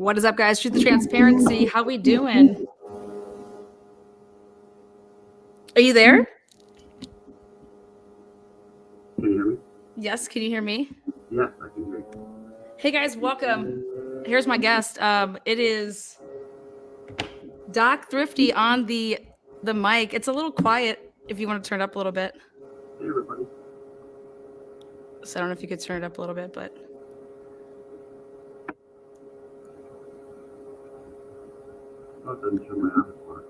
What is up, guys? Truth and transparency. How we doing? Are you there? Can you hear me? Yes. Can you hear me? Yes, I can hear you. Hey, guys. Welcome. Here's my guest. It is Doc Thrifty on the mic. It's a little quiet if you want to turn it up a little bit. Hey, everybody. So I don't know if you could turn it up a little bit, but... Oh, it doesn't show my avatar.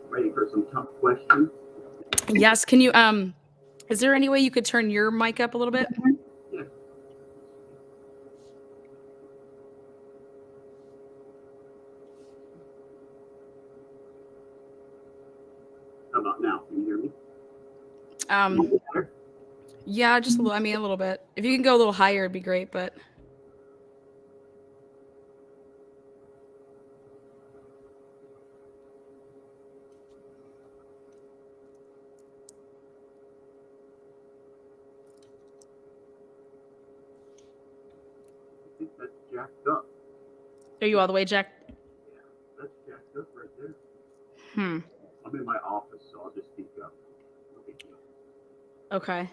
Ready for some tough questions? Yes. Can you, is there any way you could turn your mic up a little bit? Yeah. How about now? Can you hear me? Yeah, just a little. I mean, a little bit. If you can go a little higher, it'd be great, but... I think that's jacked up. Are you all the way jacked? Yeah, that's jacked up right there. I'm in my office, so I'll just speak up. No big deal. Okay.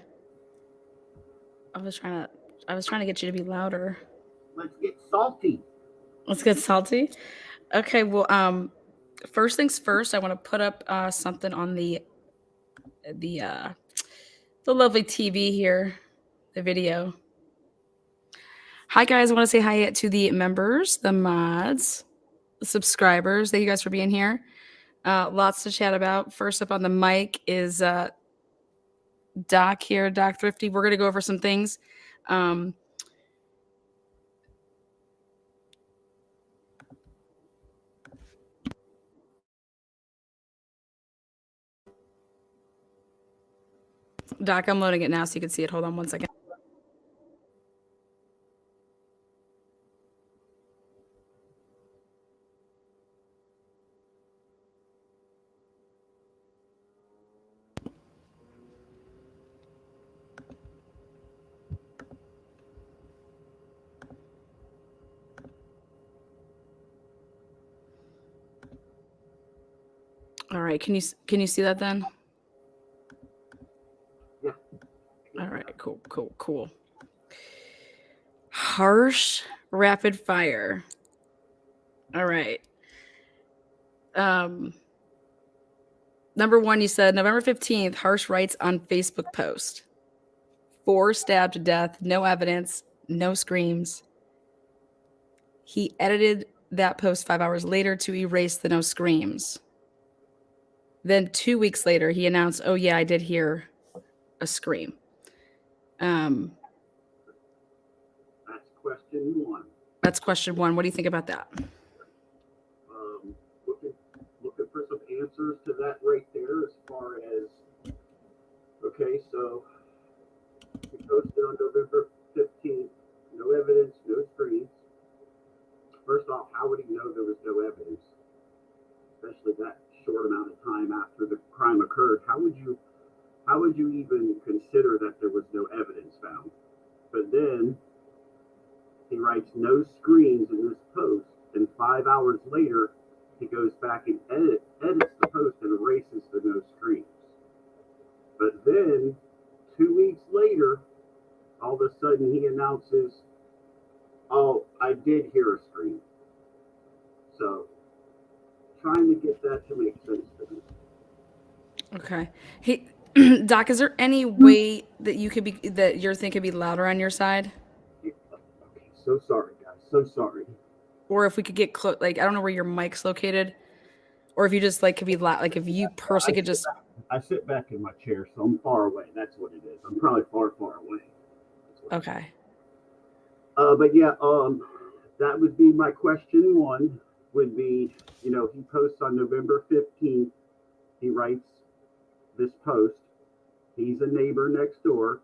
I was trying to get you to be louder. Let's get salty. Let's get salty. Okay, well, first things first, I want to put up something on the lovely TV here, the video. Hi guys, I want to say hi to the members, the mods, the subscribers. Thank you guys for being here. Lots to chat about. First up on the mic is Doc here, Doc Thrifty. We're gonna go over some things. Doc, I'm loading it now so you can see it. Hold on one second. All right, can you see that then? Yeah. All right, cool. Harsh rapid fire. All right. Number one, you said November 15th, Harsh writes on Facebook post. 4 stabbed to death, no evidence, no screams. He edited that post 5 hours later to erase the no screams. Then 2 weeks later, he announced, "Oh yeah, I did hear a scream." That's question one. That's question one. What do you think about that? Looking for some answers to that right there as far as, okay, so we posted on November 15th, no evidence, no screens. First off, how would he know there was no evidence? Especially that short amount of time after the crime occurred. How would you even consider that there was no evidence found? But then he writes no screens in this post, and 5 hours later he goes back and edits the post and erases the no screens. But then 2 weeks later, all of a sudden he announces, "Oh, I did hear a scream." So trying to get that to make sense to me. Okay. Hey, Doc, is there any way that your thing could be louder on your side? Okay, so sorry, guys. So sorry. Or if we could get close, like, I don't know where your mic's located, or if you just could be loud, like if you personally could just... I sit back in my chair, so I'm far away. That's what it is. I'm probably far away. Okay. But yeah, that would be my question one, would be, he posts on November 15th. He writes this post. He's a neighbor next door.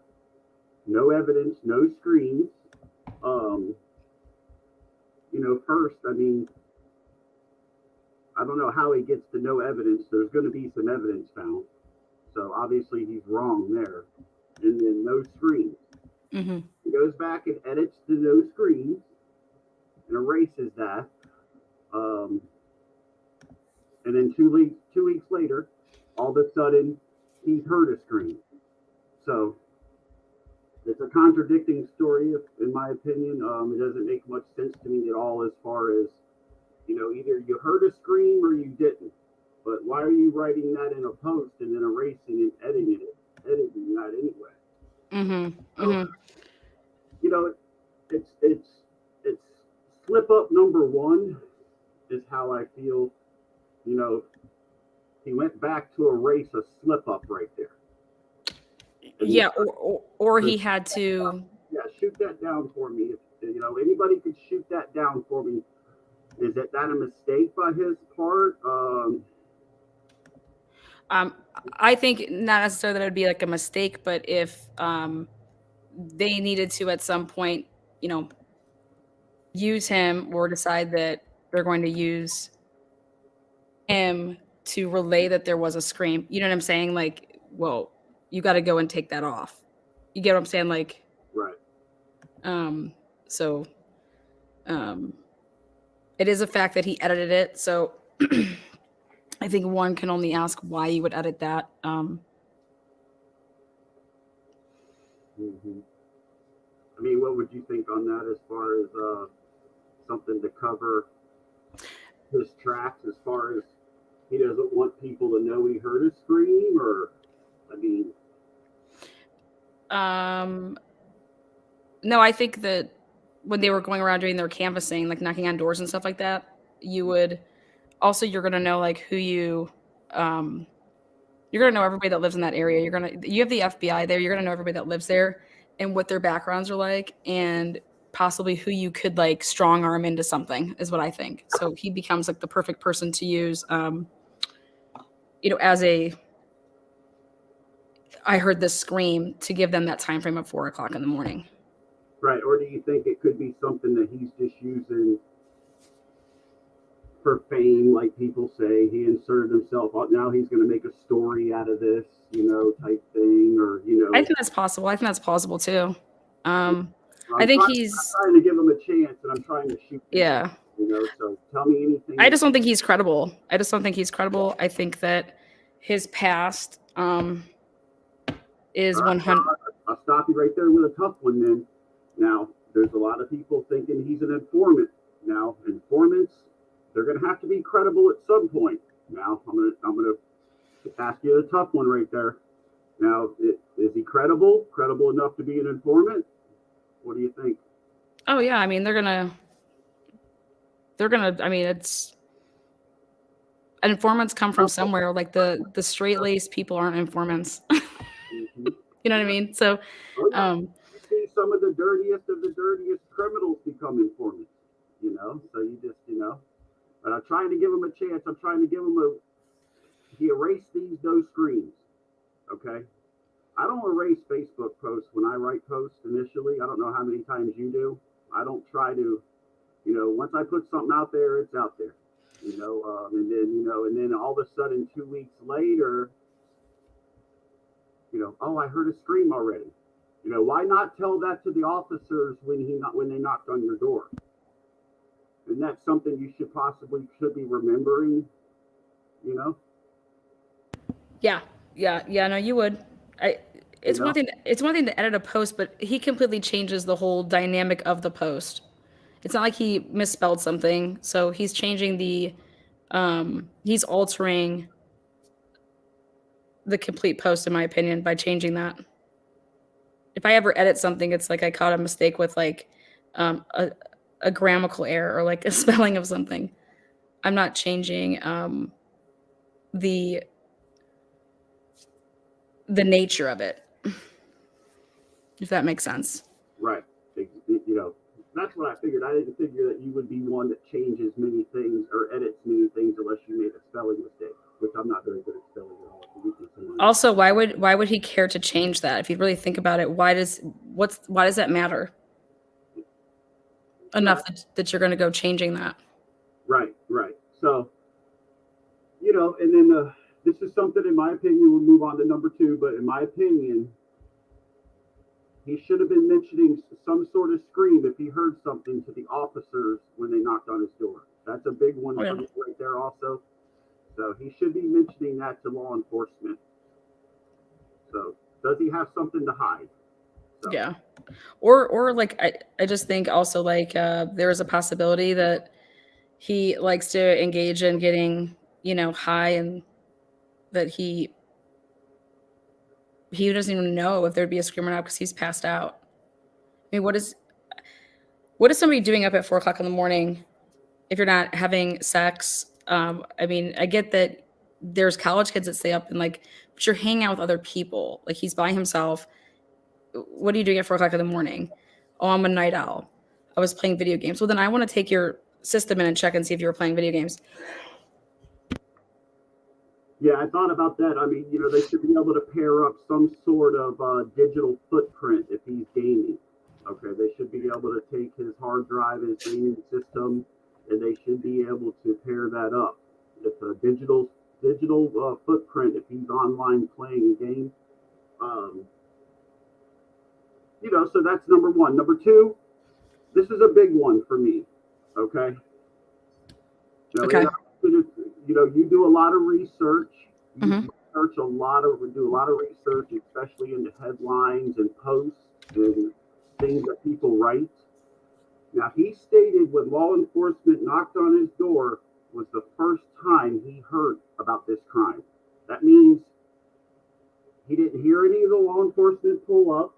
No evidence, no screens. First, I mean, I don't know how he gets to no evidence. There's going to be some evidence found. So obviously he's wrong there. And then no screens. Mm-hmm. He goes back and edits the no screens and erases that. And then 2 weeks later, all of a sudden, he's heard a scream. So it's a contradicting story, in my opinion. It doesn't make much sense to me at all as far as, either you heard a scream or you didn't. But why are you writing that in a post and then erasing and editing that anyway? Mm-hmm. So, Mm-hmm. it's slip up number one is how I feel. He went back to erase a slip up right there. Yeah, or he had to. Yeah, shoot that down for me. If anybody could shoot that down for me. Is that a mistake by his part? I think not necessarily that it would be like a mistake, but if they needed to at some point, use him or decide that they're going to use him to relay that there was a scream. You know what I'm saying? Like, well, you got to go and take that off. You get what I'm saying? Like, right. So, it is a fact that he edited it. So, I think one can only ask why you would edit that. Mm-hmm. I mean, what would you think on that as far as something to cover his tracks, as far as he doesn't want people to know he heard a scream, or, I mean... No, I think that when they were going around doing their canvassing, like knocking on doors and stuff like that, you would also, you're going to know like who you're going to know everybody that lives in that area. You have the FBI there. You're going to know everybody that lives there and what their backgrounds are like, and possibly who you could like strong arm into something is what I think. So he becomes like the perfect person to use, as I heard this scream, to give them that time frame of 4:00 in the morning. Right. Or do you think it could be something that he's just using for fame, like people say? He inserted himself. Now he's going to make a story out of this, type thing, or I think that's possible. I think that's plausible too. I think I'm trying to give him a chance, and I'm trying to shoot. Yeah. So tell me anything. I just don't think he's credible. I think that his past is 100. I'll stop you right there with a tough one then. Now, there's a lot of people thinking he's an informant. Now, informants, they're going to have to be credible at some point. Now, I'm going to ask you the tough one right there. Now, is he credible? Credible enough to be an informant? What do you think? Oh yeah, I mean they're gonna. I mean, informants come from somewhere. Like the straight-laced people aren't informants. Mm-hmm. You know what I mean? So, you see some of the dirtiest criminals become informants. So you just But I'm trying to give him a chance. I'm trying to give him he erased these no screens. Okay. I don't erase Facebook posts when I write posts initially. I don't know how many times you do. I don't try to, once I put something out there, it's out there, and then all of a sudden 2 weeks later, oh, I heard a scream already. Why not tell that to the officers when they knocked on your door? And that's something you should be remembering, Yeah. No, you would. It's one thing. It's one thing to edit a post, but he completely changes the whole dynamic of the post. It's not like he misspelled something, so he's changing he's altering the complete post, in my opinion, by changing that. If I ever edit something, it's like I caught a mistake with like a grammatical error or like a spelling of something. I'm not changing the nature of it, if that makes sense. Right. That's what I figured. I didn't figure that you would be one that changes many things or edits many things unless you made a spelling mistake, which I'm not very good at spelling at all. Also, why would he care to change that? If you really think about it, why does that matter enough that you're going to go changing that? Right. So, and then this is something, in my opinion, we'll move on to number 2, but in my opinion, he should have been mentioning some sort of scream if he heard something to the officers when they knocked on his door. That's a big one for me right there also. So he should be mentioning that to law enforcement. So does he have something to hide? So. Yeah. Or like I just think also like there is a possibility that he likes to engage in getting, high, and that he doesn't even know if there'd be a scream or not because he's passed out. I mean, what is somebody doing up at 4 o'clock in the morning if you're not having sex? I mean, I get that there's college kids that stay up and but you're hanging out with other people. Like he's by himself. What are you doing at 4 o'clock in the morning? Oh, I'm a night owl. I was playing video games. Well, then I want to take your system in and check and see if you were playing video games. Yeah, I thought about that. I mean, they should be able to pair up some sort of digital footprint if he's gaming. Okay, they should be able to take his hard drive, his gaming system, and they should be able to pair that up. It's a digital footprint if he's online playing a game. So that's number one. Number two, this is a big one for me. Okay. Okay. You do a lot of research. You Mhm. do a lot of research, especially into headlines and posts and things that people write. Now, he stated when law enforcement knocked on his door was the first time he heard about this crime. That means he didn't hear any of the law enforcement pull up.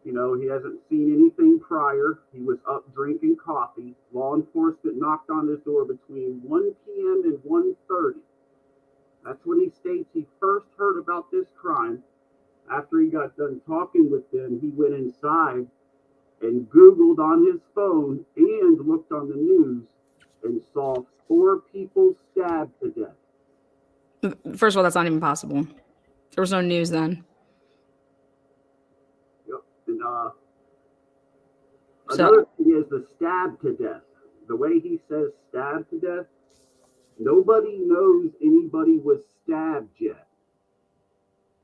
He hasn't seen anything prior. He was up drinking coffee. Law enforcement knocked on his door between 1 p.m. and 1:30. That's when he states he first heard about this crime. After he got done talking with them, he went inside and Googled on his phone and looked on the news and saw 4 people stabbed to death. First of all, that's not even possible. There was no news then. Yep. And another thing is the stabbed to death. The way he says stabbed to death, nobody knows anybody was stabbed yet.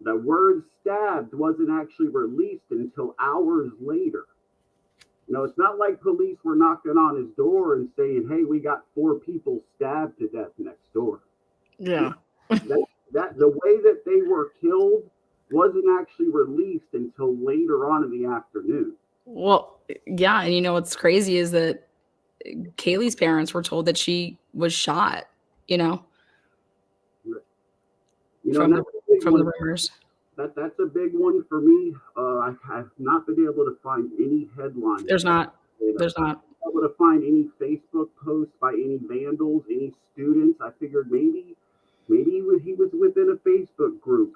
The word stabbed wasn't actually released until hours later. It's not like police were knocking on his door and saying, hey, we got 4 people stabbed to death next door. Yeah. that the way that they were killed wasn't actually released until later on in the afternoon. Well, yeah. And what's crazy is that Kaylee's parents were told that she was shot, from the rumors. That's a big one for me. I have not been able to find any headlines. There's not. Able to find any Facebook posts by any vandals, any students. I figured maybe he was within a Facebook group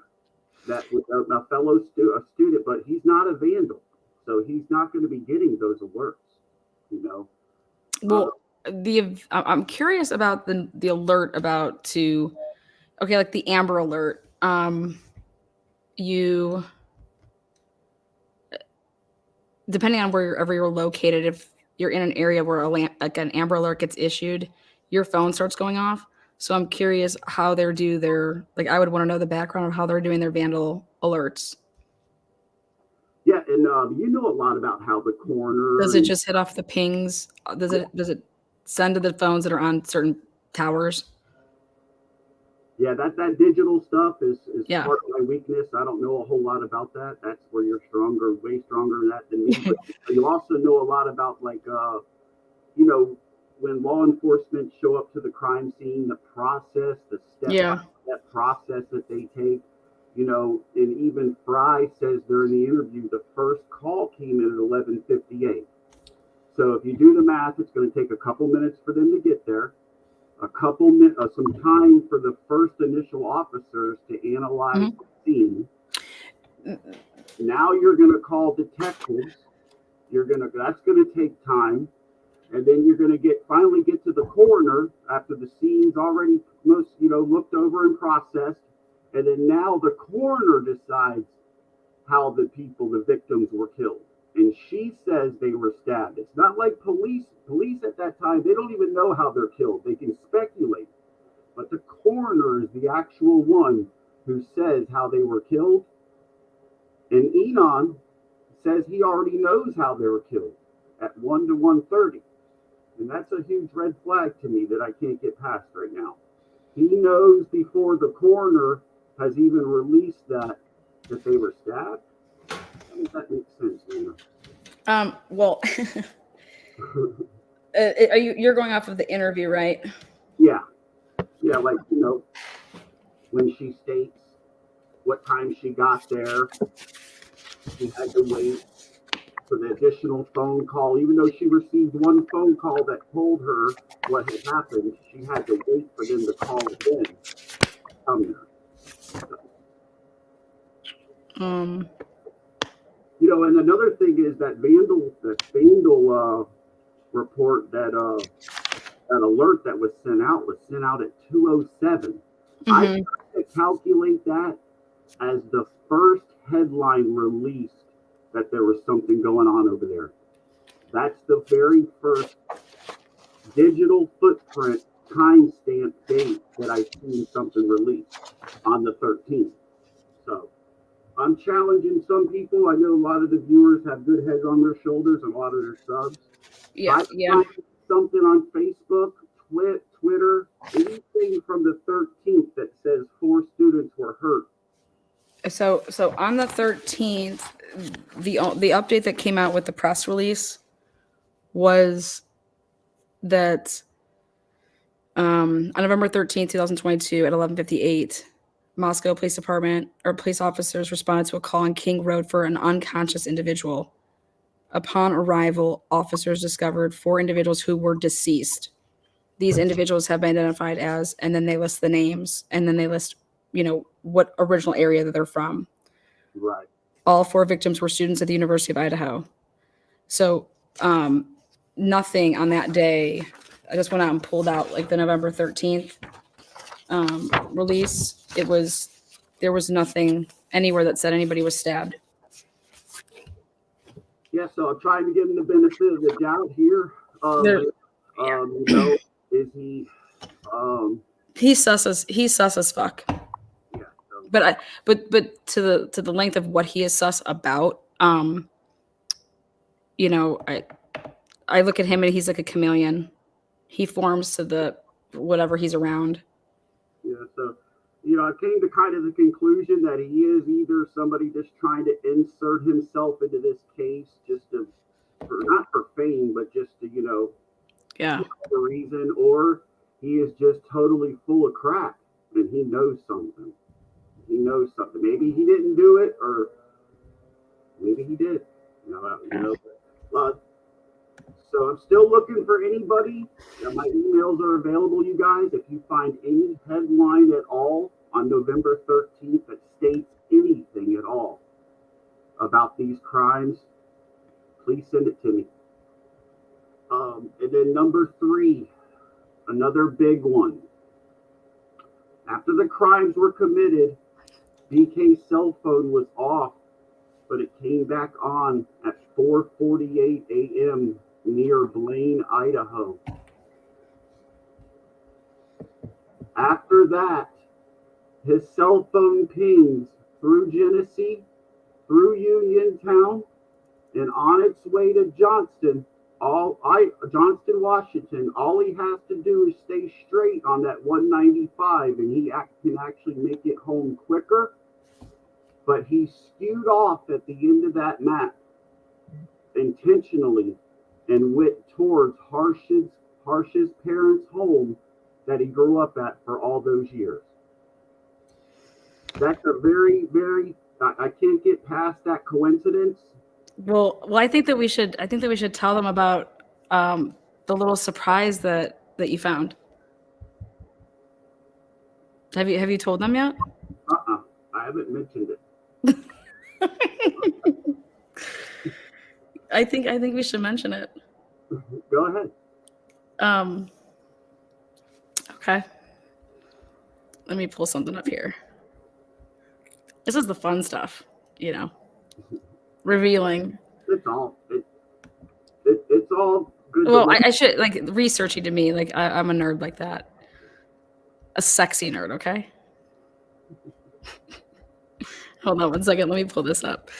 that with a fellow student, but he's not a vandal, so he's not going to be getting those alerts. Well, I'm curious about the alert about like the Amber Alert. You, depending on wherever you're located, if you're in an area where an Amber Alert gets issued, your phone starts going off. So I'm curious how they do their, I would want to know the background of how they're doing their vandal alerts. Yeah, and you know a lot about how the coroner. Does it just hit off the pings? Does it send to the phones that are on certain towers? Yeah, that digital stuff is Yeah. part of my weakness. I don't know a whole lot about that. That's where you're stronger, way stronger in that than me. But you also know a lot about when law enforcement show up to the crime scene, the process, the steps, that process that they take. And even Fry says during the interview, the first call came in at 11:58. So if you do the math, it's going to take a couple minutes for them to get there. Some time for the first initial officers to analyze the scene. Now you're going to call detectives. That's going to take time, and then you're going to finally get to the coroner after the scene's already looked over and processed, and then now the coroner decides how the victims were killed. And she says they were stabbed. It's not like police. Police at that time, they don't even know how they're killed. They can speculate. But the coroner is the actual one who says how they were killed. And Enon says he already knows how they were killed at 1 to 1:30. And that's a huge red flag to me that I can't get past right now. He knows before the coroner has even released that they were stabbed. How does that make sense, Lena? Well, you're going off of the interview, right? Yeah. Yeah, like, when she states what time she got there, she had to wait for the additional phone call. Even though she received one phone call that told her what had happened, she had to wait for them to call again. Come here. And another thing is that vandal report, that alert that was sent out at 2:07. I tried to calculate that as the first headline released that there was something going on over there. That's the very first digital footprint timestamp date that I seen something released on the 13th. So I'm challenging some people. I know a lot of the viewers have good heads on their shoulders and a lot of their subs. Yeah. Something on Facebook, Twitter, anything from the 13th that says 4 students were hurt. So on the 13th, the update that came out with the press release was that on November 13th, 2022 at 11:58, Moscow Police Department or police officers responded to a call on King Road for an unconscious individual. Upon arrival, officers discovered 4 individuals who were deceased. These individuals have been identified as, and then they list the names, and then they list, what original area that they're from. Right. All 4 victims were students at the University of Idaho. So nothing on that day. I just went out and pulled out like the November 13th release. There was nothing anywhere that said anybody was stabbed. Yeah, so I'm trying to give him the benefit of the doubt here. Is he? He's sus as fuck. Yeah. But to the length of what he is sus about, I look at him and he's like a chameleon. He forms to the whatever he's around. Yeah, so I came to kind of the conclusion that he is either somebody just trying to insert himself into this case not for fame, but just to, for reason, or he is just totally full of crap and he knows something. Maybe he didn't do it, or maybe he did. So I'm still looking for anybody. My emails are available, you guys. If you find any headline at all on November 13th that states anything at all about these crimes, please send it to me. And then number 3, another big one. After the crimes were committed, DK's cell phone was off, but it came back on at 4:48 a.m. near Blaine, Idaho. After that, his cell phone pings through Genesee, through Uniontown, and on its way to Johnston, Washington. All he has to do is stay straight on that 195, and he can actually make it home quicker. But he skewed off at the end of that map intentionally and went towards Harsh's parents' home that he grew up at for all those years. That's a very, very, I can't get past that coincidence. Well, I think that we should tell them about the little surprise that you found. Have you told them yet? I haven't mentioned it. I think we should mention it. Go ahead. Okay. Let me pull something up here. This is the fun stuff, revealing. It's all good. Well, I should researching to me. I'm a nerd like that. A sexy nerd, okay? Hold on one second. Let me pull this up.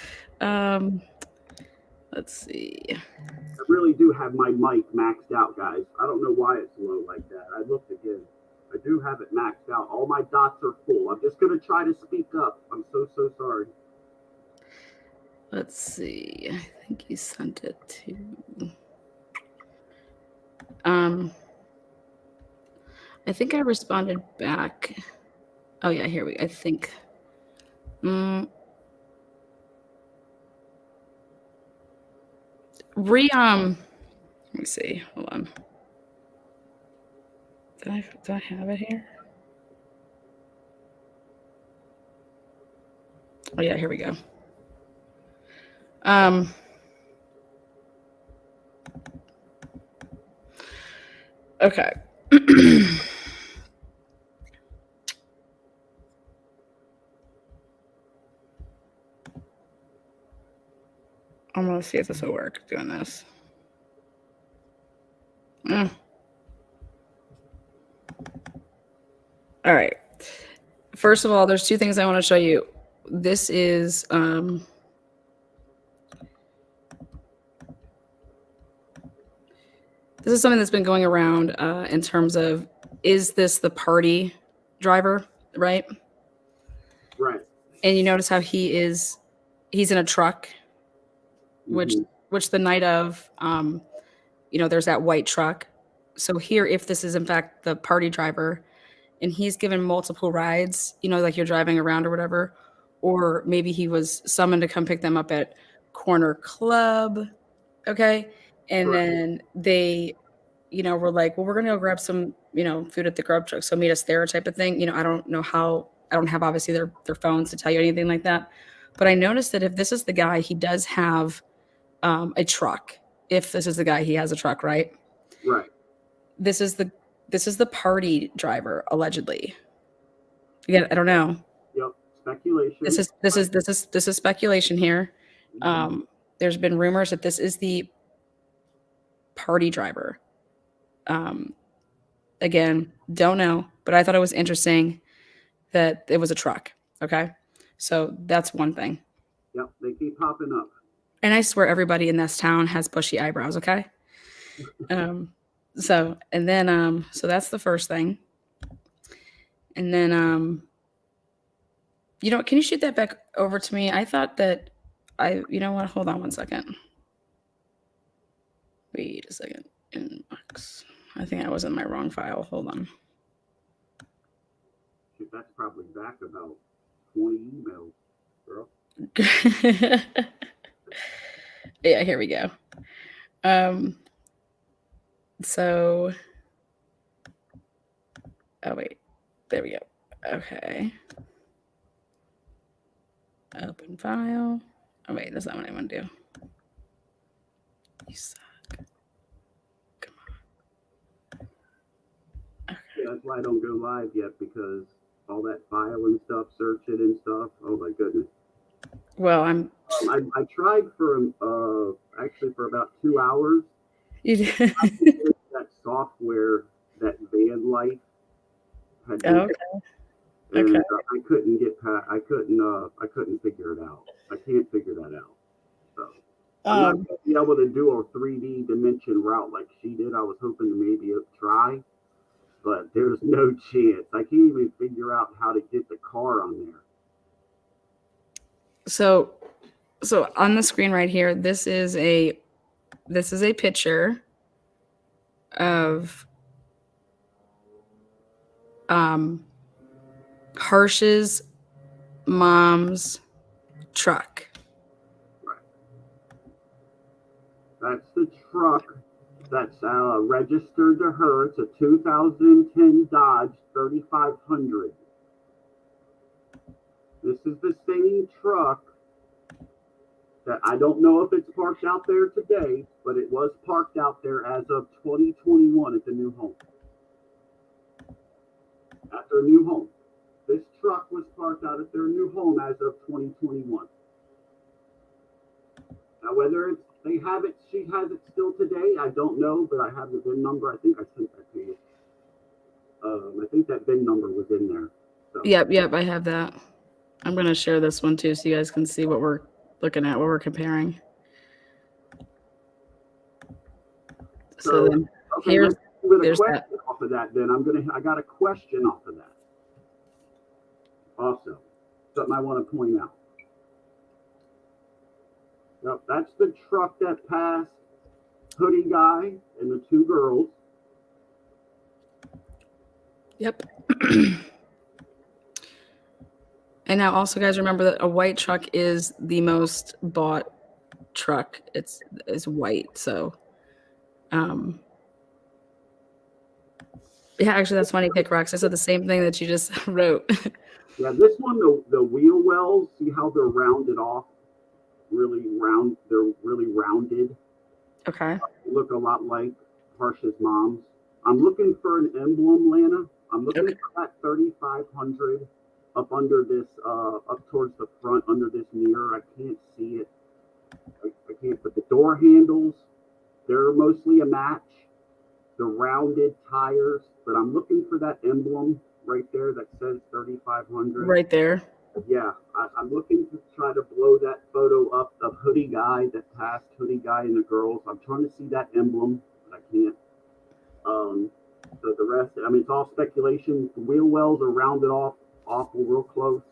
Let's see. I really do have my mic maxed out, guys. I don't know why it's low like that. I looked again. I do have it maxed out. All my dots are full. I'm just going to try to speak up. I'm so sorry. Let's see. I think he sent it to. I think I responded back. Oh yeah, here we. I think. Let me see. Hold on. Did I have it here? Oh yeah, here we go. Okay. I'm gonna see if this will work doing this. All right. First of all, there's two things I want to show you. This is something that's been going around in terms of, is this the party driver, right? Right. And you notice how he's in a truck, which the night of, there's that white truck. So here, if this is in fact the party driver, and he's given multiple rides, like you're driving around or whatever, or maybe he was summoned to come pick them up at Corner Club, okay? And then they, were like, well, we're going to go grab some, food at the grub truck, so meet us there type of thing. I don't know how, I don't have obviously their phones to tell you anything like that. But I noticed that if this is the guy, he does have a truck. If this is the guy, he has a truck, right? Right. This is the party driver, allegedly. Again, I don't know. Yep. Speculation. This is speculation here. There's been rumors that this is the party driver. Again, don't know, but I thought it was interesting that it was a truck. Okay. So that's one thing. Yep. They keep popping up. And I swear everybody in this town has bushy eyebrows. Okay. So that's the first thing. And then, can you shoot that back over to me? I thought that hold on one second. Wait a second. Inbox. I think I was in my wrong file. Hold on. That's probably back about 20 emails, girl. Yeah, here we go. So, oh wait, there we go. Okay. Open file. Oh wait, that's not what I want to do. You suck. Come on. Okay. Yeah, that's why I don't go live yet, because all that file and stuff, search it and stuff. Oh my goodness. Well, I tried for actually for about 2 hours. You did. That software, that van life had been, okay. and I couldn't get past. I couldn't figure it out. I can't figure that out. So I'm not gonna be able to do a 3D dimension route like she did. I was hoping to maybe try, but there's no chance. I can't even figure out how to get the car on there. So on the screen right here, this is a picture of Harsh's mom's truck. Right. That's the truck that's registered to her. It's a 2010 Dodge 3500. This is the same truck that I don't know if it's parked out there today, but it was parked out there as of 2021 at the new home. At their new home. This truck was parked out at their new home as of 2021. Now, whether they have it, she has it still today, I don't know, but I have the VIN number. I think I sent that to you. I think that VIN number was in there. So. Yep, I have that. I'm going to share this one too so you guys can see what we're looking at, what we're comparing. So then okay, here's with a there's question that. off of that, then I got a question off of that. Also, something I want to point out. Yep, that's the truck that passed hoodie guy and the two girls. Yep. And now also, guys, remember that a white truck is the most bought truck. It's white. So yeah, actually that's funny, Pick Rocks. I said the same thing that you just wrote. Yeah, this one, the wheel wells, see how they're rounded off? Really round, they're really rounded. Okay. They look a lot like Harsh's mom's. I'm looking for an emblem, Lana. I'm looking for that 3500 up under this, up towards the front under this mirror. I can't see it. I can't, but the door handles, they're mostly a match. The rounded tires, but I'm looking for that emblem right there that says 3500. Right there. Yeah, I'm looking to try to blow that photo up of hoodie guy that passed hoodie guy and the girls. I'm trying to see that emblem, but I can't. So the rest, I mean, it's all speculation. The wheel wells are rounded off, awful, real close.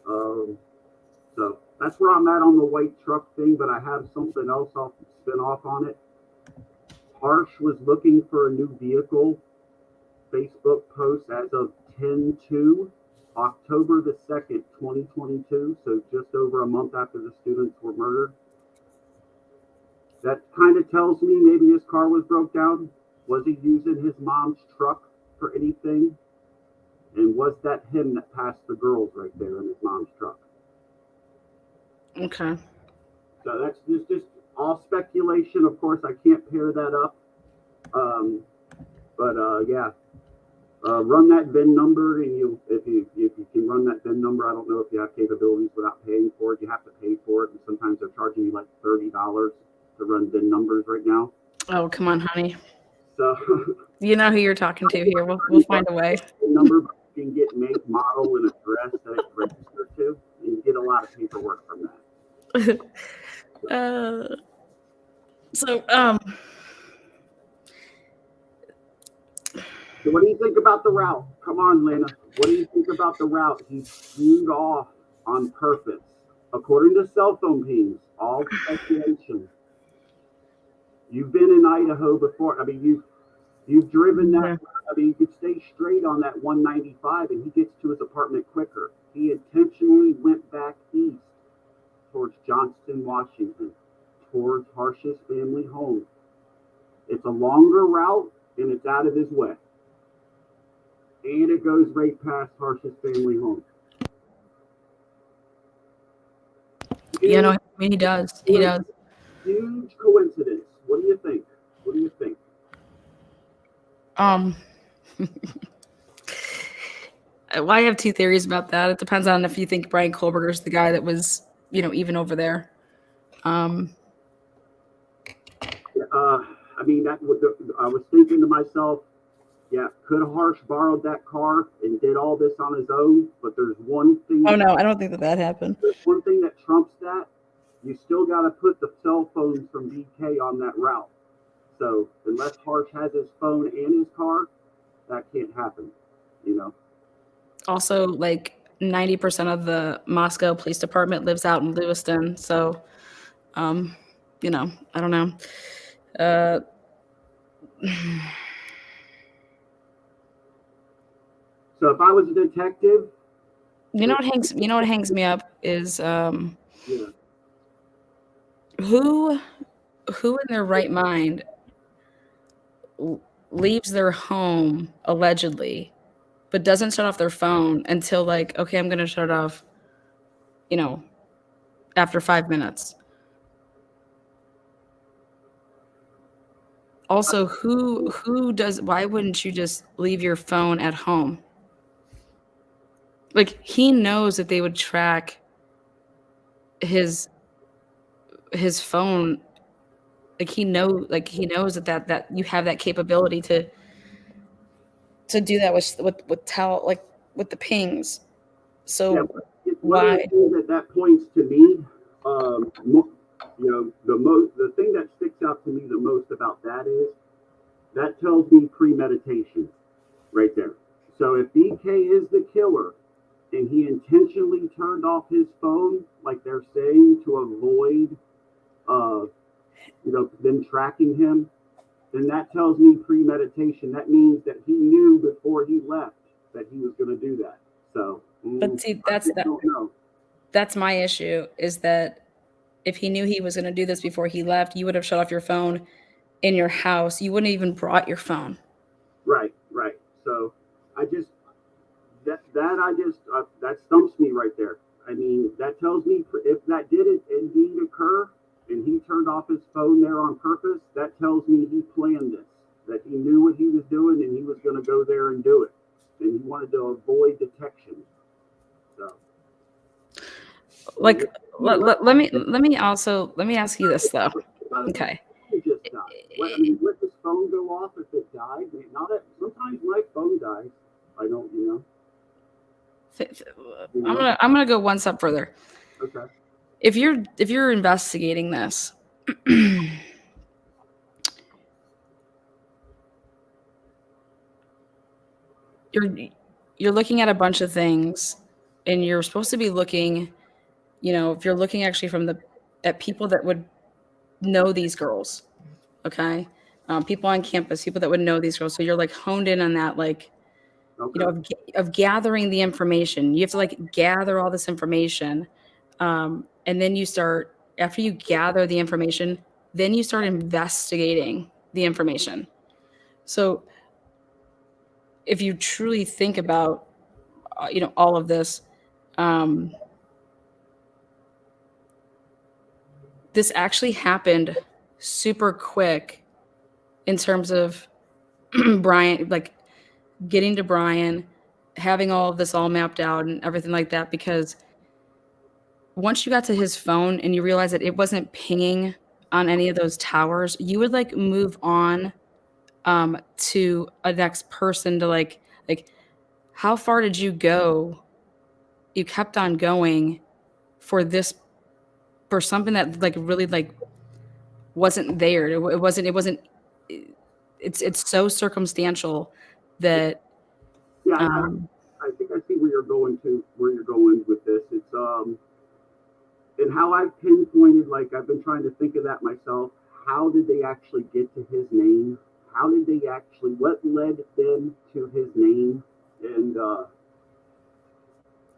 So that's where I'm at on the white truck thing, but I have something else I'll spin off on it. Harsh was looking for a new vehicle. Facebook post as of 10/2, October the 2nd, 2022. So just over a month after the students were murdered. That kind of tells me maybe his car was broke down. Was he using his mom's truck for anything? And was that him that passed the girls right there in his mom's truck? Okay. So that's just all speculation. Of course, I can't pair that up. Yeah. Run that VIN number, and if you can run that VIN number, I don't know if you have capabilities without paying for it. You have to pay for it, and sometimes they're charging you like $30 to run VIN numbers right now. Oh, come on, honey. So you know who you're talking to here. We'll find a way. Number, but you can get make, model, and address that it's registered to, and you get a lot of paperwork from that. So what do you think about the route? Come on, Lena. What do you think about the route? He skewed off on purpose. According to cell phone pings, all speculation. You've been in Idaho before. I mean, you've driven that. I mean, you could stay straight on that 195, and he gets to his apartment quicker. He intentionally went back east towards Johnston, Washington, towards Harsh's family home. It's a longer route, and it's out of his way. And it goes right past Harsh's family home. You know, I mean, he does. He does. Huge coincidence. What do you think? What do you think? Well, I have two theories about that. It depends on if you think Brian Kohlberger's the guy that was, even over there. I mean, I was thinking to myself, yeah, could Harsh borrowed that car and did all this on his own? But there's one thing. Oh, no, I don't think that happened. There's one thing that trumps that. You still got to put the cell phones from BK on that route. So unless Harsh has his phone and his car, that can't happen, Also, like 90% of the Moscow Police Department lives out in Lewiston. So, I don't know. So if I was a detective, what hangs me up is who in their right mind leaves their home allegedly, but doesn't shut off their phone until like, okay, I'm gonna shut it off, after 5 minutes. Also, why wouldn't you just leave your phone at home? Like, he knows that they would track his phone. Like, he knows that you have that capability to do that with the pings. So yeah, why? That points to me, The thing that sticks out to me the most about that is that tells me premeditation right there. So if BK is the killer and he intentionally turned off his phone, like they're saying, to avoid, them tracking him, then that tells me premeditation. That means that he knew before he left that he was going to do that. So, But see, I just don't know. that's my issue, is that if he knew he was going to do this before he left, you would have shut off your phone in your house. You wouldn't have even brought your phone. Right, right. So I just that stumps me right there. I mean, that tells me if that did indeed occur and he turned off his phone there on purpose, that tells me he planned this, that he knew what he was doing and he was going to go there and do it, and he wanted to avoid detection. So, like, let me ask you this though. Okay. Just died. Let his phone go off if it died. Sometimes my phone dies. I don't, I'm gonna go one step further. Okay. If you're investigating this, you're looking at a bunch of things, and you're supposed to be looking, if you're looking actually at people that would know these girls, okay, people on campus, people that would know these girls. So you're like honed in on that, like, Okay. of gathering the information. You have to like gather all this information, and then after you gather the information, then you start investigating the information. So if you truly think about all of this, this actually happened super quick in terms of Brian, like getting to Brian, having all of this all mapped out and everything like that, because once you got to his phone and you realized that it wasn't pinging on any of those towers, you would like move on to a next person to like how far did you go? You kept on going for something that like really like wasn't there. It's so circumstantial that Yeah, I think I see where you're going with this. It's and how I've pinpointed, like I've been trying to think of that myself. How did they actually get to his name? What led them to his name? And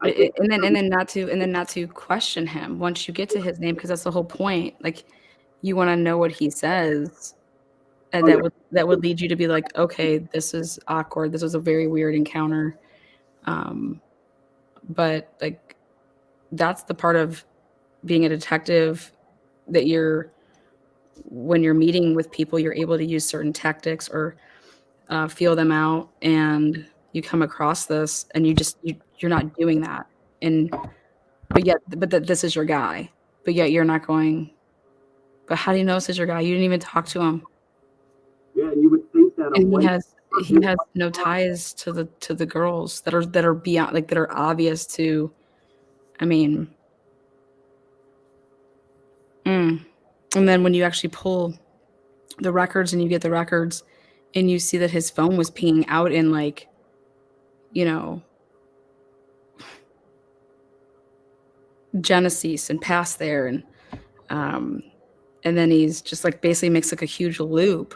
I think, and then not to question him once you get to his name, because that's the whole point. Like, you want to know what he says, and that would lead you to be like, okay, this is awkward. This was a very weird encounter. But like, that's the part of being a detective, that when you're meeting with people, you're able to use certain tactics or feel them out, and you come across this and you're not doing that, but that this is your guy, but yet you're not going, but how do you know this is your guy? You didn't even talk to him. Yeah, and you would think that And he has no ties to the girls that are beyond, like, that are obvious to, I mean, and then when you actually pull the records and you get the records and you see that his phone was pinging out in, like, Genesee and past there, and then he's just like basically makes like a huge loop,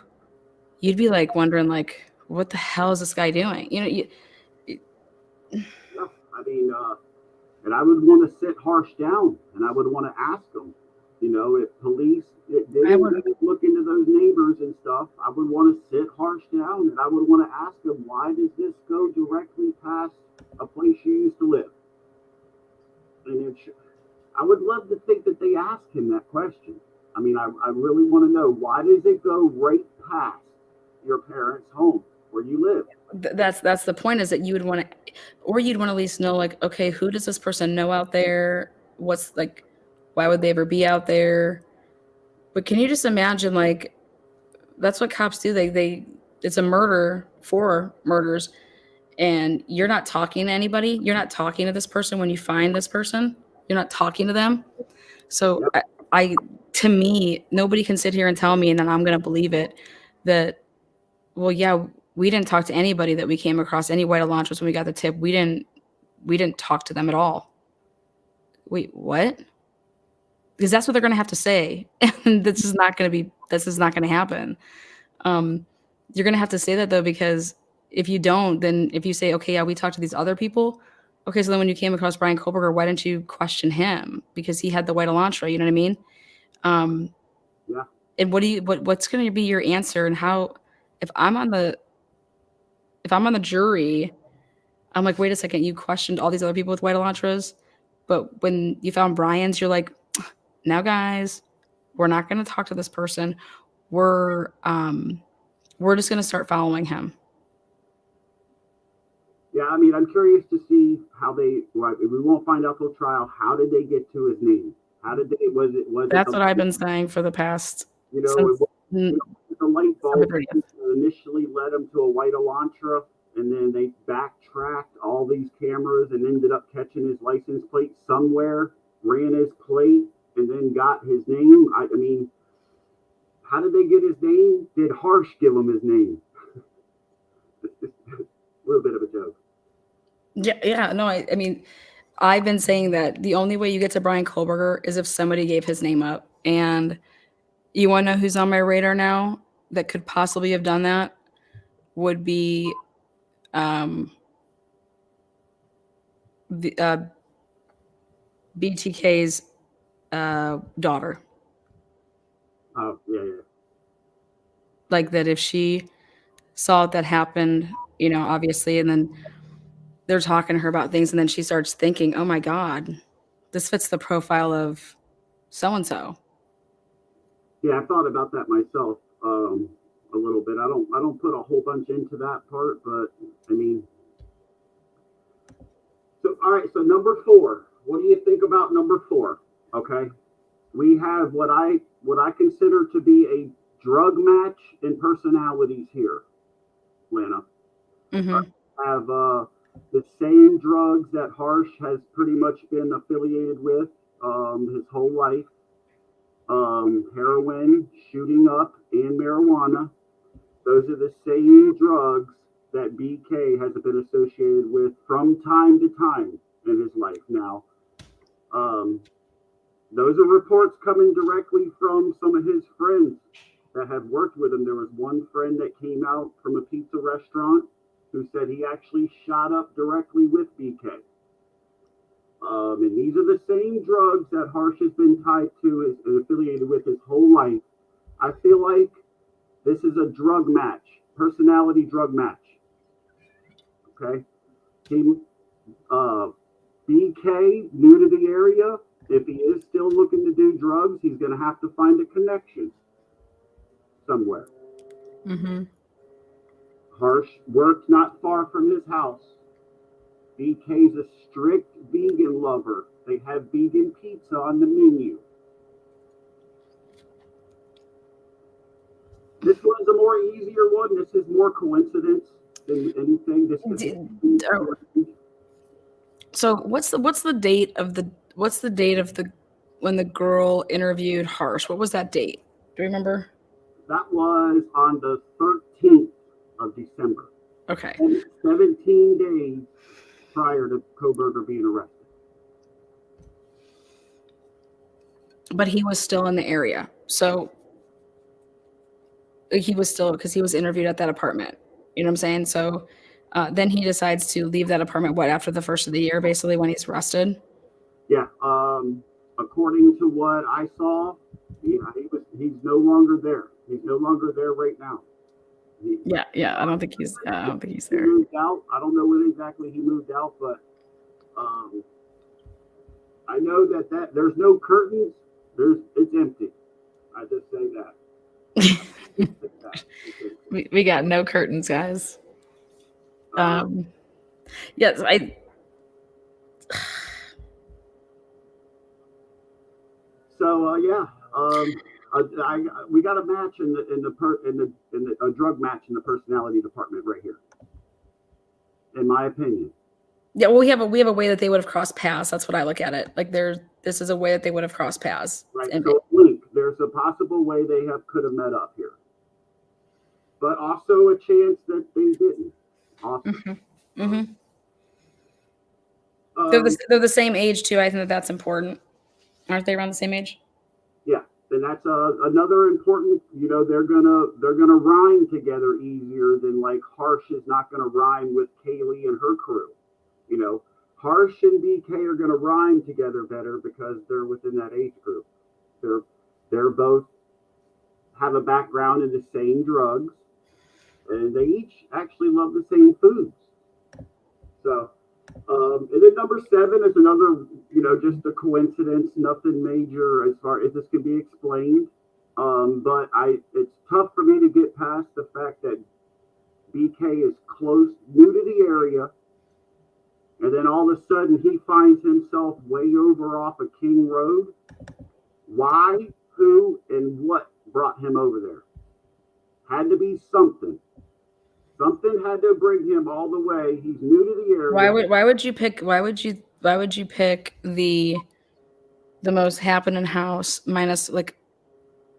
you'd be like wondering, like, what the hell is this guy doing? Yeah, I mean, and I would want to sit Harsh down, and I would want to ask him, if police didn't look into those neighbors and stuff, I would want to sit Harsh down, and I would want to ask him, why does this go directly past a place you used to live? And I would love to think that they asked him that question. I mean, I really want to know, why does it go right past your parents' home where you live? That's the point, is that you would want to, or you'd want to at least know, like, okay, who does this person know out there? What's like, why would they ever be out there? But can you just imagine, like, that's what cops do. It's a murder, 4 murders, and you're not talking to anybody. You're not talking to this person when you find this person. You're not talking to them. So Yep. I to me, nobody can sit here and tell me, and then I'm going to believe it, that, well, yeah, we didn't talk to anybody that we came across, any white Elantras when we got the tip. We didn't talk to them at all. Wait, what? Because that's what they're going to have to say. And this is not going to happen. You're going to have to say that, though, because if you don't, then if you say, okay, yeah, we talked to these other people. Okay, so then when you came across Brian Koberger, why didn't you question him? Because he had the white Elantra, you know what I mean? Yeah. And what's going to be your answer? And how, if I'm on the jury, I'm like, wait a second, you questioned all these other people with white Elantras, but when you found Brian's, you're like, now guys, we're not going to talk to this person. We're just going to start following him. Yeah, I mean, I'm curious to see how we won't find out till trial. How did they get to his name? How did they? That's what I've been saying for the past. The light bulb initially led him to a white Elantra, and then they backtracked all these cameras and ended up catching his license plate somewhere, ran his plate, and then got his name. I mean, how did they get his name? Did Harsh give him his name? A little bit of a joke. Yeah, no, I mean, I've been saying that the only way you get to Brian Koberger is if somebody gave his name up. And you want to know who's on my radar now that could possibly have done that? Would be BTK's daughter. Oh, yeah. Like that if she saw that happened, you know, obviously, and then they're talking to her about things, and then she starts thinking, oh my God, this fits the profile of so-and-so. Yeah, I thought about that myself a little bit. I don't put a whole bunch into that part, but I mean, so all right. So number 4, what do you think about number 4? Okay, we have what I consider to be a drug match in personalities here, Lana. Mm-hmm. Have the same drugs that Harsh has pretty much been affiliated with his whole life. Heroin, shooting up, and marijuana. Those are the same drugs that BK has been associated with from time to time in his life. Now, those are reports coming directly from some of his friends that have worked with him. There was one friend that came out from a pizza restaurant who said he actually shot up directly with BK. And these are the same drugs that Harsh has been tied to and affiliated with his whole life. I feel like this is a drug match, personality drug match. Okay? BK, new to the area, if he is still looking to do drugs, he's going to have to find a connection somewhere. Mm-hmm. Harsh worked not far from his house. BK's a strict vegan lover. They have vegan pizza on the menu. This one's a more easier one. This is more coincidence than anything. So what's the date of when the girl interviewed Harsh? What was that date? Do you remember? That was on the 13th of December. Okay. 17 days prior to Koberger being arrested. But he was still in the area. So he was still, because he was interviewed at that apartment. You know what I'm saying? So then he decides to leave that apartment, after the first of the year, basically, when he's arrested? Yeah. According to what I saw, he's no longer there. He's no longer there right now. I don't think he's there. He moved out. I don't know when exactly he moved out, but I know that there's no curtains. It's empty. I just say that. We got no curtains, guys. Yes, we got a match a drug match in the personality department right here, in my opinion. Yeah, well, we have a way that they would have crossed paths. That's what I look at it. Like this is a way that they would have crossed paths. Right. So link. there's a possible way they could have met up here, but also a chance that they didn't. Also, They're the same age too. I think that's important. Aren't they around the same age? yeah, and that's another important. They're gonna rhyme together easier than like Harsh is not gonna rhyme with Kaylee and her crew. Harsh and BK are gonna rhyme together better because they're within that age group. They're both have a background in the same drugs, and they each actually love the same foods. So, and then number 7 is another, just a coincidence, nothing major as far as this can be explained. But it's tough for me to get past the fact that BK is new to the area, and then all of a sudden he finds himself way over off of King Road. Why, who, and what brought him over there? Had to be something. Something had to bring him all the way. He's new to the area. Why would you pick the most happening house minus like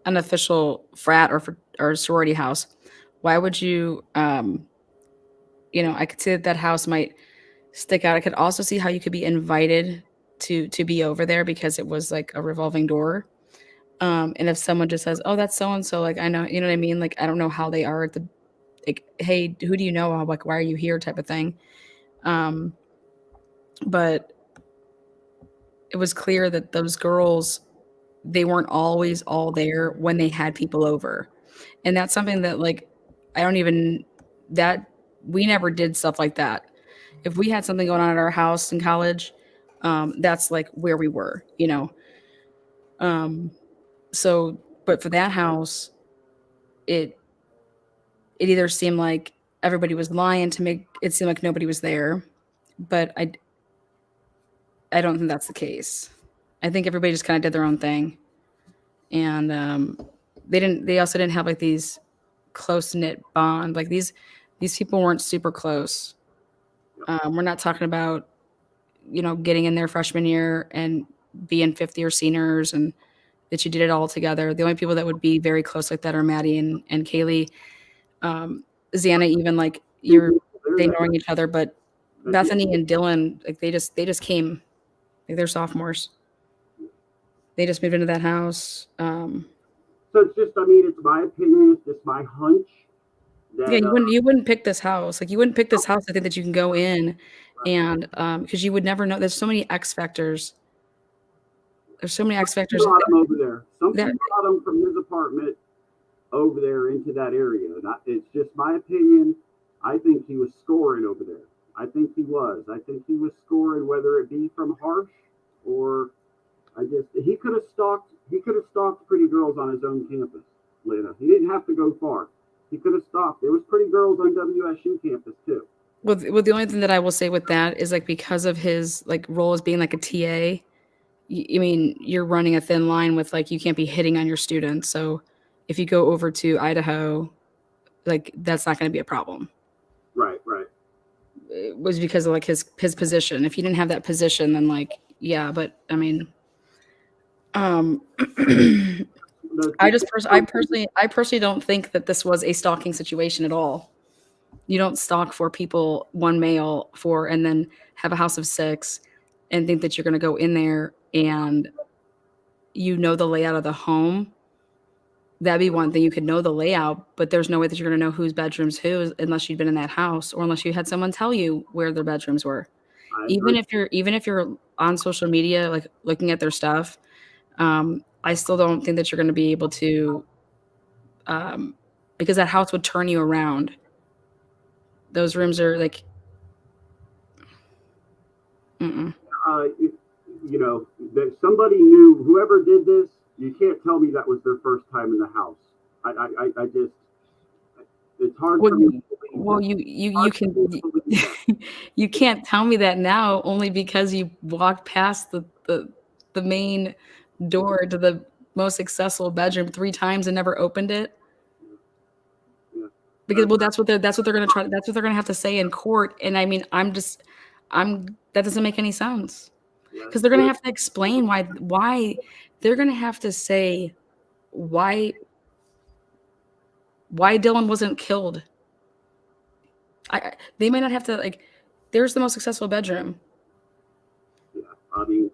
an official frat or sorority house? Why would you I could see that house might stick out. I could also see how you could be invited to be over there because it was like a revolving door. And if someone just says, "Oh, that's so and so," like I know, you know what I mean? Like I don't know how they are at the like, "Hey, who do you know? Like why are you here?" type of thing. But it was clear that those girls, they weren't always all there when they had people over. And that's something that like I don't even that we never did stuff like that. If we had something going on at our house in college, that's like where we were, So, but for that house, it either seemed like everybody was lying to make it seem like nobody was there, but I don't think that's the case. I think everybody just kind of did their own thing, and they also didn't have like these close knit bond. Like these people weren't super close. We're not talking about getting in their freshman year and being 50 or seniors and that you did it all together. The only people that would be very close like that are Maddie and Kaylee. Xana, even like they knowing each other, but Bethany and Dylan, like they just came, like they're sophomores. They just moved into that house. So it's just, it's my opinion, it's just my hunch. Yeah, you wouldn't pick this house. Like you wouldn't pick this house. I think that you can go in and because you would never know. There's so many X factors. There's so many X factors. Brought him over there. Something brought him from his apartment over there into that area. It's just my opinion. I think he was scoring over there. I think he was. I think he was scoring, whether it be from Harsh or he could have stalked pretty girls on his own campus, Lena. He didn't have to go far. He could have stalked. There was pretty girls on WSU campus too. Well, the only thing that I will say with that is like because of his like role as being like a TA, I mean, you're running a thin line with like you can't be hitting on your students. So if you go over to Idaho, like that's not going to be a problem. Right. It was because of like his position. If he didn't have that position, then like yeah, but I mean, I personally don't think that this was a stalking situation at all. You don't stalk 4 people, 1 male, 4, and then have a house of 6 and think that you're going to go in there and the layout of the home. That'd be one thing. You could know the layout, but there's no way that you're going to know whose bedroom's whose unless you'd been in that house or unless you had someone tell you where their bedrooms were. Even if you're on social media, like looking at their stuff, I still don't think that you're going to be able to, because that house would turn you around. Those rooms are like, that somebody knew whoever did this. You can't tell me that was their first time in the house. I just, it's hard for me. You can you can't tell me that now only because you walked past the main door to the most accessible bedroom 3 times and never opened it. Because that's what they're going to try. That's what they're going to have to say in court. And I mean, that doesn't make any sense because they're going to have to explain why they're going to have to say why Dylan wasn't killed. They may not have to, like, there's the most successful bedroom. Yeah, I mean,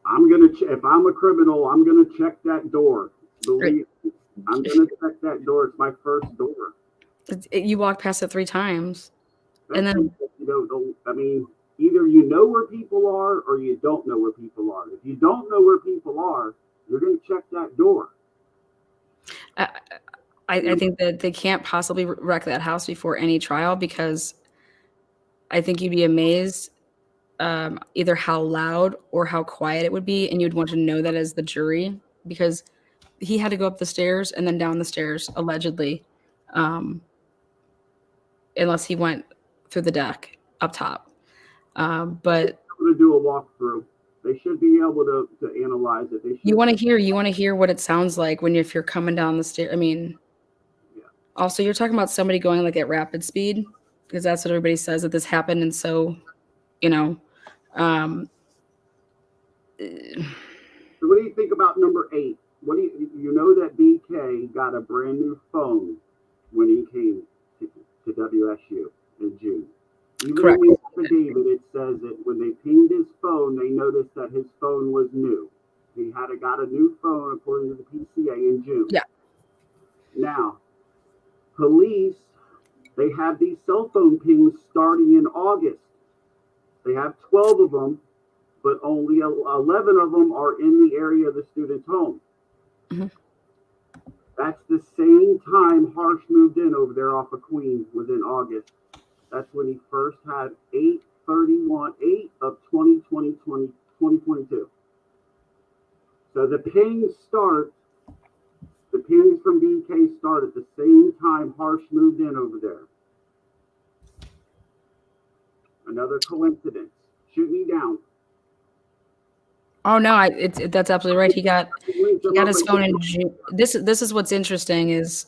if I'm a criminal, I'm gonna check that door. Believe me, I'm gonna check that door. It's my first door. You walk past it 3 times, and then I mean, either you know where people are or you don't know where people are. If you don't know where people are, you're gonna check that door. I think that they can't possibly wreck that house before any trial, because I think you'd be amazed either how loud or how quiet it would be, and you'd want to know that as the jury, because he had to go up the stairs and then down the stairs, allegedly, unless he went through the deck up top. But to do a walkthrough, they should be able to analyze it. You want to hear what it sounds like if you're coming down the stairs. I mean, yeah. Also, you're talking about somebody going like at rapid speed, because that's what everybody says that this happened, and so, So what do you think about number 8? What do you know that BK got a brand new phone when he came to WSU in June? Even correct. in the affidavit, it says that when they pinged his phone, they noticed that his phone was new. He got a new phone according to the PCA in June. Yeah. Now, police, they have these cell phone pings starting in August. They have 12 of them, but only 11 of them are in the area of the student's home. Mm-hmm. That's the same time Harsh moved in over there off of Queens, was in August. That's when he first had 8 of 2022. So the pings from BK start at the same time Harsh moved in over there. Another coincidence. Shoot me down. Oh no, that's absolutely right. He got his phone in June. This is what's interesting is,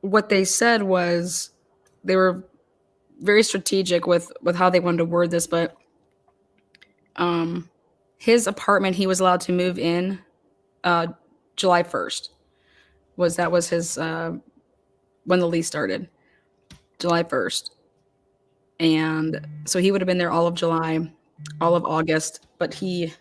what they said was they were very strategic with how they wanted to word this, but his apartment, he was allowed to move in July 1st. That was his when the lease started, July 1st. And so he would have been there all of July, all of August, but he,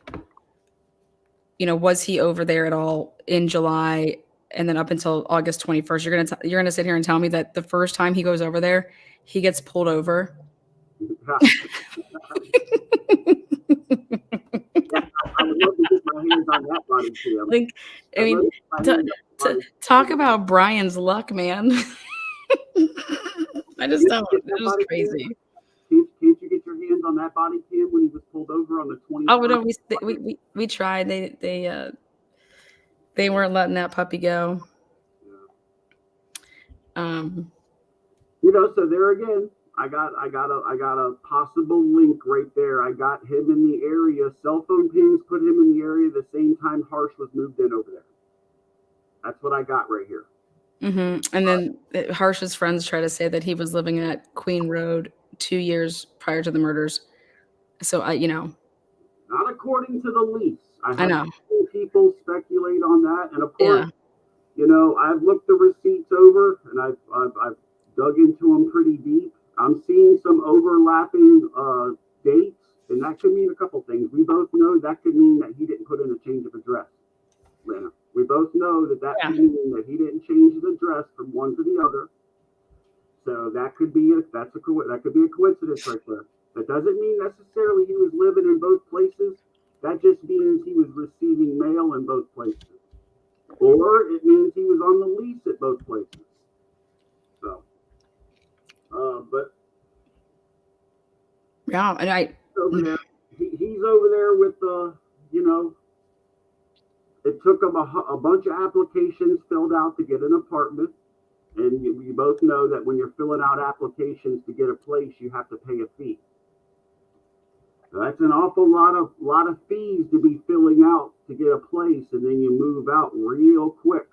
was he over there at all in July and then up until August 21st? You're gonna sit here and tell me that the first time he goes over there, he gets pulled over. I would love to get my hands on that body cam. Like, I mean, talk about Brian's luck, man. I just don't. It was crazy. Can't you get your hands on that body cam when he was pulled over on the 21st? Oh no, we tried. They weren't letting that puppy go. Yeah. So there again, I got a possible link right there. I got him in the area. Cell phone pings put him in the area the same time Harsh was moved in over there. That's what I got right here. Mm-hmm. And then Harsh's friends try to say that he was living at Queen Road 2 years prior to the murders. So not according to the lease. I know people speculate on that, and of course, I've looked the receipts over, and I've dug into them pretty deep. I'm seeing some overlapping dates, and that could mean a couple things. We both know that could mean that he didn't put in a change of address, Lana. We both know that could mean that he didn't change his address from one to the other. So that could be a coincidence right there. That doesn't mean necessarily he was living in both places. That just means he was receiving mail in both places, or it means he was on the lease at both places. So, but yeah, and over there, he's over there with it took him a bunch of applications filled out to get an apartment. And you both know that when you're filling out applications to get a place, you have to pay a fee. So that's an awful lot of fees to be filling out to get a place, and then you move out real quick.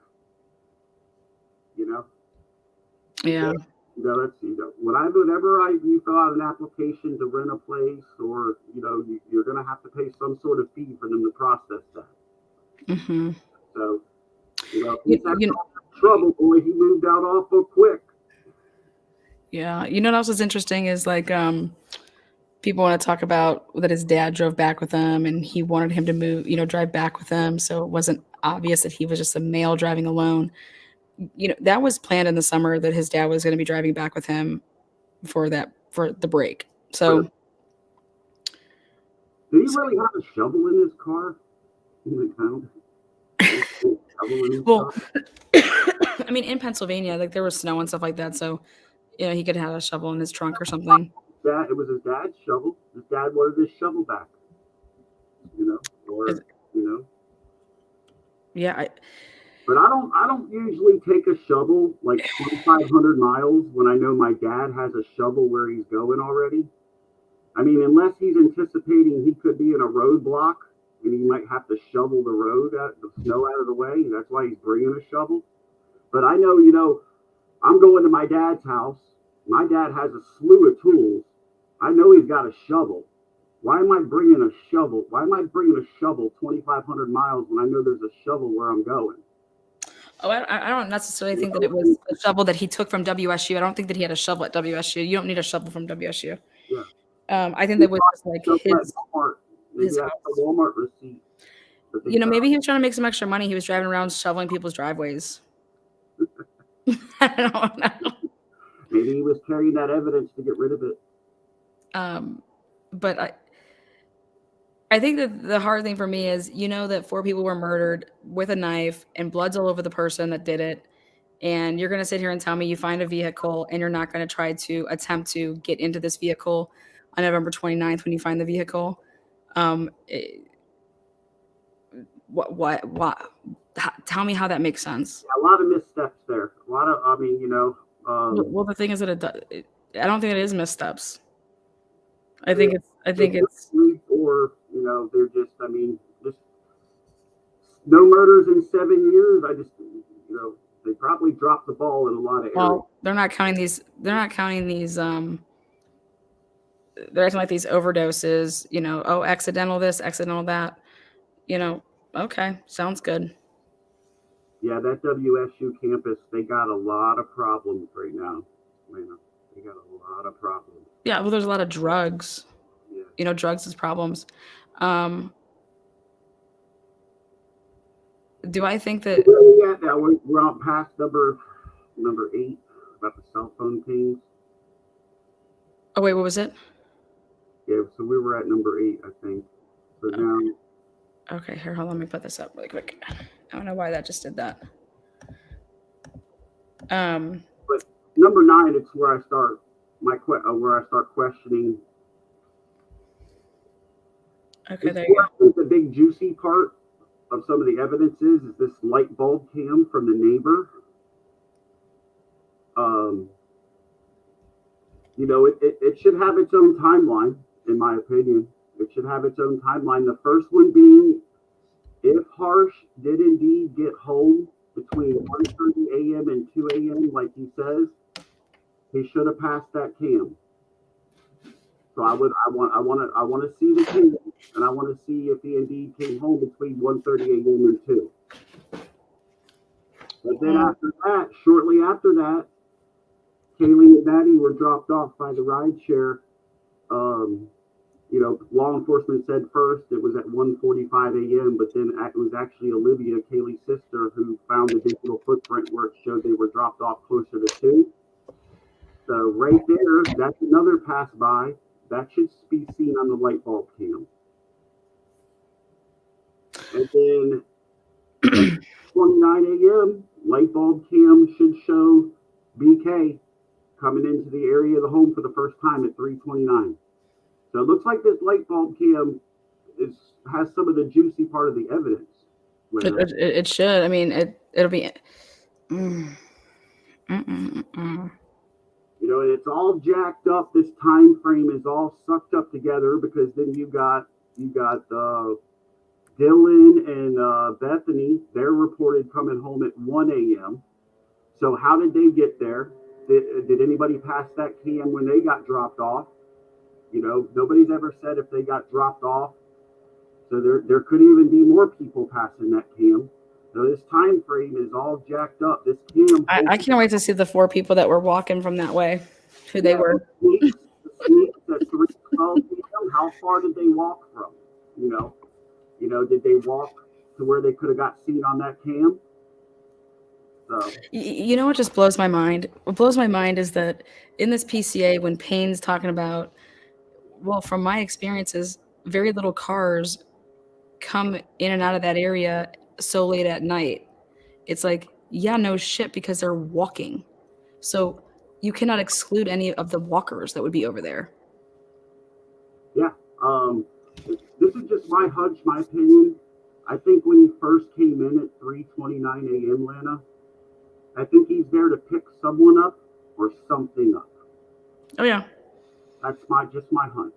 Yeah. Whenever you fill out an application to rent a place, or you're going to have to pay some sort of fee for them to process that. Mm-hmm. So, if he's having trouble, boy, he moved out awful quick. Yeah, what else is interesting is like people want to talk about that his dad drove back with him, and he wanted him to move, drive back with him, so it wasn't obvious that he was just a male driving alone. That was planned in the summer that his dad was going to be driving back with him for the break. So, did he really have a shovel in his car? Well, I mean, in Pennsylvania, like there was snow and stuff like that, so he could have a shovel in his trunk or something. It was his dad's shovel. His dad wanted his shovel back. Yeah, But I don't usually take a shovel like 2,500 miles when I know my dad has a shovel where he's going already. I mean, unless he's anticipating he could be in a roadblock and he might have to shovel the snow out of the way. That's why he's bringing a shovel. But I know, I'm going to my dad's house. My dad has a slew of tools. I know he's got a shovel. Why am I bringing a shovel? Why am I bringing a shovel 2,500 miles when I know there's a shovel where I'm going? Oh, I don't necessarily think that it was a shovel that he took from WSU. I don't think that he had a shovel at WSU. You don't need a shovel from WSU. Yeah. I think that was just like his house. Walmart receipt. Maybe he was trying to make some extra money. He was driving around shoveling people's driveways. I don't know. Maybe he was carrying that evidence to get rid of it. But I think that the hard thing for me is, that 4 people were murdered with a knife and blood's all over the person that did it. And you're going to sit here and tell me you find a vehicle and you're not going to try to attempt to get into this vehicle on November 29th when you find the vehicle. What? Tell me how that makes sense. A lot of missteps there. Well, the thing is that I don't think it is missteps. I think it's or they're just no murders in 7 years. They probably dropped the ball in a lot of areas. Well, they're not counting these. They're acting like these overdoses. Accidental this, accidental that. Okay, sounds good. Yeah, that WSU campus, they got a lot of problems right now. Man, they got a lot of problems. Yeah, well, there's a lot of drugs. Yeah. Drugs is problems. Do I think that? Yeah, we're on past number 8 about the cell phone pings. Oh wait, what was it? Yeah, so we were at number 8, I think. So now. Okay, here, hold on. Let me put this up really quick. I don't know why that just did that. But number 9, it's where I start questioning. Okay, there you go. The big juicy part of some of the evidence is this light bulb cam from the neighbor. It should have its own timeline, in my opinion. It should have its own timeline. The first one being, if Harsh did indeed get home between 1:30 a.m. and 2 a.m., like he says, he should have passed that cam. So I want to see the cam, and I want to see if he indeed came home between 1:30 a.m. and 2. But then after that, shortly after that, Kaylee and Maddie were dropped off by the rideshare. Law enforcement said first it was at 1:45 a.m., but then it was actually Olivia, Kaylee's sister, who found the digital footprint where it showed they were dropped off closer to 2. So right there, that's another pass by. That should be seen on the light bulb cam. And then 29 a.m., light bulb cam should show BK coming into the area of the home for the first time at 3:29. So it looks like this light bulb cam has some of the juicy part of the evidence. It should. I mean, it'll be. And it's all jacked up. This time frame is all sucked up together because then you got Dylan and Bethany. They're reported coming home at 1 a.m. So how did they get there? Did anybody pass that cam when they got dropped off? Nobody's ever said if they got dropped off. So there could even be more people passing that cam. So this time frame is all jacked up. This cam. I can't wait to see the 4 people that were walking from that way, who they were. The sneaks at 3:12 p.m. How far did they walk from? Did they walk to where they could have got seen on that cam? So. You know what just blows my mind? What blows my mind is that in this PCA, when Payne's talking about, well, from my experiences, very little cars come in and out of that area so late at night. It's like, yeah, no shit, because they're walking. So you cannot exclude any of the walkers that would be over there. Yeah. This is just my hunch, my opinion. I think when he first came in at 3:29 a.m., Lana, I think he's there to pick someone up or something up. Oh yeah. That's just my hunch.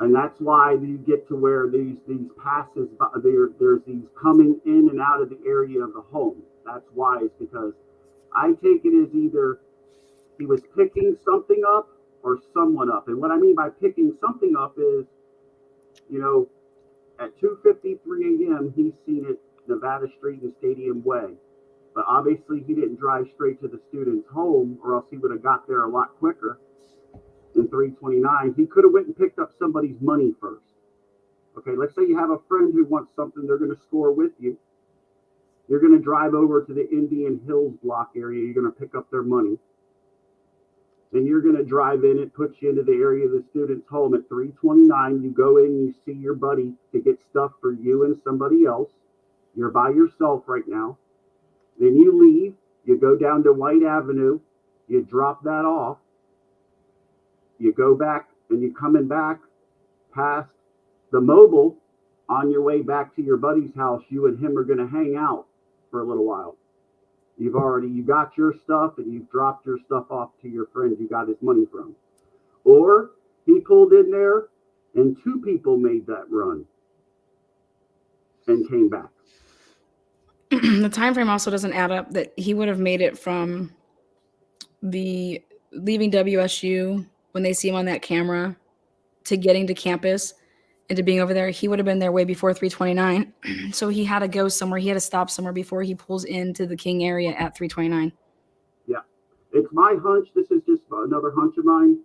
And that's why you get to where these passes, there's these coming in and out of the area of the home. That's why, it's because I take it as either he was picking something up or someone up. And what I mean by picking something up is, at 2:53 a.m., he's seen it Nevada Street and Stadium Way. But obviously he didn't drive straight to the student's home, or else he would have got there a lot quicker than 3:29. He could have went and picked up somebody's money first. Okay, let's say you have a friend who wants something, they're going to score with you. You're going to drive over to the Indian Hills block area. You're going to pick up their money. Then you're going to drive in and put you into the area of the student's home at 3:29. You go in, you see your buddy to get stuff for you and somebody else. You're by yourself right now. Then you leave. You go down to White Avenue. You drop that off. You go back, and you're coming back past the mobile on your way back to your buddy's house. You and him are going to hang out for a little while. You got your stuff, and you've dropped your stuff off to your friend you got his money from. Or he pulled in there, and 2 people made that run and came back. The time frame also doesn't add up that he would have made it from the leaving WSU when they see him on that camera to getting to campus and to being over there. He would have been there way before 3:29. So he had to go somewhere. He had to stop somewhere before he pulls into the King area at 3:29. Yeah. It's my hunch. This is just another hunch of mine.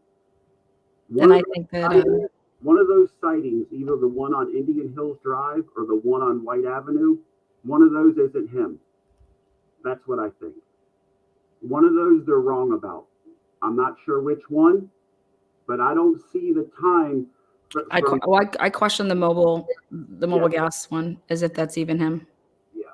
And I think that one of those sightings, either the one on Indian Hills Drive or the one on White Avenue, one of those isn't him. That's what I think. One of those they're wrong about. I'm not sure which one, but I don't see the time. I question the mobile gas one, as if that's even him. Yeah.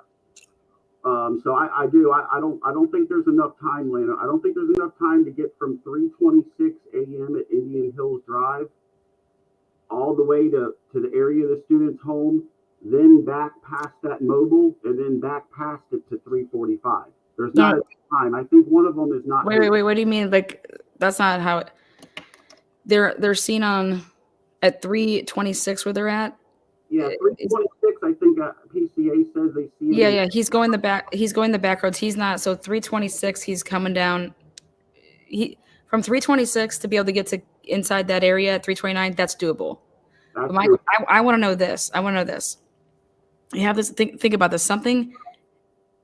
So I do. I don't think there's enough time, Lana. I don't think there's enough time to get from 3:26 a.m. at Indian Hills Drive all the way to the area of the student's home, then back past that mobile, and then back past it to 3:45. There's not enough time. I think one of them is not. Wait. What do you mean? Like, that's not how it. They're seen on at 3:26 where they're at. Yeah, 3:26. I think PCA says they see. Yeah. He's going the back roads. He's not. So 3:26. He's coming down. From 3:26 to be able to get to inside that area at 3:29. That's doable. I want to know this. You have this. Think about this.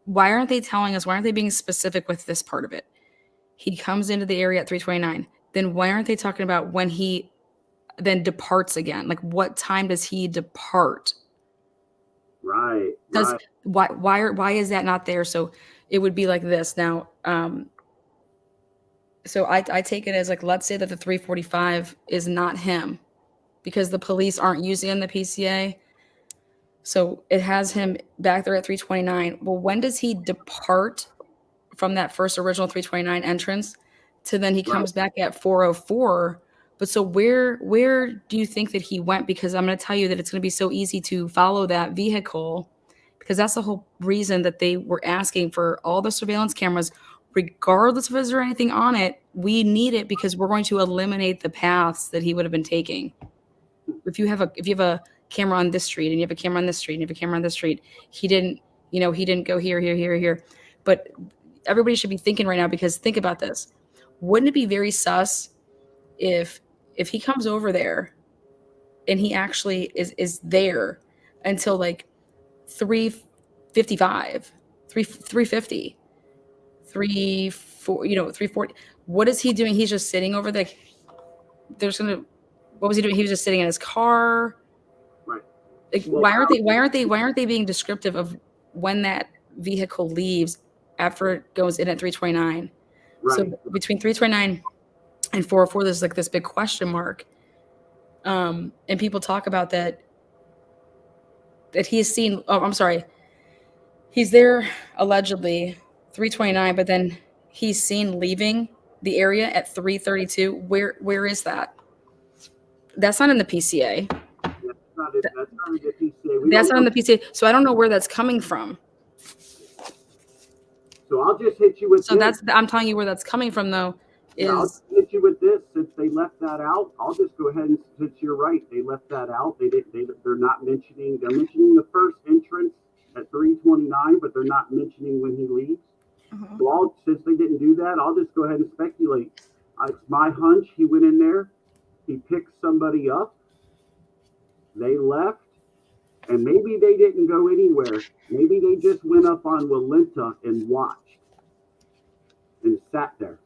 Why aren't they telling us? Why aren't they being specific with this part of it? He comes into the area at 3:29. Then why aren't they talking about when he then departs again? Like, what time does he depart? Right. Why is that not there? So it would be like this now. So I take it as, like, let's say that the 3:45 is not him because the police aren't using the PCA. So it has him back there at 3:29. Well, when does he depart from that first original 3:29 entrance to then he comes back at 4:04? But so where do you think that he went? Because I'm going to tell you that it's going to be so easy to follow that vehicle, because that's the whole reason that they were asking for all the surveillance cameras, regardless if there's anything on it. We need it because we're going to eliminate the paths that he would have been taking. If you have a camera on this street and you have a camera on this street and you have a camera on this street, he didn't go here. But everybody should be thinking right now, because think about this. Wouldn't it be very sus if he comes over there and he actually is there until like 3:55, 3:50, 3:40? What is he doing? He's just sitting over there. What was he doing? He was just sitting in his car. Right. Like, Well, why aren't they being descriptive of when that vehicle leaves after it goes in at 3:29? Right. So between 3:29 and 4:04, there's like this big question mark. And people talk about that he's seen. Oh, I'm sorry. He's there allegedly 3:29, but then he's seen leaving the area at 3:32. Where is that? That's not in the PCA. That's not in the PCA. That's not in the PCA. So I don't know where that's coming from. So I'll just hit you with this. I'm telling you where that's coming from, though. I'll just hit you with this. Since they left that out, I'll just go ahead and, since you're right, they left that out. They're not mentioning. They're mentioning the first entrance at 3:29, but they're not mentioning when he leaves. Uh-huh. So since they didn't do that, I'll just go ahead and speculate. It's my hunch he went in there, he picked somebody up, they left, and maybe they didn't go anywhere. Maybe they just went up on Walenta and watched and sat there.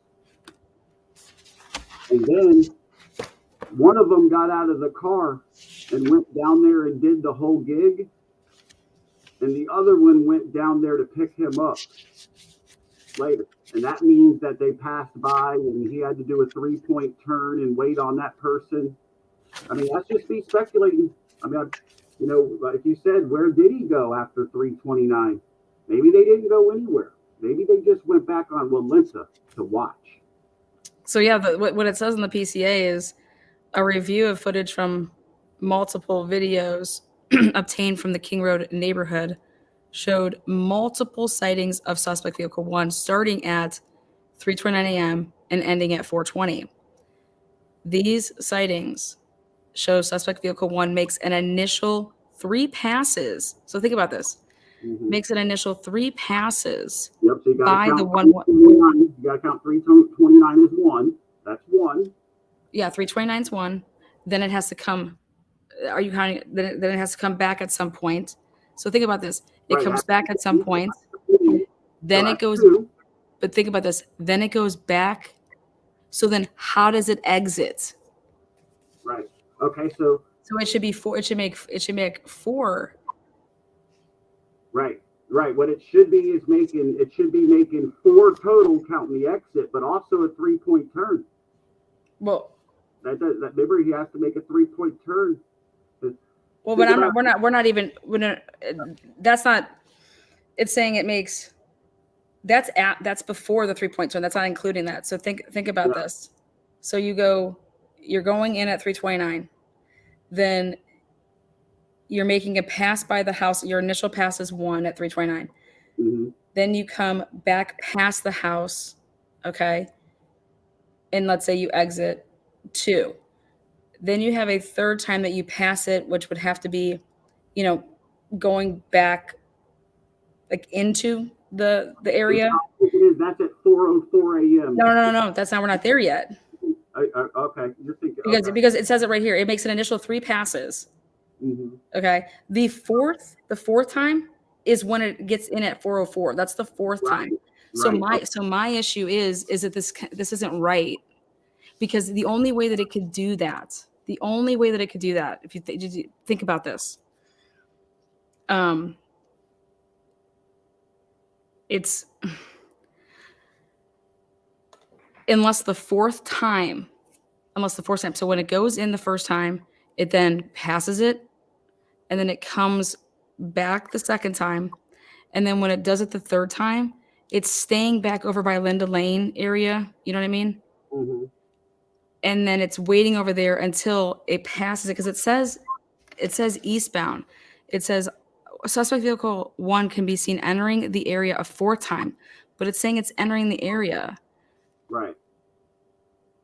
And then one of them got out of the car and went down there and did the whole gig. And the other one went down there to pick him up later. And that means that they passed by and he had to do a 3-point turn and wait on that person. I mean, that's just me speculating. I mean, like you said, where did he go after 3:29? Maybe they didn't go anywhere. Maybe they just went back on Walenta to watch. So yeah, what it says in the PCA is a review of footage from multiple videos obtained from the King Road neighborhood showed multiple sightings of suspect vehicle 1 starting at 3:29 a.m. and ending at 4:20. These sightings show suspect vehicle 1 makes an initial 3 passes. So think about this. Mm-hmm. Makes an initial 3 passes. Yep, so you by count the one. You got to count 3:29 as 1. That's 1. Yeah, 3:29 is 1. Then it has to come. Are you counting? Then it has to come back at some point. So think about this. It comes back at some point. Then it goes. But think about this. Then it goes back. So then, how does it exit? Right. Okay. So it should be 4. It should make 4. Right. Right. What it should be is making 4 total counting the exit, but also a 3-point turn. Well, remember he has to make a 3-point turn. Well, but we're not even. That's not. It's saying it makes. That's before the 3-point turn. That's not including that. So think about this. So you're going in at 3:29, then you're making a pass by the house. Your initial pass is 1 at 3:29. Mm-hmm. Then you come back past the house, okay? And let's say you exit 2. Then you have a third time that you pass it, which would have to be, going back like into the area. That's at 4:04 a.m. No. That's not. We're not there yet. Okay. You're thinking, because it says it right here. It makes an initial 3 passes. Mm-hmm. Okay. The fourth time is when it gets in at 4:04. That's the 4th time. So my issue is that this isn't right, because the only way that it could do that, if you think about this, it's unless the fourth time. So when it goes in the first time, it then passes it, and then it comes back the second time, and then when it does it the third time, it's staying back over by Linda Lane area. You know what I mean? Mm-hmm. And then it's waiting over there until it passes it, because it says eastbound. It says suspect vehicle 1 can be seen entering the area a 4th time, but it's saying it's entering the area. Right.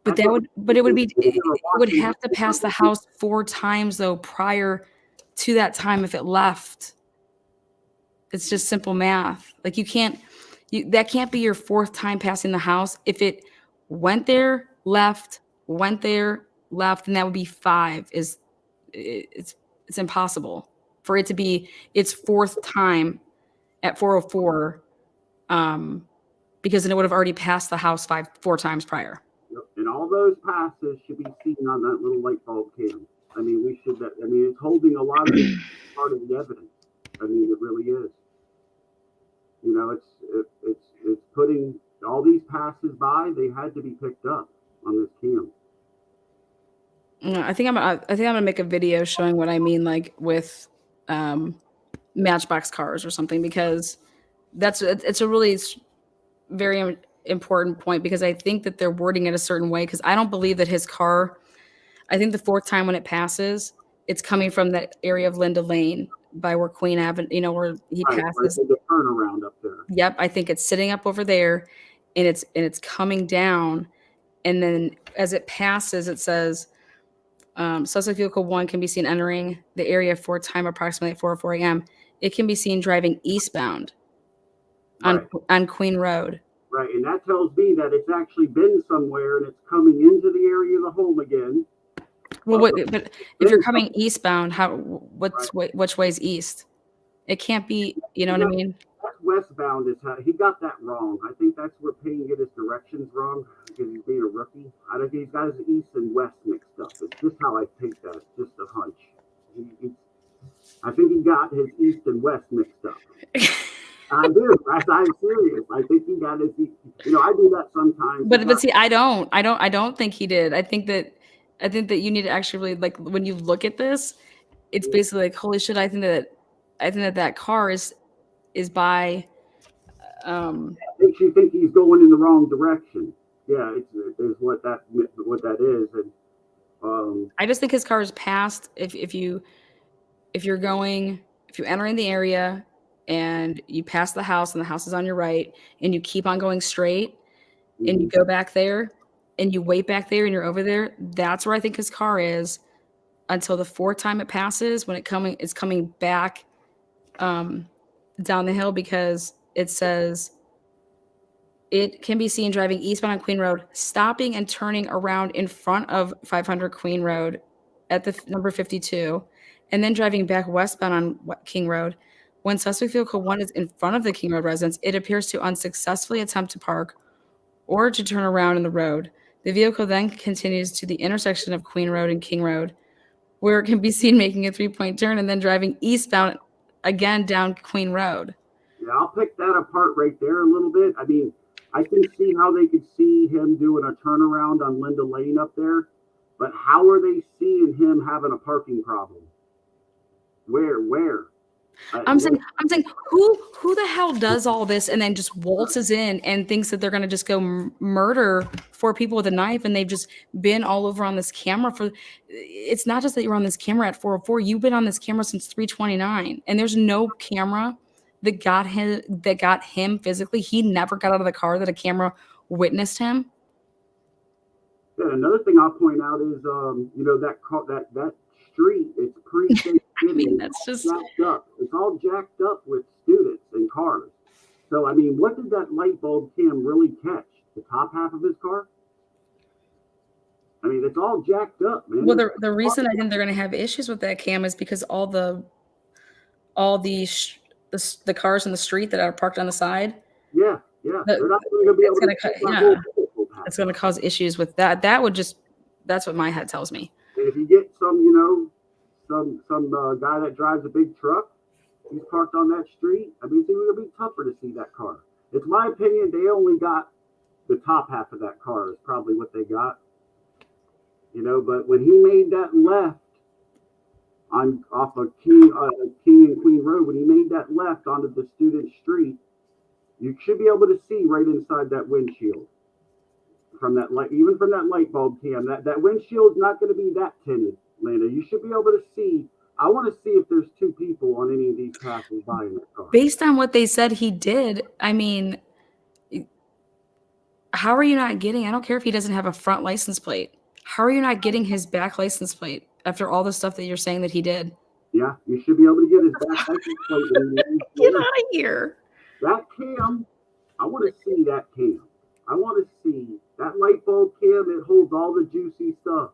But it would have to pass the house 4 times though prior to that time if it left. It's just simple math. Like you can't That can't be your fourth time passing the house. If it went there, left, went there, left, then that would be 5. It's impossible for it to be its fourth time at 404, because then it would have already passed the house 4 times prior. Yep. And all those passes should be seen on that little light bulb cam. I mean, it's holding a lot of part of the evidence. I mean, it really is. You know, it's putting all these passes by. They had to be picked up on this cam. I think I'm gonna make a video showing what I mean, like with Matchbox cars or something, because it's a really very important point, because I think that they're wording it a certain way, because I don't believe that his car, I think the fourth time when it passes, it's coming from that area of Linda Lane by where Queen Avenue, you know, where he passes. Like the turnaround up there. Yep, I think it's sitting up over there, and it's coming down, and then as it passes, it says suspect vehicle 1 can be seen entering the area for time approximately 4:04 a.m. It can be seen driving eastbound on Queen Road. Right, and that tells me that it's actually been somewhere and it's coming into the area of the home again. Well, but if you're coming eastbound, which way's east? It can't be, you know what I mean? That's westbound is how he got that wrong. I think that's where Payne get his directions wrong because he's being a rookie. I think he's got his east and west mixed up. It's just how I take that. It's just a hunch. I think he got his east and west mixed up. I do. I'm serious. I think he got his. You know, I do that sometimes. But see, I don't think he did. I think that you need to actually, like, when you look at this, it's basically like, holy shit! I think that car is by. Makes you think he's going in the wrong direction. Yeah, it's what that is, and I just think his car is passed. If you're entering the area and you pass the house and the house is on your right and you keep on going straight and you go back there and you wait back there and you're over there, that's where I think his car is until the fourth time it passes, when it's coming back down the hill, because it says it can be seen driving eastbound on Queen Road, stopping and turning around in front of 500 Queen Road at the number 52, and then driving back westbound on King Road. When suspect vehicle 1 is in front of the King Road residence, it appears to unsuccessfully attempt to park or to turn around in the road. The vehicle then continues to the intersection of Queen Road and King Road, where it can be seen making a 3-point turn and then driving eastbound again down Queen Road. Yeah, I'll pick that apart right there a little bit. I mean, I can see how they could see him doing a turnaround on Linda Lane up there, but how are they seeing him having a parking problem? Where? I'm saying, who the hell does all this and then just waltzes in and thinks that they're going to just go murder 4 people with a knife, and they've just been all over on this camera for. It's not just that you're on this camera at 4:04. You've been on this camera since 3:29, and there's no camera that got him physically. He never got out of the car that a camera witnessed him. Yeah, another thing I'll point out is, that street, it's pretty. I mean, that's just jacked up. It's all jacked up with students and cars. So, I mean, what did that light bulb cam really catch? The top half of his car? I mean, it's all jacked up, man. Well, the reason I think they're going to have issues with that cam is because all the cars in the street that are parked on the side. Yeah. They're not going to be able to. It's going to cause issues with that. That's what my head tells me. And if you get some guy that drives a big truck, he's parked on that street. I mean, it's even going to be tougher to see that car. It's my opinion they only got the top half of that car is probably what they got. You know, but when he made that left off of King and Queen Road, when he made that left onto the student street, you should be able to see right inside that windshield from that light, even from that light bulb cam. That windshield's not going to be that tinted, Lana. You should be able to see. I want to see if there's 2 people on any of these passes by in that car. Based on what they said he did, I mean, how are you not getting? I don't care if he doesn't have a front license plate. How are you not getting his back license plate after all the stuff that you're saying that he did? Yeah, you should be able to get his back license plate. Get out of here. That cam I want to see that cam. I want to see that light bulb cam. It holds all the juicy stuff.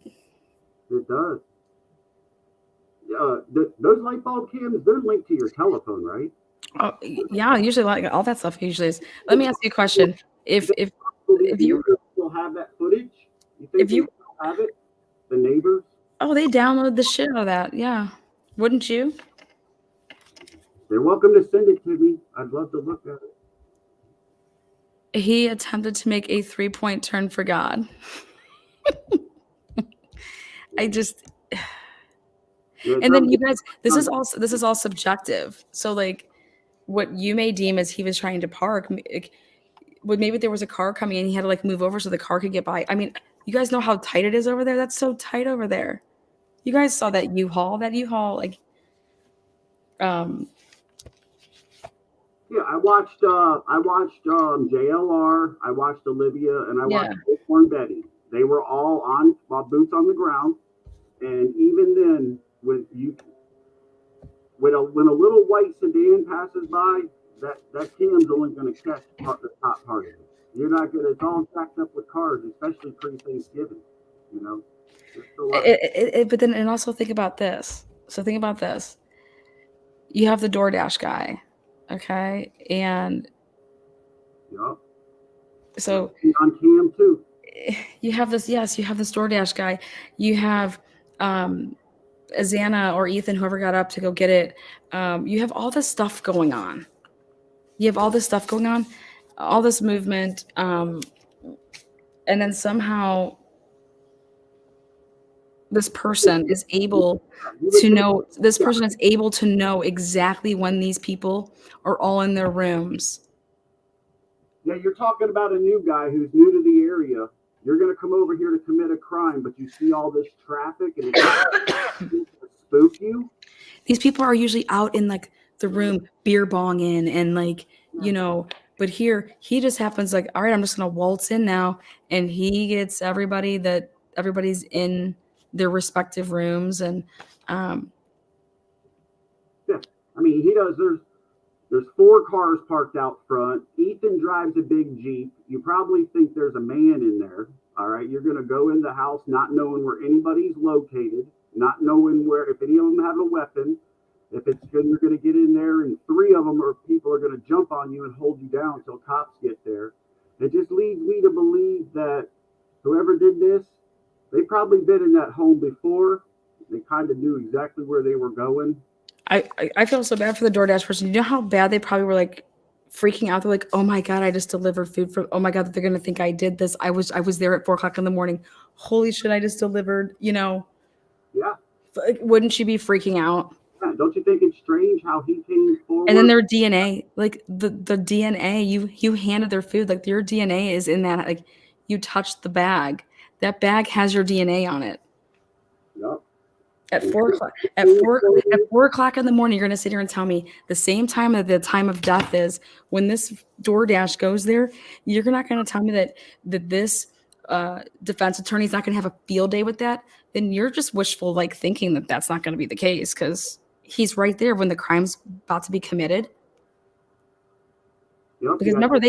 It does. Those light bulb cams, they're linked to your telephone, right? Oh, yeah, usually like all that stuff usually is. Let me ask you a question. If you still have that footage, you think if you still have it? The neighbors? oh, they download the shit out of that. Yeah. Wouldn't you? They're welcome to send it to me. I'd love to look at it. He attempted to make a 3-point turn for God. I just Yeah, and then you guys, this is all subjective. So like what you may deem as he was trying to park, like, maybe there was a car coming and he had to like move over so the car could get by. I mean, you guys know how tight it is over there. That's so tight over there. You guys saw that U-Haul, like yeah, I watched JLR, I watched Olivia, and I watched Horn Betty. They were all on boots on the ground, and even then, when a little white sedan passes by, that cam's only going to catch the top part of it. You're not going to. It's all jacked up with cars, especially pre-Thanksgiving. You know. But then, and also think about this. So think about this. You have the DoorDash guy, okay, and so on cam too. You have this DoorDash guy. You have Azana or Ethan, whoever got up to go get it. You have all this stuff going on. All this movement, and then somehow this person is able to know. This person is able to know exactly when these people are all in their rooms. Yeah, you're talking about a new guy who's new to the area. You're going to come over here to commit a crime, but you see all this traffic and it's spook you. These people are usually out in like the room beer bonging and like, but here he just happens like, all right, I'm just going to waltz in now. And he gets everybody's in their respective rooms. And, yeah, I mean, he does. There's 4 cars parked out front. Ethan drives a big Jeep. You probably think there's a man in there. All right. You're going to go in the house not knowing where anybody's located, not knowing if any of them have a weapon. If it's good, you're going to get in there and 3 of them people are going to jump on you and hold you down until cops get there. It just leads me to believe that whoever did this, they probably been in that home before. They kind of knew exactly where they were going. I feel so bad for the DoorDash person. You know how bad they probably were like freaking out. They're like, oh my God, I just delivered food oh my God, they're going to think I did this. I was there at 4:00 in the morning. Holy shit, I just delivered, Yeah. Like, wouldn't she be freaking out? Yeah. Don't you think it's strange how he came forward? And then their DNA, like the DNA, you handed their food, like your DNA is in that, like you touched the bag. That bag has your DNA on it. Yep. At 4:00 in the morning, you're gonna sit here and tell me the same time that the time of death is when this DoorDash goes there. You're not gonna tell me that this defense attorney's not gonna have a field day with that. Then you're just wishful, like thinking that that's not gonna be the case because he's right there when the crime's about to be committed. Yep, because remember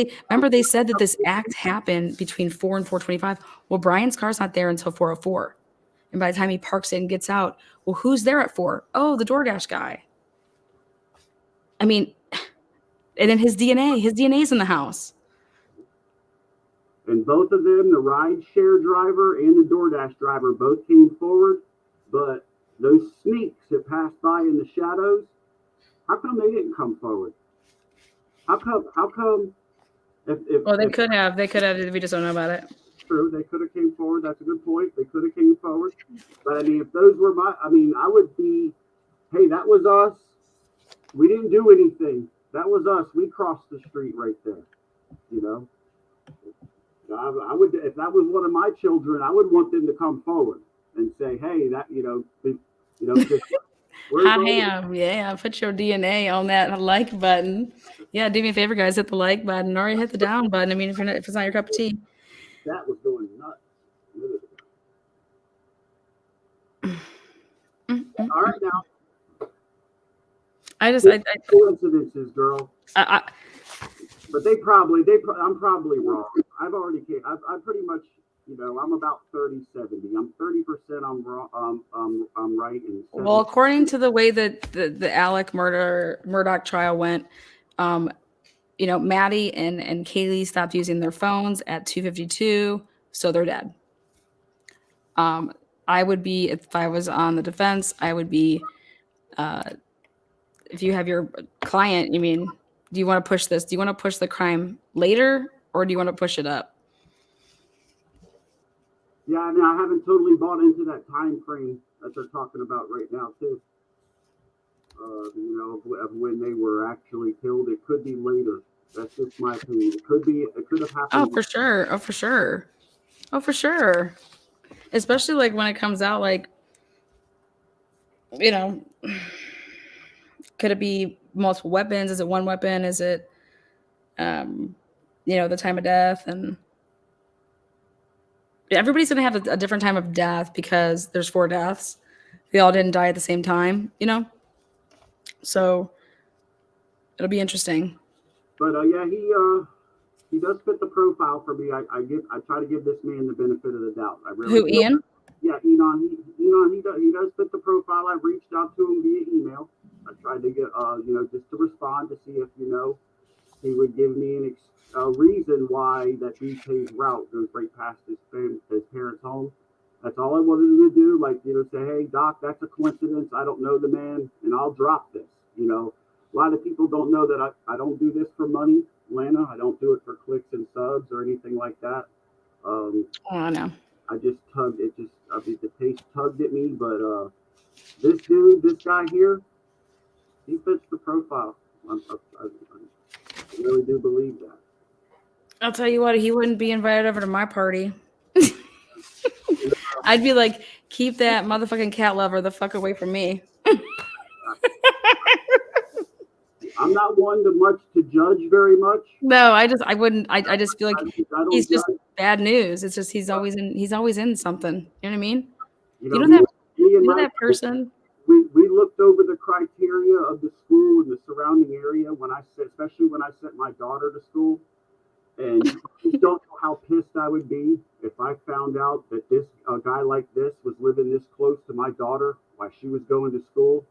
they said that this act happened between 4 and 4:25. Well, Brian's car's not there until 4:04. And by the time he parks it and gets out, well, who's there at 4? Oh, the DoorDash guy. I mean, and then his DNA's in the house. And both of them, the rideshare driver and the DoorDash driver, both came forward. But those sneaks that passed by in the shadows, how come they didn't come forward? How come? They could have. We just don't know about it. True, they could have came forward. That's a good point. They could have came forward. But I mean, if those were I would be, hey, that was us. We didn't do anything. That was us. We crossed the street right there. I would, if that was one of my children, I would want them to come forward and say, hey, that, hot ham. Yeah, put your DNA on that like button. Yeah, do me a favor, guys, hit the like button or hit the down button. I mean, if it's not your cup of tea. That was going nuts. All right, now. I coincidences, girl. But I'm probably wrong. I've pretty much, I'm about 30-70. I'm 30%. I'm wrong. I'm right. And Well, according to the way that the Alec Murdoch trial went, Maddie and Kaylee stopped using their phones at 2:52, so they're dead. I would be, if I was on the defense, I would be, if you have your client, do you want to push this? Do you want to push the crime later, or do you want to push it up? Yeah, I mean, I haven't totally bought into that time frame that they're talking about right now, too. Of when they were actually killed. It could be later. That's just my opinion. It could have happened. Oh, for sure. Oh, for sure. Oh, for sure. Especially like when it comes out, like, could it be multiple weapons? Is it one weapon? Is it, the time of death? And everybody's going to have a different time of death because there's 4 deaths. They all didn't die at the same time, So it'll be interesting. But yeah, he does fit the profile for me. I try to give this man the benefit of the doubt. I really Who, Ian? Yeah, Enon. He does fit the profile. I reached out to him via email. I tried to get just to respond to see if he would give me a reason why that BK's route goes right past his parents' home. That's all I wanted him to do. Like, say, hey, Doc, that's a coincidence. I don't know the man, and I'll drop this. A lot of people don't know that I don't do this for money, Lana. I don't do it for clicks and subs or anything like that. I know. I just tugged it. The taste tugged at me. But this guy here, he fits the profile. I really do believe that. I'll tell you what, he wouldn't be invited over to my party. I'd be like, keep that motherfucking cat lover the fuck away from me. I'm not one to judge very much. No, I wouldn't. I just feel like he's just bad news. It's just he's always in something. You know what I mean? That person. We looked over the criteria of the school and the surrounding area especially when I sent my daughter to school. And you don't know how pissed I would be if I found out that a guy like this was living this close to my daughter while she was going to school,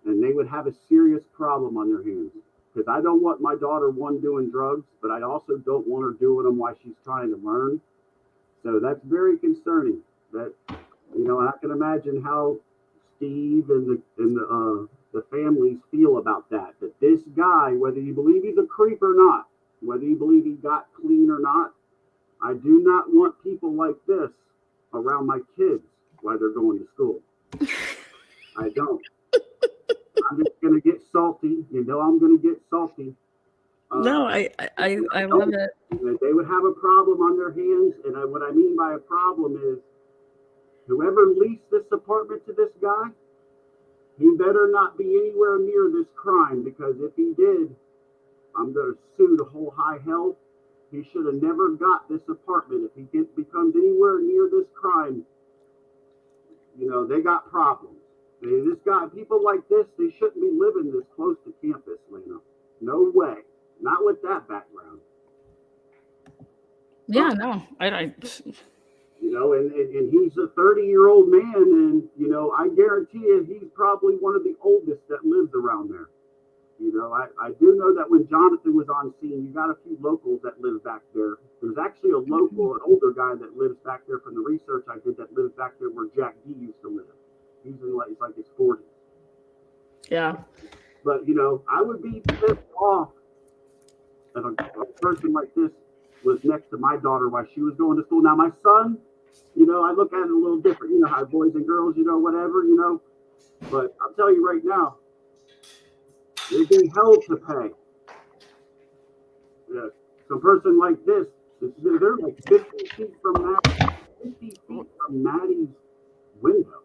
and they would have a serious problem on their hands. Because I don't want my daughter, doing drugs, but I also don't want her doing them while she's trying to learn. So that's very concerning. That I can imagine how Steve and the families feel about that. That this guy, whether you believe he's a creep or not, whether you believe he got clean or not, I do not want people like this around my kids while they're going to school. I don't. I'm just going to get salty. I'm going to get salty. No, I love it. They would have a problem on their hands. And what I mean by a problem is whoever leased this apartment to this guy, he better not be anywhere near this crime, because if he did, I'm going to sue the whole high hell. He should have never got this apartment. If he becomes anywhere near this crime, they got problems. People like this, they shouldn't be living this close to campus, Lena. No way. Not with that background. Yeah, no. I and he's a 30-year-old man, and, I guarantee you he's probably one of the oldest that lives around there. I do know that when Jonathan was on scene, you got a few locals that live back there. There's actually an older guy that lives back there from the research I did that lives back there where Jack D used to live. He's in his 40s. Yeah. But, I would be pissed off if a person like this was next to my daughter while she was going to school. Now, my son, I look at it a little different. How boys and girls, whatever, But I'll tell you right now, there'd be hell to pay. Yeah. Some person like this, they're like 50 feet from Maddie's window.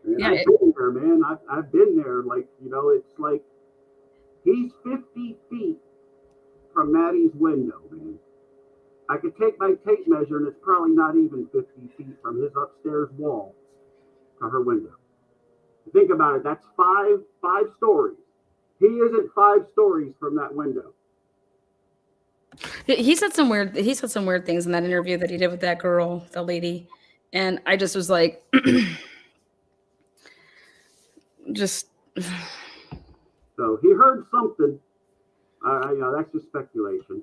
And yeah, I've been there, man. I've been there. It's like he's 50 feet from Maddie's window, man. I could take my tape measure, and it's probably not even 50 feet from his upstairs wall to her window. Think about it. That's five stories. He isn't 5 stories from that window. He said some weird things in that interview that he did with that girl, the lady, and I just was like, just So he heard something. That's just speculation.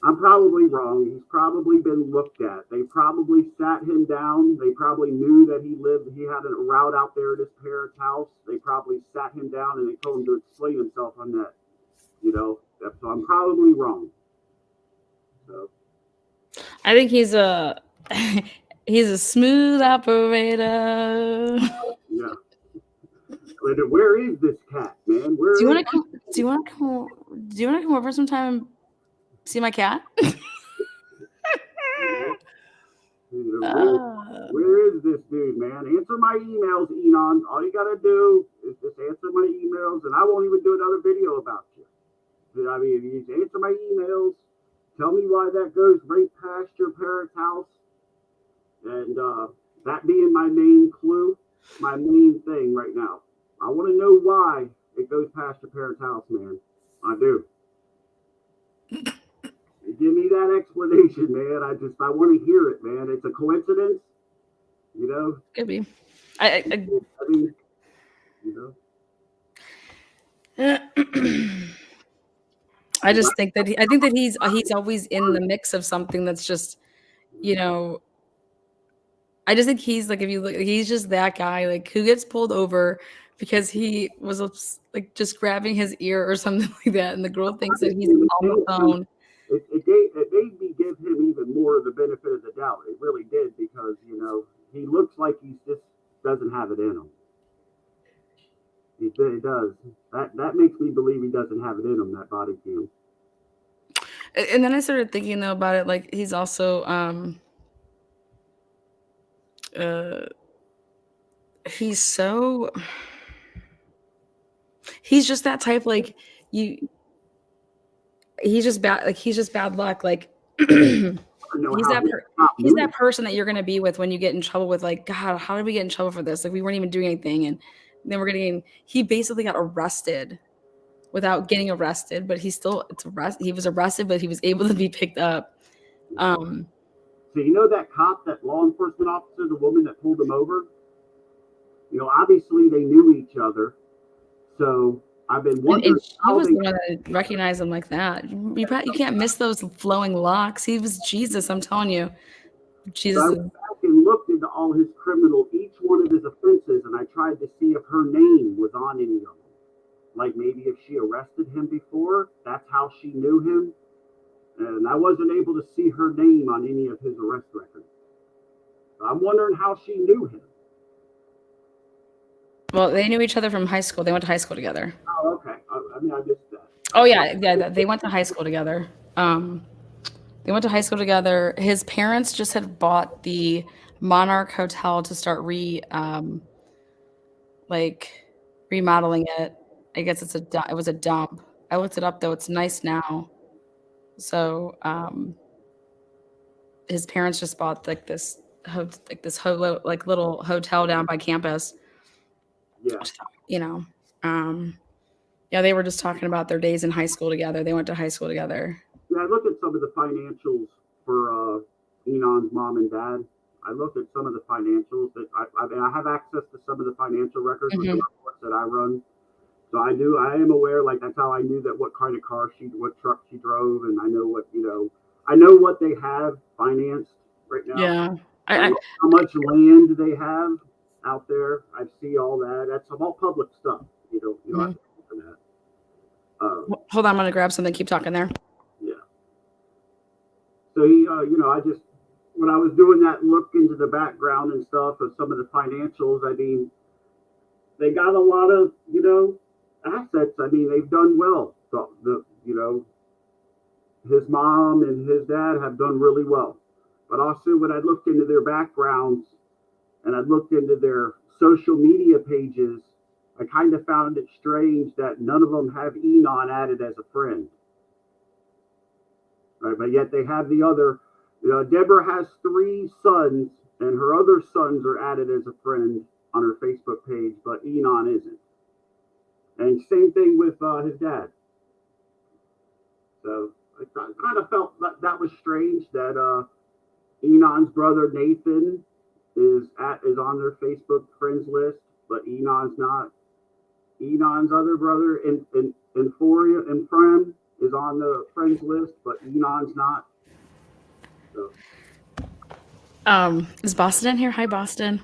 I'm probably wrong. He's probably been looked at. They probably sat him down. They probably knew that he had a route out there at his parents' house. They probably sat him down and they told him to explain himself on that. So I'm probably wrong. So I think he's a he's a smooth operator. yeah. Where is this cat, man? Do you want to come over sometime and see my cat? Where is this dude, man? Answer my emails, Enon. All you gotta do is just answer my emails, and I won't even do another video about you. I mean, if you just answer my emails, tell me why that goes right past your parents' house, and that being my main clue, my main thing right now. I want to know why it goes past your parents' house, man. I do. Give me that explanation, man. I want to hear it, man. It's a coincidence, Could be. I mean, I just think that he's always in the mix of something that's just, I just think he's like, if you look, he's just that guy like who gets pulled over because he was like just grabbing his ear or something like that, and the girl thinks that he's on the phone. It made me give him even more of the benefit of the doubt. It really did, because he looks like he just doesn't have it in him. He does. That makes me believe he doesn't have it in him, that body cam. And then I started thinking though about it, like he's also he's just that type, like he's just bad luck, like he's that person that you're going to be with when you get in trouble with, like, God, how did we get in trouble for this? Like, we weren't even doing anything, and then he basically got arrested without getting arrested, but he was arrested, but he was able to be picked up. So that cop, that law enforcement officer, the woman that pulled him over, obviously they knew each other. So I've been wondering. And she was the one that recognized him like that. You can't miss those flowing locks. He was Jesus, I'm telling you. Jesus. So I went back and looked into all his each one of his offenses, and I tried to see if her name was on any of them. Like maybe if she arrested him before, that's how she knew him. And I wasn't able to see her name on any of his arrest records. So I'm wondering how she knew him. Well, they knew each other from high school. They went to high school together. Oh, okay. I missed that. Oh, yeah. They went to high school together. They went to high school together. His parents just had bought the Monarch Hotel to start remodeling it. I guess it was a dump. I looked it up though. It's nice now. So his parents just bought like this little hotel down by campus. Yeah. Yeah, they were just talking about their days in high school together. They went to high school together. Yeah, I looked at some of the financials for Enon's mom and dad. I looked at some of the financials that I have access to some of the financial records with the reports that I run. So I am aware, like that's how I knew that what kind of car what truck she drove, and I know what they have financed right now. Yeah. How much land they have out there. I see all that. That's all public stuff. You don't have to pay for that. Hold on, I'm gonna grab something. Keep talking there. Yeah. So he, I just, when I was doing that look into the background and stuff of some of the financials, I mean, they got a lot of, assets. I mean, they've done well. So his mom and his dad have done really well. But also when I looked into their backgrounds and I looked into their social media pages, I kind of found it strange that none of them have Enon added as a friend. Right? But yet they have the other, Deborah has 3 sons and her other sons are added as a friend on her Facebook page, but Enon isn't. And same thing with his dad. So I kind of felt that was strange that Enon's brother Nathan is on their Facebook friends list, but Enon's not. Enon's other brother Infrem is on the friends list, but Enon's not. So. Is Boston in here? Hi, Boston.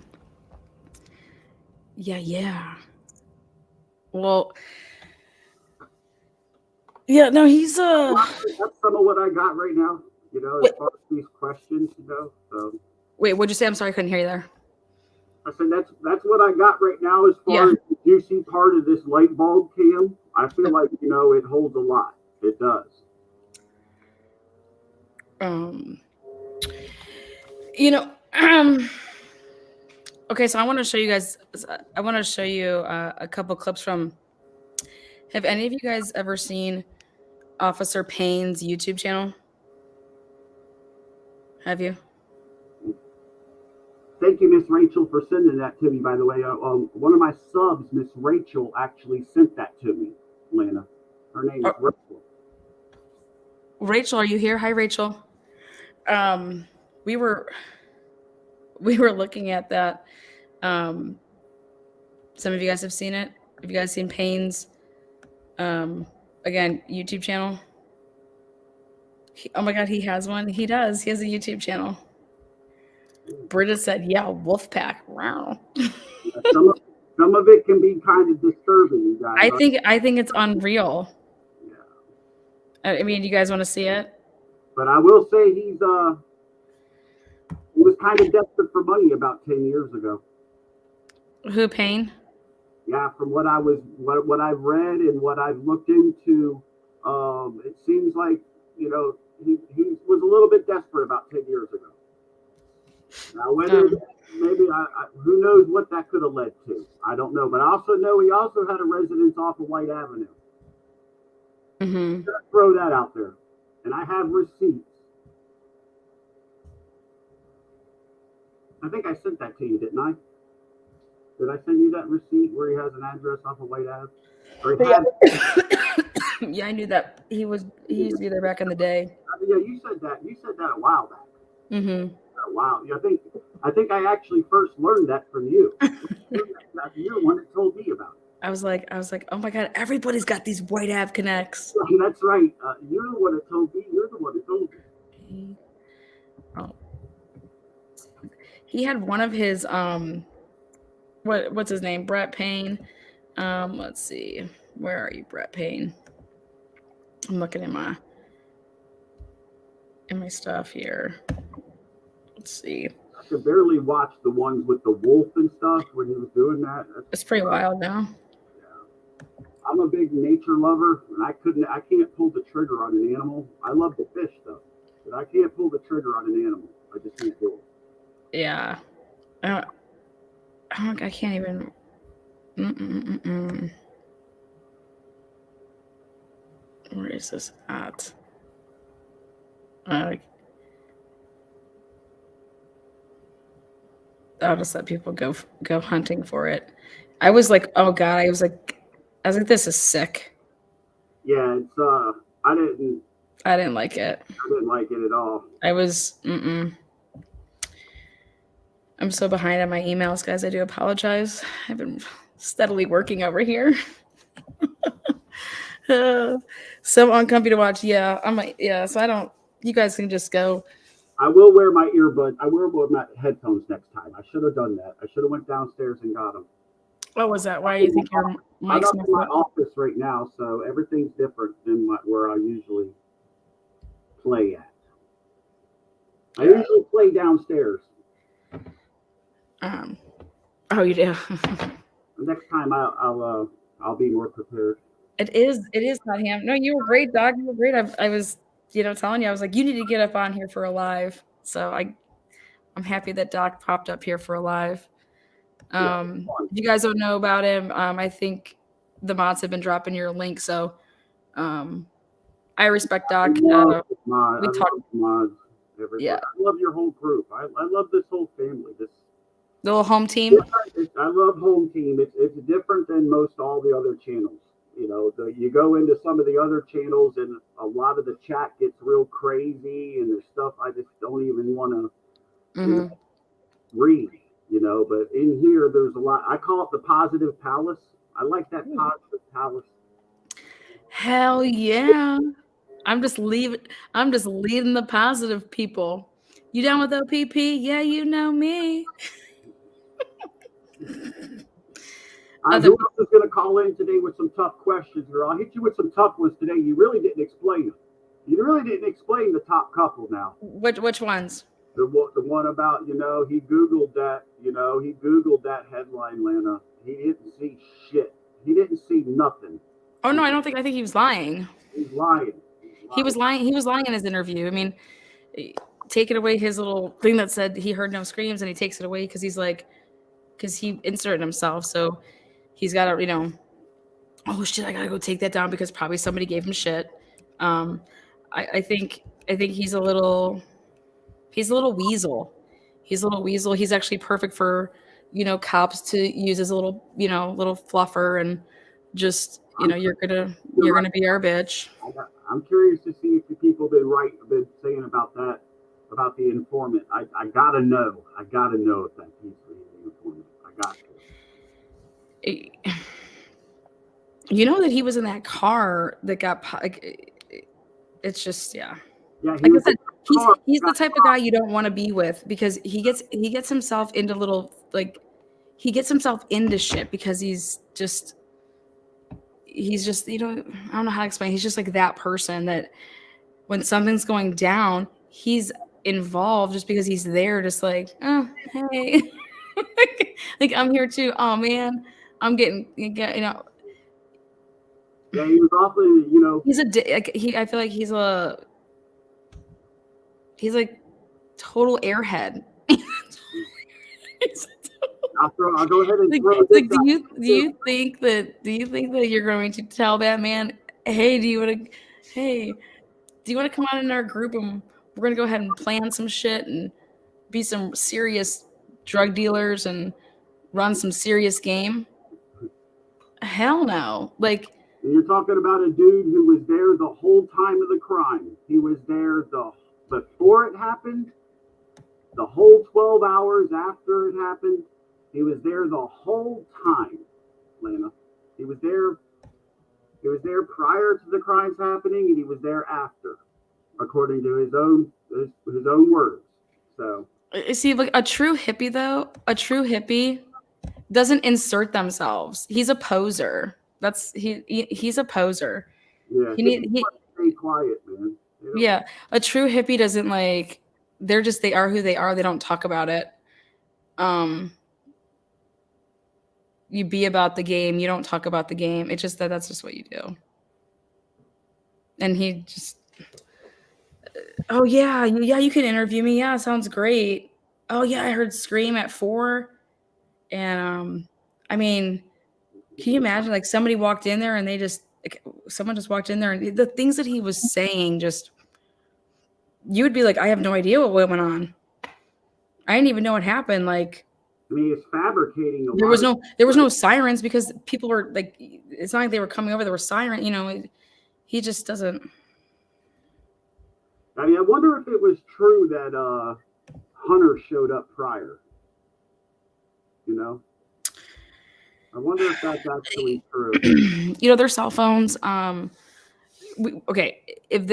Yeah. Well, yeah, no, he's That's some of what I got right now. As far as these questions, So. Wait, what'd you say? I'm sorry, I couldn't hear you there. I said that's what I got right now as far as the juicy part of this light bulb cam. I feel like it holds a lot. It does. Okay, so I want to show you guys. I want to show you a couple clips from. Have any of you guys ever seen Officer Payne's YouTube channel? Have you? Thank you, Miss Rachel, for sending that to me, by the way. One of my subs, Miss Rachel, actually sent that to me, Lana. Her name is Rachel. Rachel, are you here? Hi, Rachel. We were looking at that. Some of you guys have seen it. Have you guys seen Payne's, again, YouTube channel? Oh my God, he has one. He does. He has a YouTube channel. Britta said, "Yeah, Wolfpack." Wow. Some of it can be kind of disturbing, you guys. I think it's unreal. Yeah. I mean, you guys want to see it? But I will say he was kind of desperate for money about 10 years ago. Who, Payne? Yeah, from what I've read and what I've looked into, it seems like he was a little bit desperate about 10 years ago. Now, whether maybe who knows what that could have led to? I don't know, but I also know he also had a residence off of White Avenue. Mm-hmm. Throw that out there, and I have receipts. I think I sent that to you, didn't I? Did I send you that receipt where he has an address off of White Ave? Yeah, I knew that he used to be there back in the day. Yeah, you said that. You said that a while back. Mm-hmm. Wow. I think I actually first learned that from you. You're the one that told me about it. I was like, oh my God, everybody's got these White Ave connects. That's right. You're the one that told me. You're the one that told me. Oh. He had one of his what's his name? Brett Payne. Let's see. Where are you, Brett Payne? I'm looking in my stuff here. Let's see. I could barely watch the ones with the wolf and stuff when he was doing that. It's pretty wild now. Yeah. I'm a big nature lover, and I can't pull the trigger on an animal. I love the fish though, but I can't pull the trigger on an animal. I just can't do it. Yeah. I can't even. Where is this at? I'll just let people go hunting for it. I was like, oh God, I was like, this is sick. Yeah, it's I didn't like it. I didn't like it at all. I was I'm so behind on my emails, guys. I do apologize. I've been steadily working over here. So uncomfy to watch. Yeah, so I don't. You guys can just go. I will wear my earbuds. I will wear my headphones next time. I should have done that. I should have went downstairs and got them. What was that? Why do you think your mic's I'm in my office right now, so everything's different than where I usually play at. I usually play downstairs. Oh, you do. Next time I'll be more prepared. It is not him. No, you were great, dog. You were great. I was, telling you, I was like, you need to get up on here for a live. So I'm happy that Doc popped up here for a live. If you guys don't know about him, I think the mods have been dropping your link. So I respect Doc. We talk mods. Yeah. I love your whole group. I love this whole family. This little home team. I love home team. It's different than most all the other channels. You know, you go into some of the other channels, and a lot of the chat gets real crazy, and there's stuff I just don't even want to read. You know, but in here, there's a lot. I call it the positive palace. I like that positive palace. Hell yeah. I'm just leading the positive people. You down with OPP? Yeah, you know me. Who else is going to call in today with some tough questions? Or I'll hit you with some tough ones today. You really didn't explain them. You really didn't explain the top couple now. Which ones? The one about, you know, he Googled that, headline, Lana. He didn't see shit. He didn't see nothing. Oh, no, I think he was lying. He's lying. He was lying in his interview. I mean, taking away his little thing that said he heard no screams, and he takes it away because he inserted himself. So he's got to, you know, oh shit, I got to go take that down because probably somebody gave him shit. I think he's a little weasel. He's a little weasel. He's actually perfect for, you know, cops to use as a little, you know, little fluffer and just, you know, you're gonna be our bitch. I'm curious to see if the people been saying about that, about the informant. I gotta know. I gotta know if that he's the informant. I got to. You know that he was in that car that got. It's just yeah. Yeah, like I said, he's the type of guy you don't want to be with because he gets himself into he gets himself into shit because he's just you know, I don't know how to explain. He's just like that person that when something's going down, he's involved just because he's there, just like, oh hey, like I'm here too. Oh man, I'm getting, you know. Yeah, he was awfully, you know. I feel like he's like total airhead. I'll go ahead and do you think that you're going to tell that man, hey, do you want to come on in our group and we're gonna go ahead and plan some shit and be some serious drug dealers and run some serious game? Hell no. Like, you're talking about a dude who was there the whole time of the crime. He was there before it happened, the whole 12 hours after it happened. He was there the whole time, Lana. He was there prior to the crimes happening, and he was there after, according to his own words. So, see, like a true hippie doesn't insert themselves. He's a poser. He's a poser. Yeah, he stay quiet, man. Yeah, a true hippie doesn't they are who they are. They don't talk about it. You be about the game. You don't talk about the game. It's just that's just what you do. And he just, oh yeah, you can interview me. Yeah, sounds great. Oh yeah, I heard scream at 4. And I mean, can you imagine like somebody walked in there and someone just walked in there and the things that he was saying, just, you would be like, I have no idea what went on. I didn't even know what happened. Like, I mean, it's fabricating. There was no sirens because people were like, it's not like they were coming over. There were sirens, you know. He just doesn't. I mean, I wonder if it was true that Hunter showed up prior. You know, I wonder if that's actually true. You know, their cell phones. Okay, if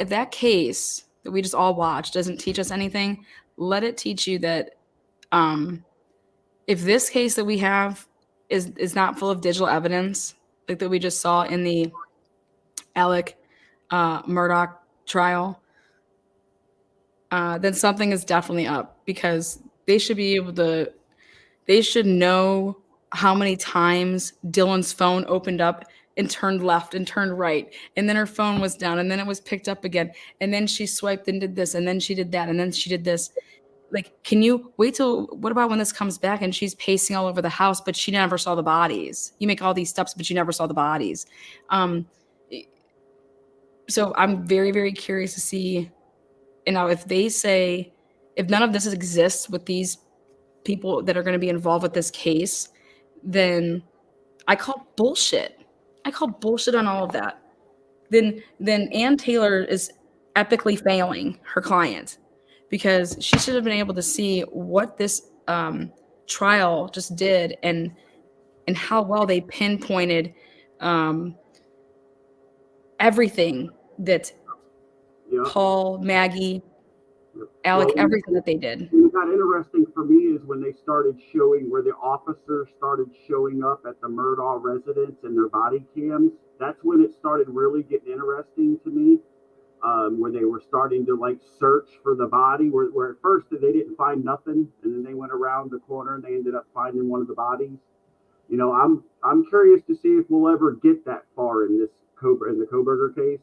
that case that we just all watched doesn't teach us anything, let it teach you that. If this case that we have is not full of digital evidence, like that we just saw in the Alec Murdaugh trial, then something is definitely up because they should know how many times Dylan's phone opened up and turned left and turned right, and then her phone was down, and then it was picked up again, and then she swiped and did this, and then she did that, and then she did this. Like, can you wait till, what about when this comes back and she's pacing all over the house, but she never saw the bodies? You make all these steps, but you never saw the bodies. So I'm very, very curious to see, you know, if none of this exists with these people that are going to be involved with this case, then I call bullshit. I call bullshit on all of that. Then Ann Taylor is epically failing her client because she should have been able to see what this trial just did and how well they pinpointed everything that Yeah. Paul, Maggie, Yep. Alec, Well, everything that they did. what got interesting for me is when they started showing where the officers started showing up at the Murdaugh residence and their body cams. That's when it started really getting interesting to me. Where they were starting to like search for the body, where at first they didn't find nothing, and then they went around the corner and they ended up finding one of the bodies. You know, I'm curious to see if we'll ever get that far in this in the Koberger case.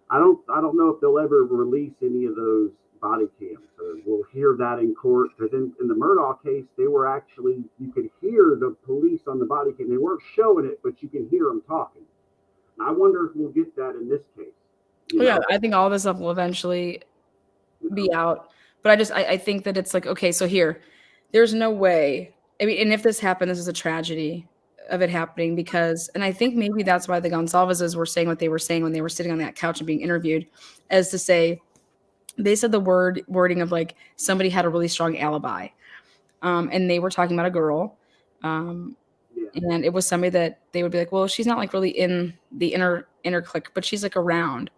I don't know if they'll ever release any of those body cams, or we'll hear that in court. Because in the Murdaugh case, they were actually, you could hear the police on the body cam. They weren't showing it, but you can hear them talking. I wonder if we'll get that in this case. Yeah, I think all this stuff will eventually be out. But I think that it's like, okay, so there's no way. I mean, and if this happened, this is a tragedy of it happening because, and I think maybe that's why the Gonsalveses were saying what they were saying when they were sitting on that couch and being interviewed, as to say, they said the wording of like somebody had a really strong alibi, and they were talking about a girl, and it was somebody that they would be like, well, she's not like really in the inner clique, but she's like around,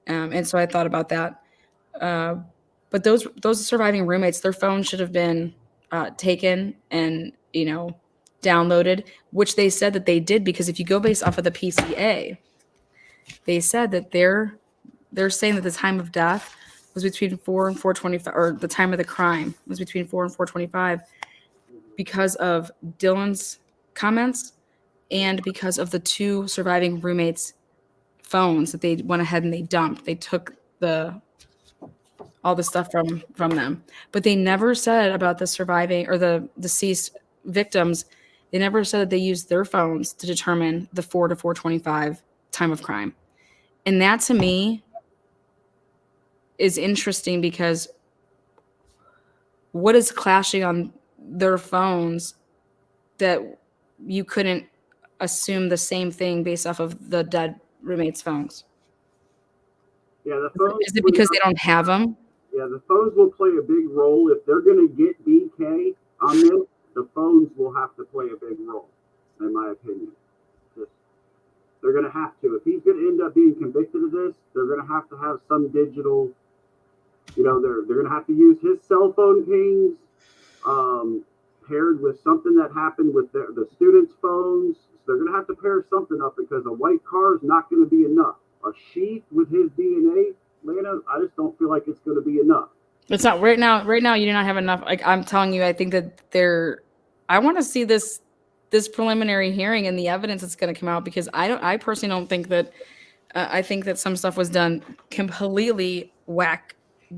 and so I thought about that. But those surviving roommates, their phones should have been taken and downloaded, which they said that they did, because if you go based off of the PCA, they said that they're saying that the time of death was between 4 and 4:25, or the time of the crime was between 4 and 4:25, because of Dylan's comments and because of the two surviving roommates' phones that they went ahead and they dumped. They took all the stuff from them, but they never said about the surviving or the deceased victims. They never said that they used their phones to determine the 4 to 4:25 time of crime. And that to me is interesting, because what is clashing on their phones that you couldn't assume the same thing based off of the dead roommates' phones? Yeah, the phones. Is it because they don't have them? Yeah, the phones will play a big role. If they're going to get BK on this, the phones will have to play a big role, in my opinion. They're going to have to. If he's going to end up being convicted of this, they're going to have some digital, they're going to have to use his cell phone pings paired with something that happened with the students' phones. So they're going to have to pair something up, because a white car is not going to be enough. A sheath with his DNA, Lana, I just don't feel like it's going to be enough. It's not right now. Right now, you do not have enough. Like I'm telling you, I think that I want to see this preliminary hearing and the evidence that's going to come out, because I personally don't think that. I think that some stuff was done completely whacked. They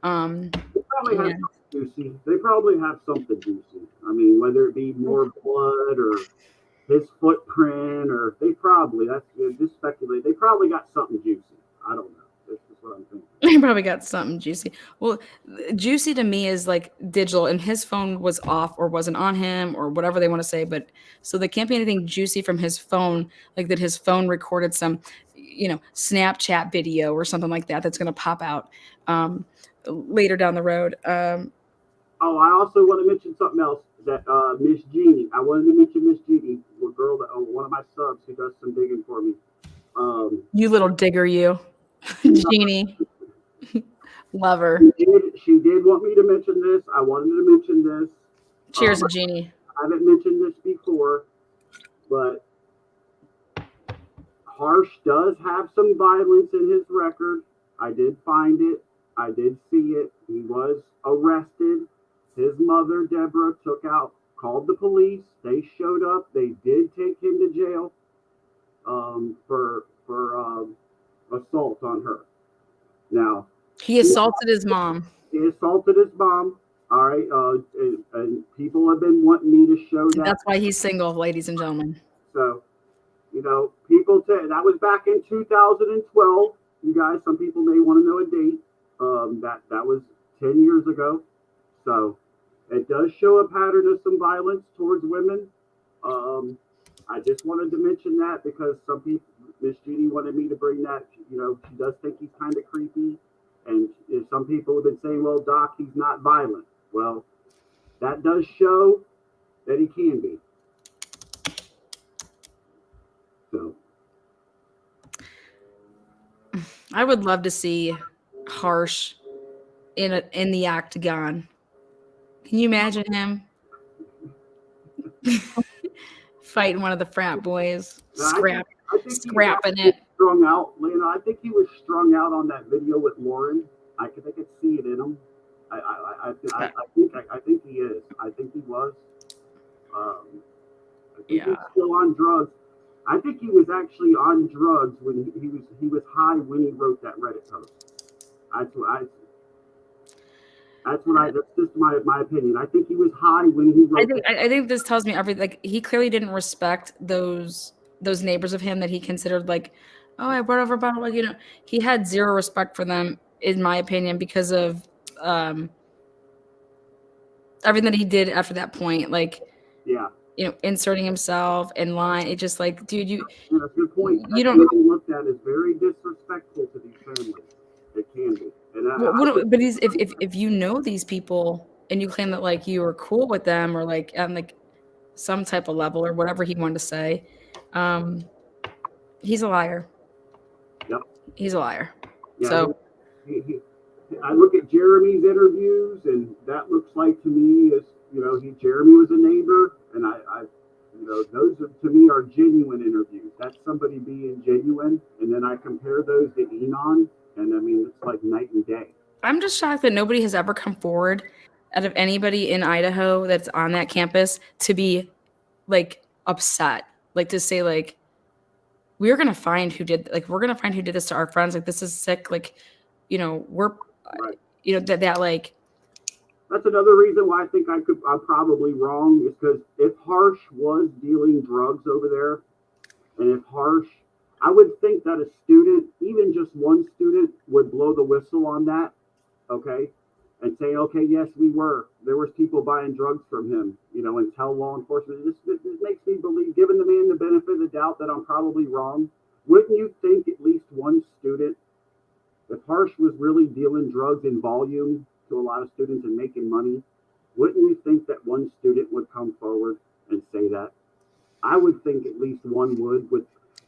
probably have something juicy. They probably have something juicy. I mean, whether it be more blood or his footprint, or that's just speculate. They probably got something juicy. I don't know. That's just what I'm thinking. They probably got something juicy. Well, juicy to me is like digital, and his phone was off or wasn't on him or whatever they want to say. But so there can't be anything juicy from his phone, like that his phone recorded some, Snapchat video or something like that that's going to pop out later down the road. I also want to mention something else. That Miss Jeannie, I wanted to mention Miss Jeannie, one of my subs who does some digging for me. You little digger, you, Jeannie, love her. She did want me to mention this. I wanted to mention this. Cheers, Jeannie. I haven't mentioned this before, but Harsh does have some violence in his record. I did find it. I did see it. He was arrested. His mother, Deborah, called the police. They showed up. They did take him to jail for assault on her. Now, he assaulted his mom. He assaulted his mom. All right. And people have been wanting me to show that. That's why he's single, ladies and gentlemen. So, people say that was back in 2012. You guys, some people may want to know a date. That was 10 years ago. So it does show a pattern of some violence towards women. I just wanted to mention that because some people, Miss Judy wanted me to bring that. You know, she does think he's kind of creepy, and some people have been saying, "Well, Doc, he's not violent." Well, that does show that he can be. So I would love to see Harsh in the octagon. Can you imagine him fighting one of the frat boys, I think he was scrapping actually it? strung out. You know, I think he was strung out on that video with Lauren. I could see it in him. I think he is. I think he was. Um, I think Yeah. he's still on drugs. I think he was actually on drugs when he was high when he wrote that Reddit post. That's just my opinion. I think he was high when he wrote. I think this tells me everything. Like he clearly didn't respect those neighbors of him that he considered like, oh, I brought over a bottle. Like, he had zero respect for them, in my opinion, because of everything that he did after that point. Like, Yeah, inserting himself and lying. It just like, dude, that's a good point. you That don't. can be looked at as very disrespectful to these families. It can be, and But if you know these people and you claim that like you are cool with them or like on like some type of level or whatever he wanted to say, he's a liar. Yep. He's a liar. Yeah, So I look at Jeremy's interviews, and that looks like to me as Jeremy was a neighbor, and I those to me are genuine interviews. That's somebody being genuine, and then I compare those to Enon, and I mean it's like night and day. I'm just shocked that nobody has ever come forward out of anybody in Idaho that's on that campus to be like upset, like to say like we're gonna find who did this to our friends. Like this is sick. Like we're Right. That like. That's another reason why I think I'm probably wrong is because if Harsh was dealing drugs over there, and if Harsh, I would think that a student, even just one student, would blow the whistle on that, okay, and say, okay, yes, there was people buying drugs from him, and tell law enforcement. This makes me believe, giving the man the benefit of the doubt that I'm probably wrong. Wouldn't you think at least one student, if Harsh was really dealing drugs in volume to a lot of students and making money, wouldn't you think that one student would come forward and say that? I would think at least one would.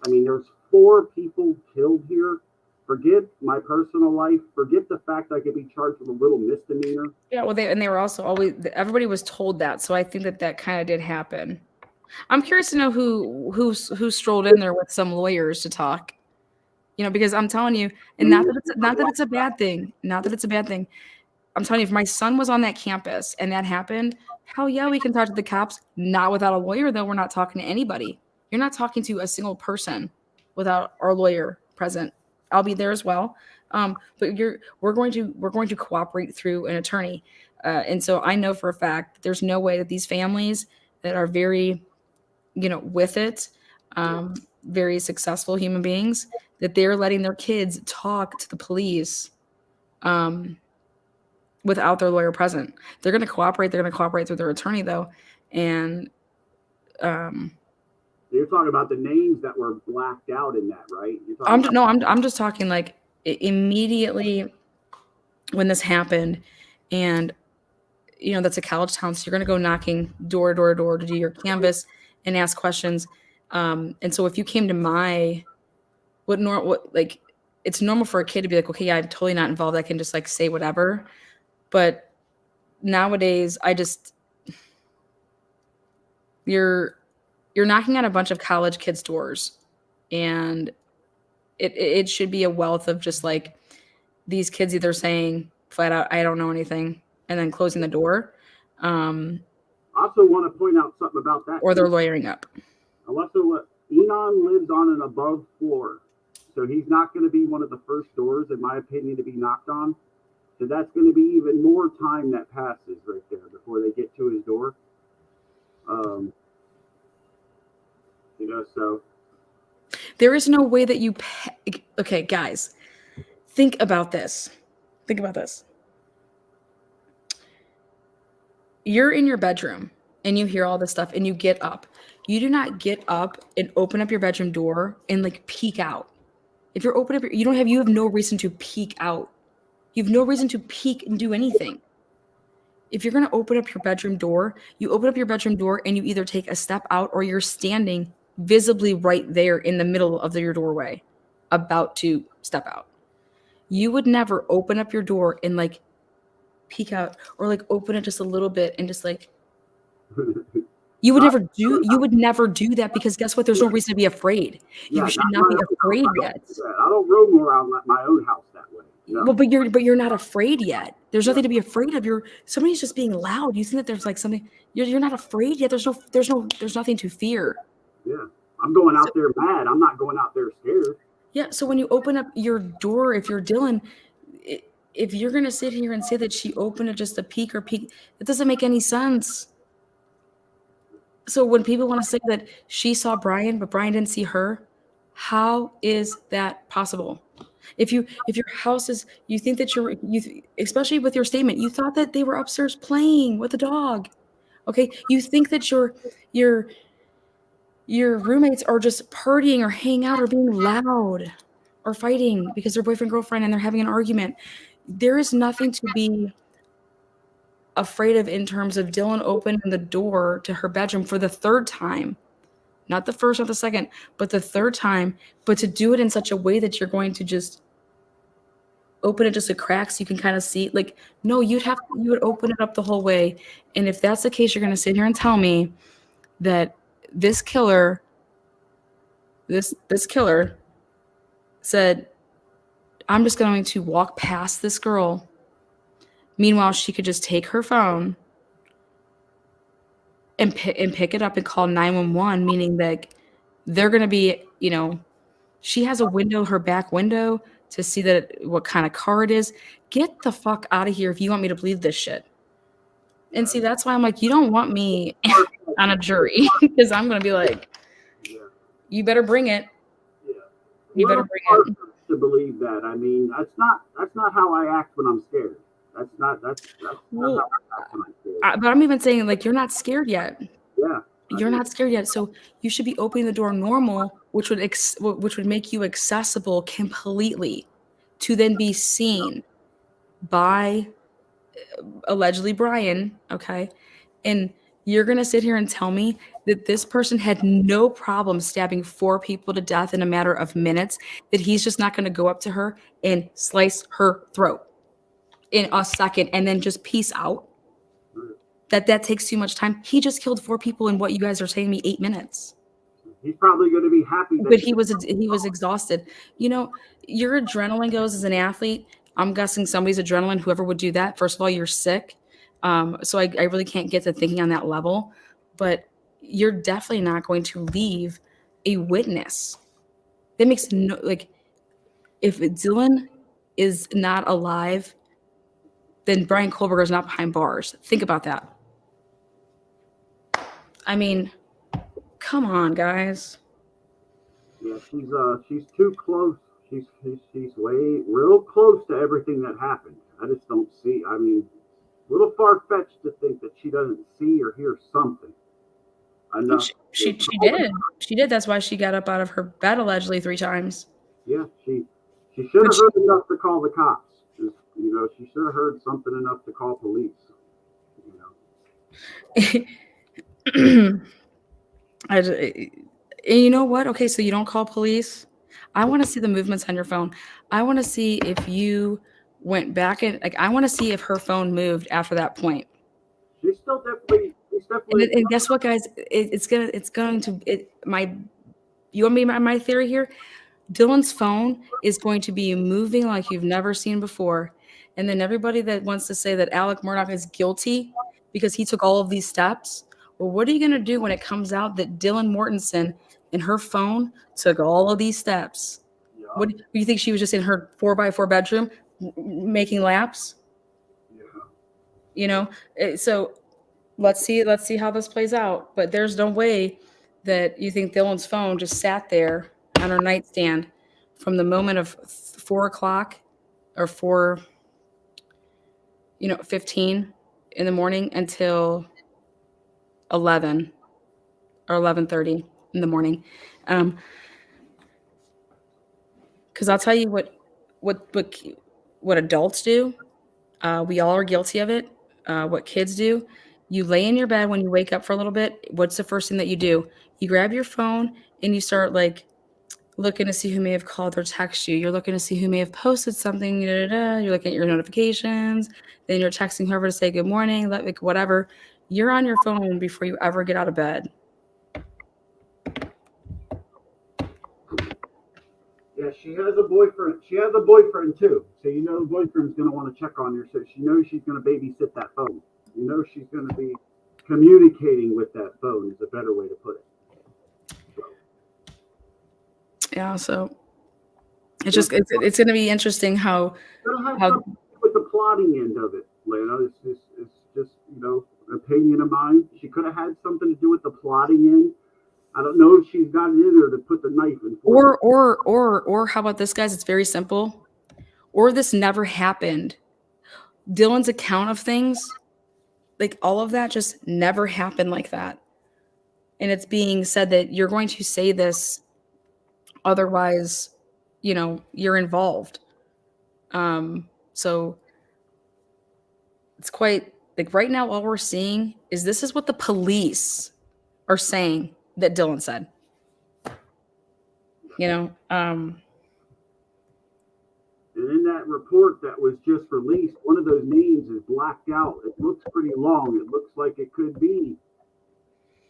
I mean, there's 4 people killed here. Forget my personal life. Forget the fact I could be charged with a little misdemeanor. Yeah, well, they were also always, everybody was told that, so I think that kind of did happen. I'm curious to know who strolled in there with some lawyers to talk. Because I'm telling you, and not that it's a bad thing. Not that it's a bad thing. I'm telling you, if my son was on that campus and that happened, hell yeah, we can talk to the cops. Not without a lawyer, though. We're not talking to anybody. You're not talking to a single person without our lawyer present. I'll be there as well. But we're going to cooperate through an attorney. And so I know for a fact there's no way that these families that are very, with it, very successful human beings, that they're letting their kids talk to the police without their lawyer present. They're going to cooperate. They're going to cooperate through their attorney, though. And you're talking about the names that were blacked out in that, right? I'm just talking like immediately when this happened, and that's a college town, so you're going to go knocking door to door to do your canvas and ask questions. And so if you came to it's normal for a kid to be like, okay, yeah, I'm totally not involved. I can just like say whatever. But nowadays, you're knocking on a bunch of college kids' doors, and it should be a wealth of just like these kids either saying flat out, I don't know anything, and then closing the door. I also want to point out something about that. Or they're lawyering up. Enon lives on an above floor, so he's not going to be one of the first doors, in my opinion, to be knocked on. So that's going to be even more time that passes right there before they get to his door. So there is no way that you okay, guys, think about this. You're in your bedroom and you hear all this stuff and you get up. You do not get up and open up your bedroom door and like peek out. If you're open up, you have no reason to peek out. You have no reason to peek and do anything. If you're going to open up your bedroom door, you open up your bedroom door and you either take a step out or you're standing visibly right there in the middle of your doorway, about to step out. You would never open up your door and like peek out or like open it just a little bit and just like you would never do that because guess what? There's no reason to be afraid. You should not be afraid yet. I don't roam around my own house that way. No. Well, but you're not afraid yet. There's nothing to be afraid of. Somebody's just being loud. You think that there's like something. You're not afraid yet. There's nothing to fear. Yeah, I'm going out there mad. I'm not going out there scared. Yeah. So when you open up your door, if you're Dylan, if you're gonna sit here and say that she opened it just a peek, it doesn't make any sense. So when people want to say that she saw Brian, but Brian didn't see her, how is that possible? If your house is, you think that especially with your statement, you thought that they were upstairs playing with the dog. Okay. You think that your roommates are just partying or hanging out or being loud or fighting because they're boyfriend, girlfriend, and they're having an argument. There is nothing to be afraid of in terms of Dylan opening the door to her bedroom for the third time. Not the first or the second, but the third time, but to do it in such a way that you're going to just open it just a crack so you can kind of see. Like, no, you would open it up the whole way. And if that's the case, you're going to sit here and tell me that this killer said, I'm just going to walk past this girl. Meanwhile, she could just take her phone and pick it up and call 911, meaning that they're going to be, she has a window, her back window, to see what kind of car it is. Get the fuck out of here if you want me to believe this shit. And see, that's why I'm like, you don't want me on a jury because I'm going to be like, you better bring it. Yeah. You better bring it. To believe that. I mean, that's not how I act when I'm scared. That's not how I act when I'm scared. But I'm even saying, like, you're not scared yet. Yeah. You're not scared yet. So you should be opening the door normal, which would make you accessible completely to then be seen by allegedly Brian. Okay. And you're going to sit here and tell me that this person had no problem stabbing 4 people to death in a matter of minutes, that he's just not going to go up to her and slice her throat in a second and then just peace out. That takes too much time. He just killed 4 people in what you guys are saying me 8 minutes. He's probably going to be happy. But he was exhausted. Your adrenaline goes as an athlete. I'm guessing somebody's adrenaline, whoever would do that. First of all, you're sick. So I really can't get to thinking on that level. But you're definitely not going to leave a witness. That makes if Dylan is not alive, then Brian Kohlberger is not behind bars. Think about that. I mean, come on, guys. Yeah, she's too close. She's real close to everything that happened. I just don't see. I mean, a little far-fetched to think that she doesn't see or hear something. She did. She did. That's why she got up out of her bed allegedly 3 times. Yeah, she should have heard enough to call the cops. She should have heard something enough to call police. You know what? Okay, so you don't call police. I want to see the movements on your phone. I want to see if you went back and I want to see if her phone moved after that point. She's definitely. And guess what, guys? You want me my theory here? Dylan's phone is going to be moving like you've never seen before. And then everybody that wants to say that Alec Murdaugh is guilty because he took all of these steps, well, what are you going to do when it comes out that Dylan Mortensen and her phone took all of these steps? Yeah. What do you think? She was just in her 4x4 bedroom making laps? Yeah. So let's see how this plays out. But there's no way that you think Dylan's phone just sat there on her nightstand from the moment of 4 o'clock or 4:15 in the morning until 11 or 11:30 in the morning. Because I'll tell you what adults do. We all are guilty of it. What kids do, you lay in your bed when you wake up for a little bit. What's the first thing that you do? You grab your phone and you start like looking to see who may have called or texted you. You're looking to see who may have posted something. Da, da, da. You're looking at your notifications. Then you're texting whoever to say good morning, like whatever. You're on your phone before you ever get out of bed. Yeah, she has a boyfriend. She has a boyfriend too. So you know the boyfriend's going to want to check on her. So she knows she's going to babysit that phone. You know she's going to be communicating with that phone is a better way to put it. Yeah, so it's going to be interesting how something with the plotting end of it, Lana. It's just an opinion of mine. She could have had something to do with the plotting end. I don't know if she's got it in her to put the knife in. Or how about this, guys? It's very simple. Or this never happened. Dylan's account of things, like all of that, just never happened like that. And it's being said that you're going to say this, otherwise, you're involved. So it's quite like right now, all we're seeing is this is what the police are saying that Dylan said. And in that report that was just released, one of those names is blacked out. It looks pretty long. It looks like it could be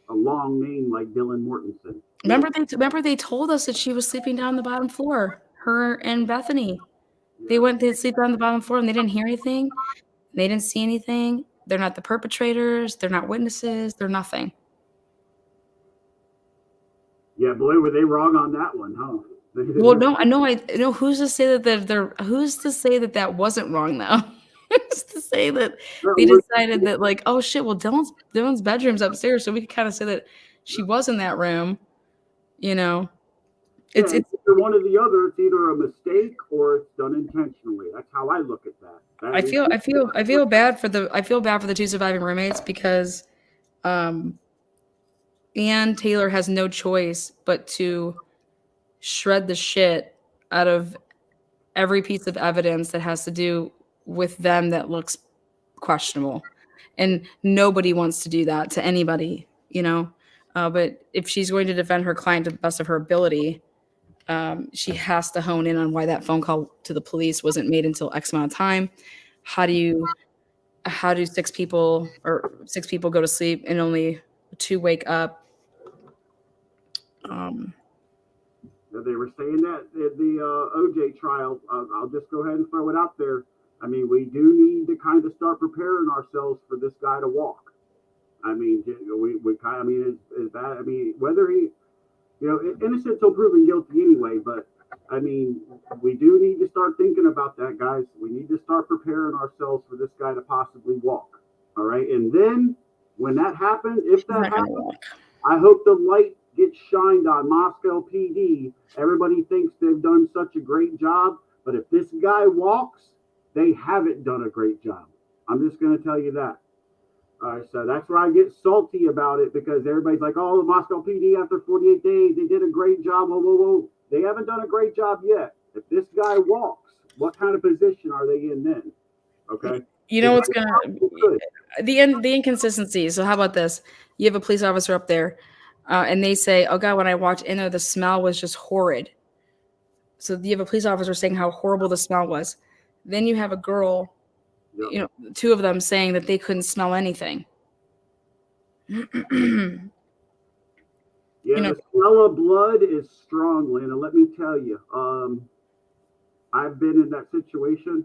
a long name like Dylan Mortensen. Remember they told us that she was sleeping down on the bottom floor. Her and Bethany. Yeah. They'd sleep on the bottom floor and they didn't hear anything. They didn't see anything. They're not the perpetrators. They're not witnesses. They're nothing. Yeah, boy, were they wrong on that one, huh? Well, no, I know. Who's to say who's to say that wasn't wrong though? Who's to say that they decided that like, oh shit, well Dylan's bedroom's upstairs, so we could kind of say that she was in that room. It's either one or the other. It's either a mistake or it's done intentionally. That's how I look at that. I feel bad for the two surviving roommates because Ann Taylor has no choice but to shred the shit out of every piece of evidence that has to do with them that looks questionable. And nobody wants to do that to anybody, but if she's going to defend her client to the best of her ability, she has to hone in on why that phone call to the police wasn't made until X amount of time. How do 6 people go to sleep and only 2 wake up? They were saying that at the OJ trial. I'll just go ahead and throw it out there. I mean, we do need to kind of start preparing ourselves for this guy to walk. I mean, we kind of, I mean, is that, I mean, whether he, innocent till proven guilty anyway, but I mean, we do need to start thinking about that, guys. We need to start preparing ourselves for this guy to possibly walk. All right. And then when that happens, if that happens, I hope the light gets shined on Moscow PD. Everybody thinks they've done such a great job, but if this guy walks, they haven't done a great job. I'm just going to tell you that. All right, so that's where I get salty about it, because everybody's like, oh, the Moscow PD after 48 days, they did a great job. Whoa. They haven't done a great job yet. If this guy walks, what kind of position are they in then? Okay. What's going to the inconsistency. So how about this? You have a police officer up there and they say, oh God, when I walked in there, the smell was just horrid. So you have a police officer saying how horrible the smell was. Then you have a girl, 2 of them saying that they couldn't smell anything. The smell of blood is strong, Lena. Let me tell you. I've been in that situation.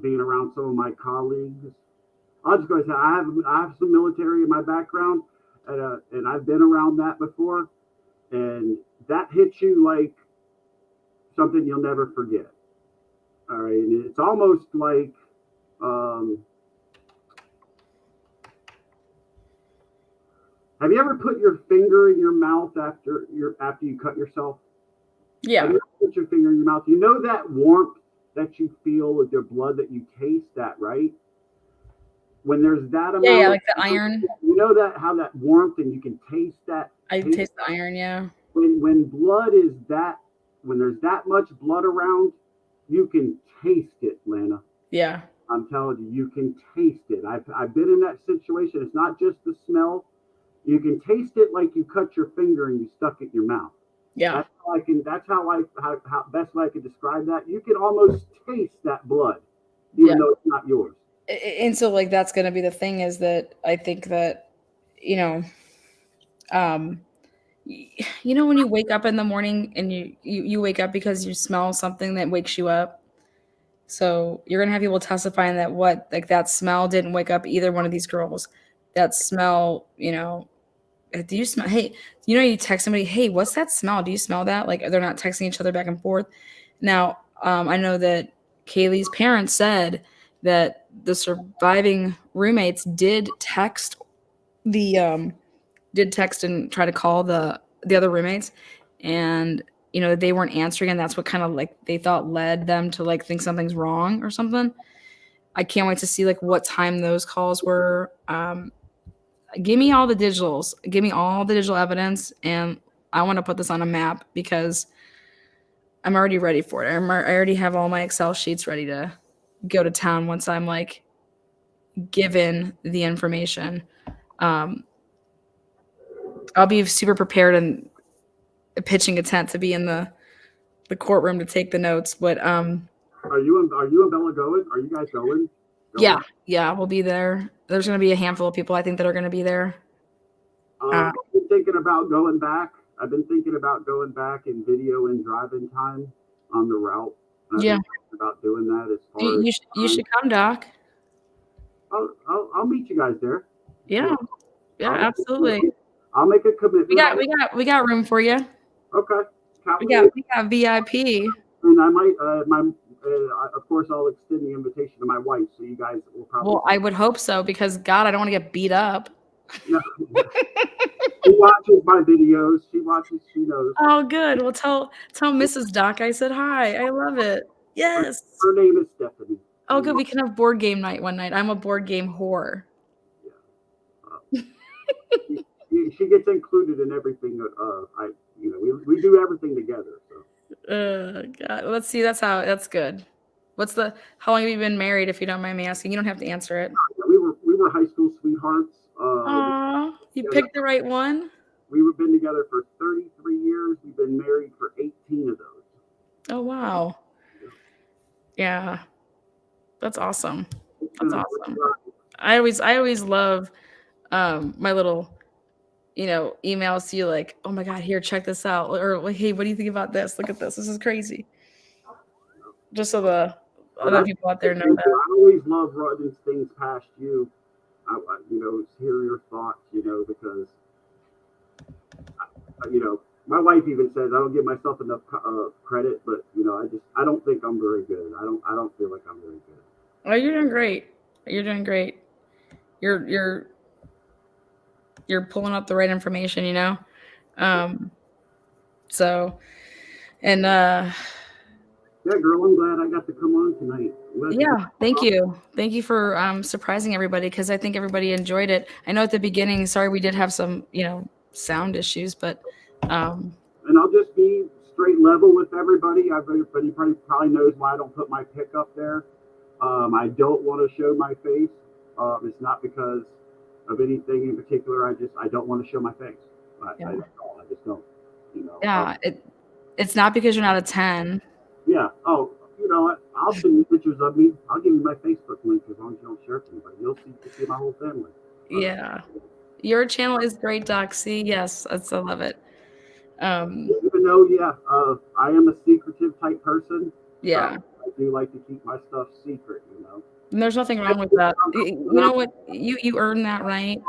Being around some of my colleagues, I'll just go ahead and say I have some military in my background, and I've been around that before, and that hits you like something you'll never forget. All right, and it's almost like have you ever put your finger in your mouth after you cut yourself? Yeah. Have you ever put your finger in your mouth? You know that warmth that you feel with your blood, that you taste that, right? when there's that amount, Yeah, like the iron. You know that how that warmth and you can taste that. I taste the iron. Yeah. When blood is that, when there's that much blood around, you can taste it, Lana. Yeah. I'm telling you, you can taste it. I've been in that situation. It's not just the smell. You can taste it like you cut your finger and you stuck it in your mouth. Yeah. That's how I can. That's how best way I can describe that. You can almost taste that blood, even though it's not yours. And so, like, that's going to be the thing, is that I think that, you know, when you wake up in the morning and you wake up because you smell something that wakes you up. So you're gonna have people testifying that that smell didn't wake up either one of these girls. That smell, do you smell? Hey, you text somebody, hey, what's that smell? Do you smell that? Like, they're not texting each other back and forth. Now, I know that Kaylee's parents said that the surviving roommates did text and try to call the other roommates, and they weren't answering, and that's what kind of like they thought led them to like think something's wrong or something. I can't wait to see like what time those calls were. Give me all the digitals, give me all the digital evidence, and I want to put this on a map because I'm already ready for it. I already have all my Excel sheets ready to go to town once I'm like given the information. I'll be super prepared and pitching a tent to be in the courtroom to take the notes. But Are you and Bella going? Are you guys going? Yeah, we'll be there. There's going to be a handful of people I think that are going to be there. I've been thinking about going back. I've been thinking about going back and video and driving time on the route. Yeah, about doing that as far as you should come, Doc. I'll meet you guys there. Yeah, absolutely. I'll make a commitment. We got room for you. Okay. We got VIP. And I might of course I'll extend the invitation to my wife, so you guys will probably. Well, I would hope so, because God, I don't want to get beat up. No. She watches my videos. She knows. Oh, good. Well, tell Mrs. Doc I said hi. I love it. Yes. Her name is Stephanie. Oh, good. We can have board game night one night. I'm a board game whore. Yeah. She gets included in everything. We do everything together. So. God. Let's see. That's good. How long have you been married, if you don't mind me asking? You don't have to answer it. We were high school sweethearts. Aw, you picked the right one. We've been together for 33 years. We've been married for 18 of those. Oh, wow. Yeah. That's awesome. That's awesome. I always love my little emails to you, like, oh my God, here, check this out, or like, hey, what do you think about this? Look at this. This is crazy. Just so the other people out there know that. I always love running things past you. Hear your thoughts, because my wife even says I don't give myself enough credit, but I don't think I'm very good. I don't feel like I'm very good. Oh, you're doing great. You're doing great. You're pulling up the right information, So, and yeah, girl, I'm glad I got to come on tonight. Yeah, thank you. Thank you for surprising everybody, because I think everybody enjoyed it. I know at the beginning, sorry, we did have some, sound issues, but and I'll just be straight level with everybody. Everybody probably knows why I don't put my pic up there. I don't want to show my face. It's not because of anything in particular. I don't want to show my face. I just don't. Yeah, it's not because you're not a 10. Yeah. Oh, I'll send you pictures of me. I'll give you my Facebook link as long as you don't share it to anybody. You'll see my whole family. Yeah. Your channel is great, Doc. See, yes, I love it. Even though, I am a secretive type person. Yeah. I do like to keep my stuff secret, And there's nothing wrong with that. You know what? You earn that right.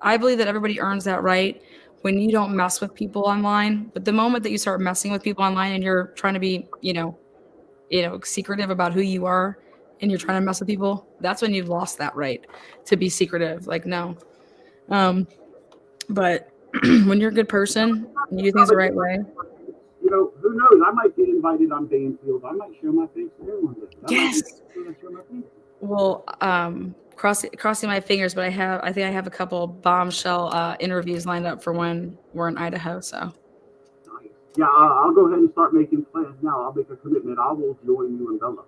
I believe that everybody earns that right when you don't mess with people online. But the moment that you start messing with people online and you're trying to be, secretive about who you are, and you're trying to mess with people, that's when you've lost that right to be secretive. Like, no. But when you're a good person, and you do things the right way. Who knows? I might get invited on Banfield. I might show my face there one day. Yes. Well, crossing my fingers, but I think I have a couple bombshell interviews lined up for when we're in Idaho. So Nice. Yeah, I'll go ahead and start making plans now. I'll make a commitment. I will join you in Bella.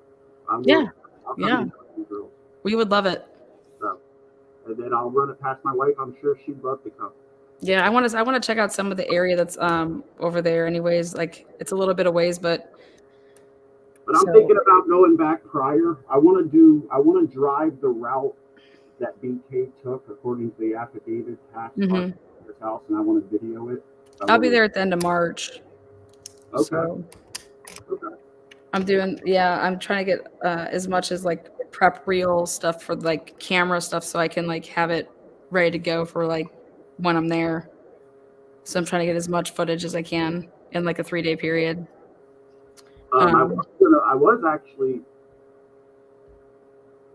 I will. Yeah. I'll come Yeah. and join you girls. We would love it. So, and then I'll run it past my wife. I'm sure she'd love to come. Yeah, I want to check out some of the area that's over there. Anyways, like it's a little bit of ways, but I'm thinking about going back prior. I want to drive the route that BK took according to the affidavit passed by his house, and I want to video it. I'll be there at the end of March. Okay. So Okay. I'm trying to get as much as like prep reel stuff for like camera stuff so I can like have it ready to go for like when I'm there. So I'm trying to get as much footage as I can in like a 3-day period. I was actually.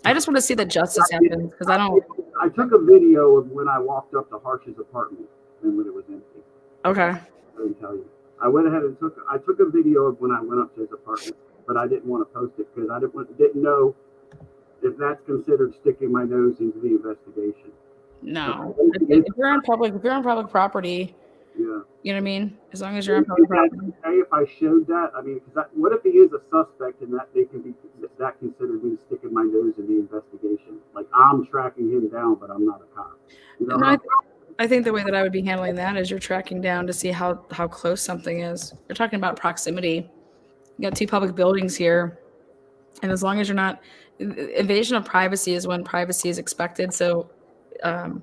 I just want to see that justice happens because I took a video of when I walked up to Harsh's apartment and when it was empty. Okay. I didn't tell you. I went ahead and took a video of when I went up to his apartment, but I didn't want to post it because I didn't know if that's considered sticking my nose into the investigation. No. If you're on public property, yeah. You know what I mean? As long as you're on public property. Okay, if I showed that, I mean, what if he is a suspect and that they can be that considered me sticking my nose in the investigation? Like I'm tracking him down, but I'm not a cop. You know No, I think the way that I would be handling that is you're tracking down to see how close something is. You're talking about proximity. You got 2 public buildings here, and as long as you're not invasion of privacy is when privacy is expected. So you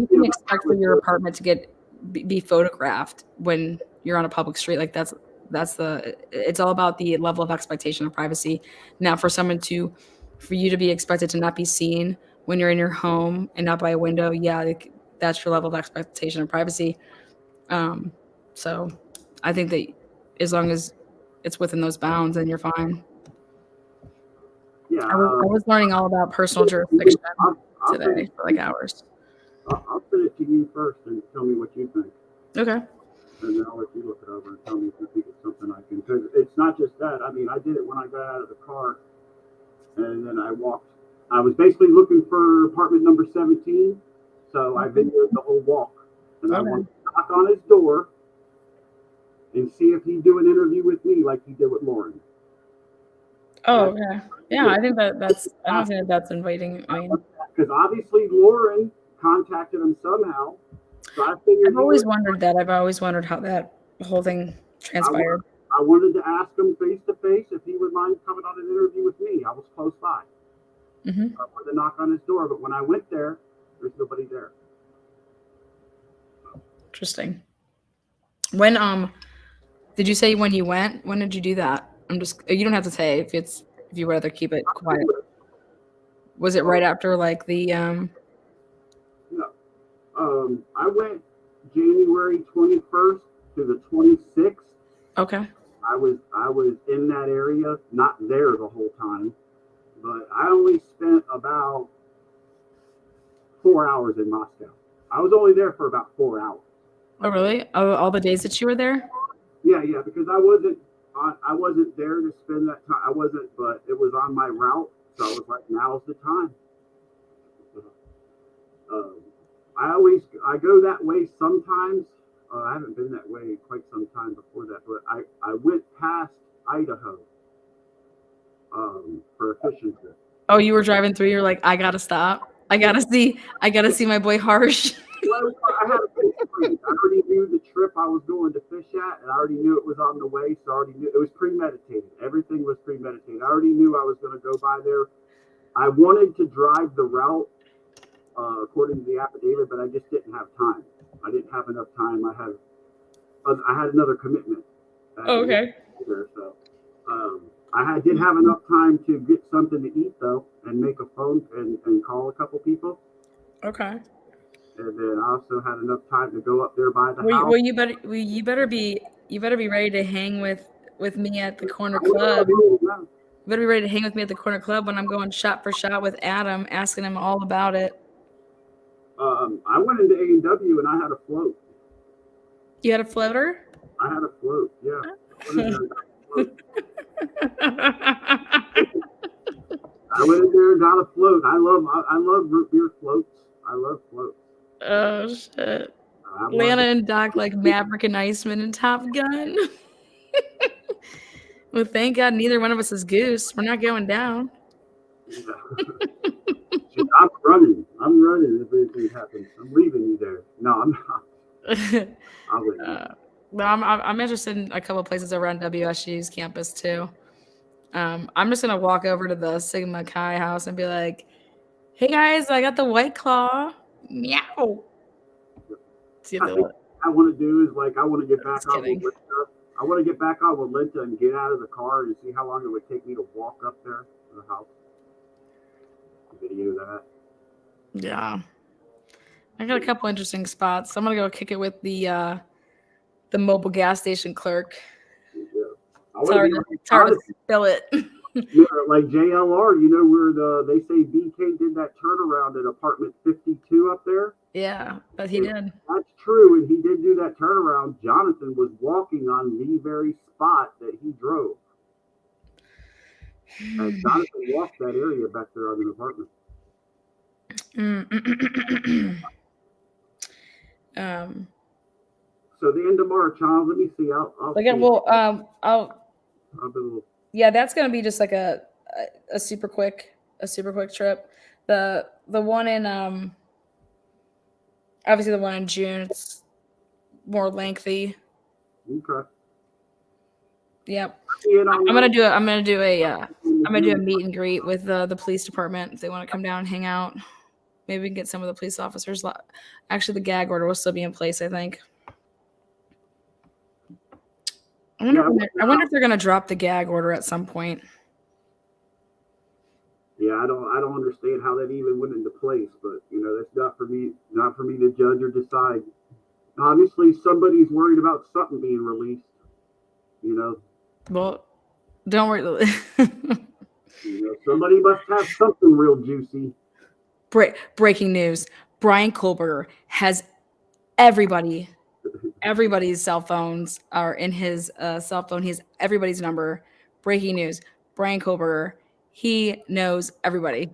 can expect for your apartment to be photographed when you're on a public street. Like it's all about the level of expectation of privacy. Now for you to be expected to not be seen when you're in your home and not by a window, that's your level of expectation of privacy. So I think that as long as it's within those bounds, then you're fine. Yeah, I was learning all about personal jurisdiction today for like hours. I'll send it to you first and tell me what you think. Okay. And then I'll let you look it over and tell me if you think it's something I can. Because it's not just that. I mean, I did it when I got out of the car, and then I walked. I was basically looking for apartment number 17, so I videoed the whole walk, and I wanted to knock on his door and see if he'd do an interview with me like he did with Lauren. Oh, okay. Yeah, I think that's. I don't think that's inviting. I mean, because obviously Lauren contacted him somehow. So I figured. I've always wondered that. I've always wondered how that whole thing transpired. I wanted to ask him face to face if he would mind coming on an interview with me. I was close by. I wanted to knock on his door, but when I went there, there's nobody there. Interesting. When did you say when you went? When did you do that? You don't have to say if you would rather keep it quiet. Was it right after like the No. I went January 21st to the 26th. Okay. I was in that area, not there the whole time, but I only spent about 4 hours in Moscow. I was only there for about 4 hours. Oh, really? Oh, all the days that you were there? Yeah, because I wasn't there to spend that time. I wasn't, but it was on my route, so I was like, now's the time. I go that way sometimes. I haven't been that way quite some time before that, but I went past Idaho for a fishing trip. Oh, you were driving through. You're like, I gotta stop. I gotta see my boy Harsh. Well, I had a fish plan. I already knew the trip I was going to fish at, and I already knew it was on the way, so I already knew it was premeditated. Everything was premeditated. I already knew I was going to go by there. I wanted to drive the route according to the affidavit, but I just didn't have time. I didn't have enough time. I had another commitment. Okay. So I did have enough time to get something to eat though, and make a phone and call a couple people. Okay. And then I also had enough time to go up there by the house. Well, you better be ready to hang with me at the corner club. You better be ready to hang with me at the corner club when I'm going shot for shot with Adam, asking him all about it. I went into A&W and I had a float. You had a floater? I had a float, yeah. I went in there got a float. I love root beer floats. I love floats. Oh shit. Lana and Doc like Maverick and Iceman and Top Gun. Well, thank God neither one of us is Goose. We're not going down. Yeah. I'm running. If anything happens. I'm leaving you there. No, I'm not. I'll leave you. But I'm interested in a couple places around WSU's campus too. I'm just gonna walk over to the Sigma Chi house and be like, "Hey guys, I got the White Claw." Meow. See if they'll- I want to do is I want to get back Just on kidding. with Linta. I want to get back on with Linta and get out of the car and see how long it would take me to walk up there to the house. Video that. Yeah. I got a couple interesting spots. I'm gonna go kick it with the mobile gas station clerk. Yeah. It's hard to spill it. Yeah, like JLR, where they say BK did that turnaround at apartment 52 up there. Yeah, but he did. That's true, and he did do that turnaround. Jonathan was walking on the very spot that he drove. And Jonathan walked that area back there on his apartment. So the end of March, huh? Let me see. Yeah, that's gonna be just like a super quick trip. The one in obviously the one in June, it's more lengthy. Okay. Yep. I'm gonna do a meet and greet with the police department if they want to come down and hang out. Maybe we can get some of the police officers. Actually, the gag order will still be in place, I think. I wonder if they're gonna drop the gag order at some point. Yeah, I don't understand how that even went into place, but that's not for me to judge or decide. Obviously, somebody's worried about something being released. Well, don't worry. Somebody must have something real juicy. Breaking news: Brian Kohlberger has everybody's cell phones are in his cell phone. He has everybody's number. Breaking news: Brian Kohlberger, he knows everybody.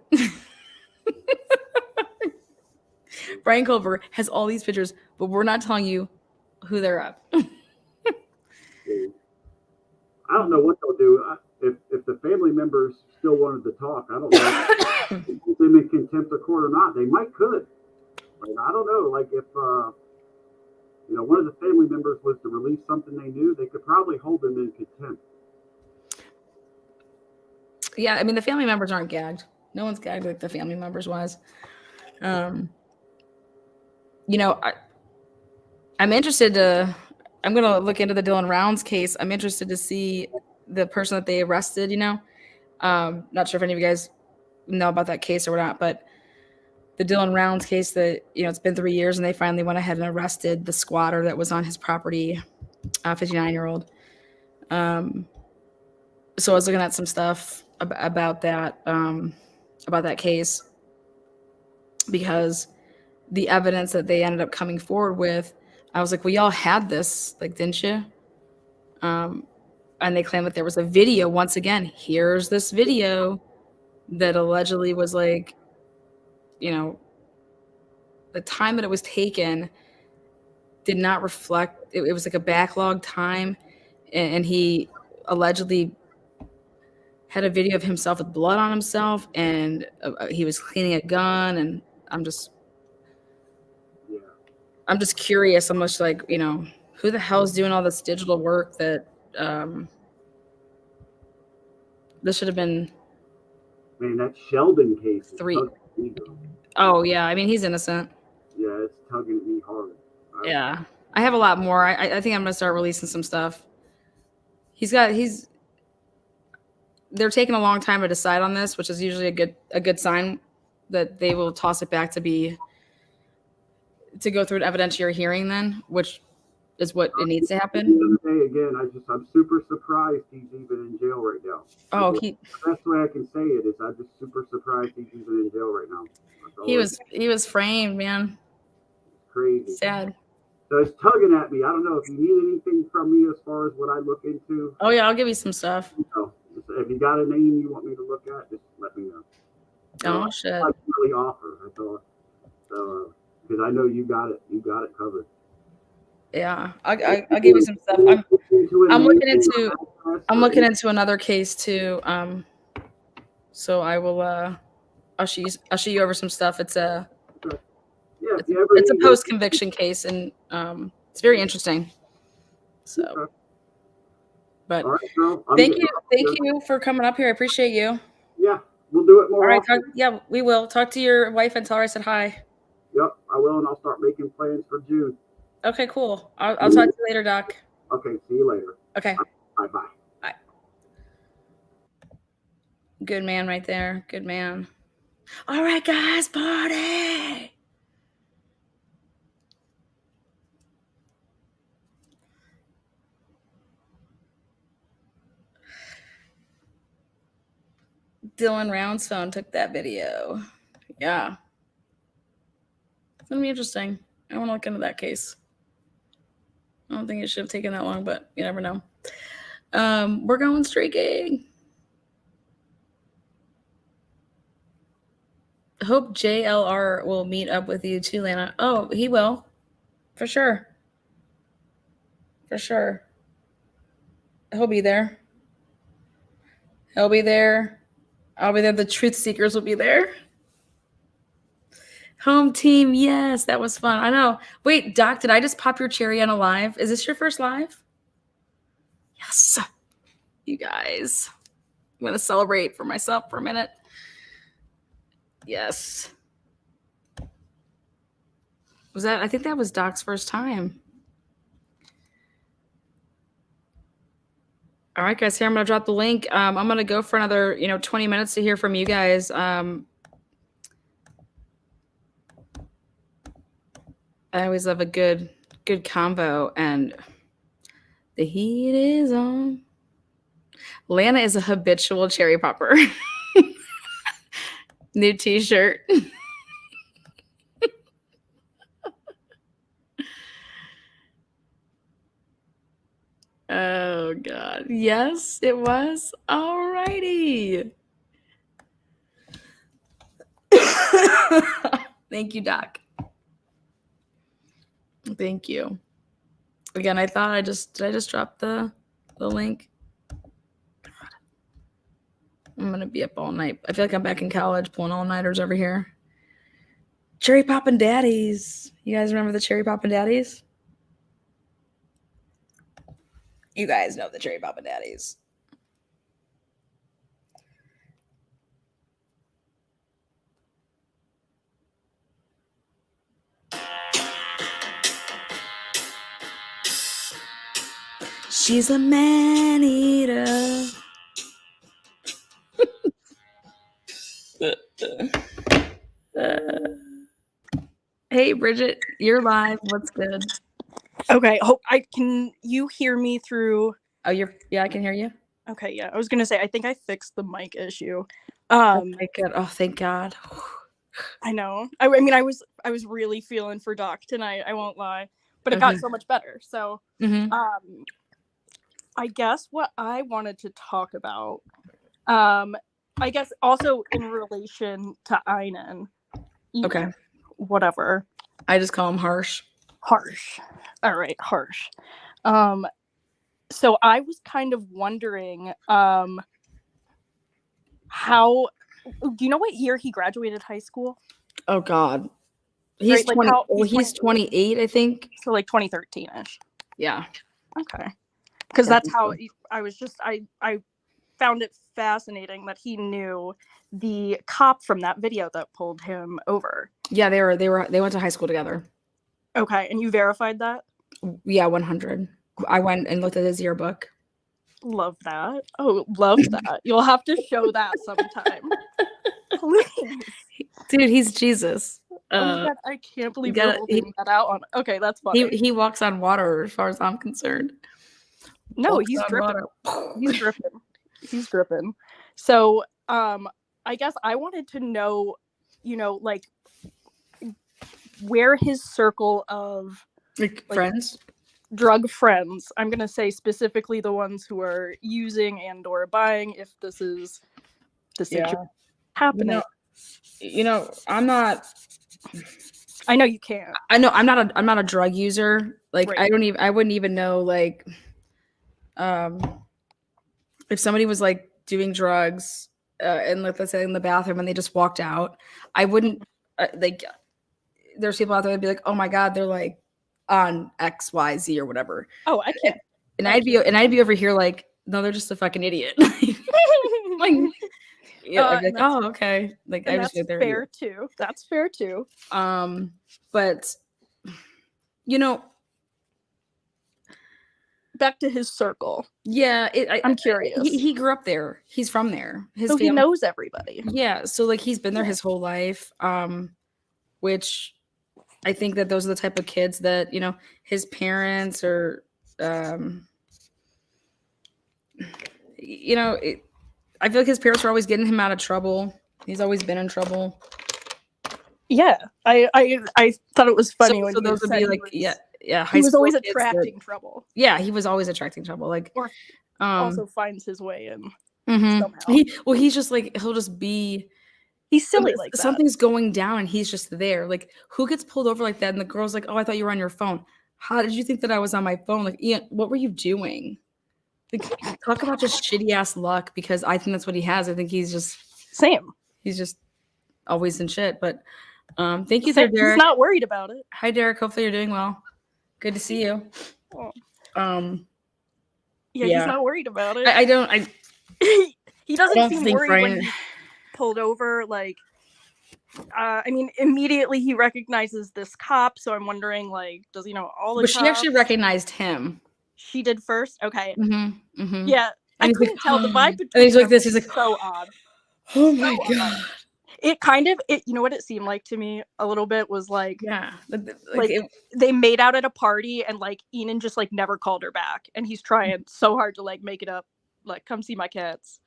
Brian Kohlberger has all these pictures, but we're not telling you who they're of. I don't know what they'll do. If the family members still wanted to talk, I don't know if they make contempt of court or not. They might could. But I don't know. Like if one of the family members was to release something they knew, they could probably hold them in contempt. Yeah, I mean the family members aren't gagged. No one's gagged like the family members was. I'm interested to. I'm gonna look into the Dylan Rounds case. I'm interested to see the person that they arrested. Not sure if any of you guys know about that case or not, but the Dylan Rounds case that it's been 3 years and they finally went ahead and arrested the squatter that was on his property, 59-year-old. So I was looking at some stuff about that case because the evidence that they ended up coming forward with, I was like, well, y'all had this, like, didn't you? And they claim that there was a video. Once again, here's this video that allegedly was like, the time that it was taken did not reflect. It was like a backlog time, and he allegedly had a video of himself with blood on himself, and he was cleaning a gun. And I'm just curious. I'm just like, who the hell is doing all this digital work that this should have been. Man, that Sheldon case. 3. Oh yeah, I mean he's innocent. Yeah, it's tugging me hard. Yeah, I have a lot more. I think I'm gonna start releasing some stuff. They're taking a long time to decide on this, which is usually a good sign that they will toss it back to go through an evidentiary hearing then, which is what it needs to happen. I'm super surprised he's even in jail right now. The best way I can say it is I'm just super surprised he's even in jail right now. He was framed, man. It's crazy. Sad. So it's tugging at me. I don't know if you need anything from me as far as what I look into. Oh yeah, I'll give you some stuff. If you got a name you want me to look at, just let me know. Oh shit. I really offer. I thought so because I know you got it covered. Yeah, I'll give you some stuff. I'm looking into another case too. So I will I'll show you over some stuff. It's a it's a post conviction case, and it's very interesting. So, but thank you for coming up here. I appreciate you. Yeah, we'll do it more. All right, we will talk to your wife and tell her I said hi. Yep, I will, and I'll start making plans for June. Okay, cool. I'll talk to you later, Doc. Okay, see you later. Okay. Bye. Bye. Good man right there. Good man. All right, guys, party. Dylan Round's phone took that video. Yeah. It's going to be interesting. I want to look into that case. I don't think it should have taken that long, but you never know. We're going streaking. Hope JLR will meet up with you too, Lana. Oh, he will. For sure. For sure. He'll be there. He'll be there. I'll be there. The truth seekers will be there. Home team. Yes, that was fun. I know. Wait, Doc, did I just pop your cherry on a live? Is this your first live? Yes. You guys. I'm going to celebrate for myself for a minute. Yes. I think that was Doc's first time. All right, guys, here I'm going to drop the link. I'm going to go for another, 20 minutes to hear from you guys. I always love a good combo, and the heat is on. Lana is a habitual cherry popper. New t-shirt. Oh, God. Yes, it was. All righty. Thank you, Doc. Thank you. Again, I thought did I just drop the link? God. I'm going to be up all night. I feel like I'm back in college pulling all-nighters over here. Cherry Poppin' Daddies. You guys remember the Cherry Poppin' Daddies? You guys know the Cherry Poppin' Daddies. She's a man-eater. Hey, Bridget, you're live. What's good? Okay, can you hear me through? Oh, yeah, I can hear you. Okay, yeah. I was gonna say I think I fixed the mic issue. Okay, good. Oh, thank God. I know. I mean, I was really feeling for Doc tonight. I won't lie, but it got so much better. So, I guess what I wanted to talk about, I guess also in relation to Einen. Okay. Whatever. I just call him Harsh. Harsh. All right, Harsh. So I was kind of wondering, how, do you know what year he graduated high school? Oh God. He's 20. He's 28, I think. So like 2013-ish. Yeah. Okay. Because that's how I was just, I found it fascinating that he knew the cop from that video that pulled him over. Yeah, they went to high school together. Okay, and you verified that? Yeah, 100. I went and looked at his yearbook. Love that. Oh, love that. You'll have to show that sometime. Please. Dude, he's Jesus. Oh my God, I can't believe you're holding that out on. Okay, that's funny. He walks on water as far as I'm concerned. No, he's dripping. He's dripping. He's dripping. So, I guess I wanted to know, like where his circle of friends, drug friends. I'm gonna say specifically the ones who are using and or buying, if this is the situation happening. I'm not. I know you can't. I know I'm not a drug user. Like Right. I wouldn't even know like if somebody was like doing drugs and like let's say in the bathroom and they just walked out, I wouldn't like there's people out there that'd be like, "Oh my god, they're like on XYZ or whatever." Oh, I can't. And I I'd be over here like, "No, they're just a fucking idiot." like yeah, And like that's, oh, okay. Like and I just that's feel they're fair idiot. too. That's fair too. But you know, Back to his circle. yeah, I'm curious. He grew up there. He's from there. His So family, he knows everybody. yeah. So like he's been there his whole life. Which I think that those are the type of kids that his parents or I feel like his parents were always getting him out of trouble. He's always been in trouble. Yeah, I thought it was funny when so those would be like he was always attracting trouble. Yeah, he was always attracting trouble. Like Or also finds his way in somehow. He's just like he'll just be. He's silly like that. Something's going down and he's just there. Like who gets pulled over like that? And the girl's like, "Oh, I thought you were on your phone. How did you think that I was on my phone? Like, Ian, what were you doing?" Like, talk about just shitty ass luck because I think that's what he has. I think he's just same. He's just always in shit. But thank you there, Derek. He's not worried about it. Hi, Derek. Hopefully you're doing well. Good to see you. Yeah, he's not worried about it. I don't. He doesn't seem worried when he's pulled over. Like, I mean, immediately he recognizes this cop. So I'm wondering, like, does he know all the cops? But she actually recognized him. She did first? Okay. Mm-hmm, mm-hmm. Yeah. I couldn't tell the vibe between and he's like this. He's like, so odd. Oh my god. It kind of, you know what it seemed like to me a little bit was like, like they made out at a party and like Enan just like never called her back. And he's trying so hard to like make it up, like, come see my cats,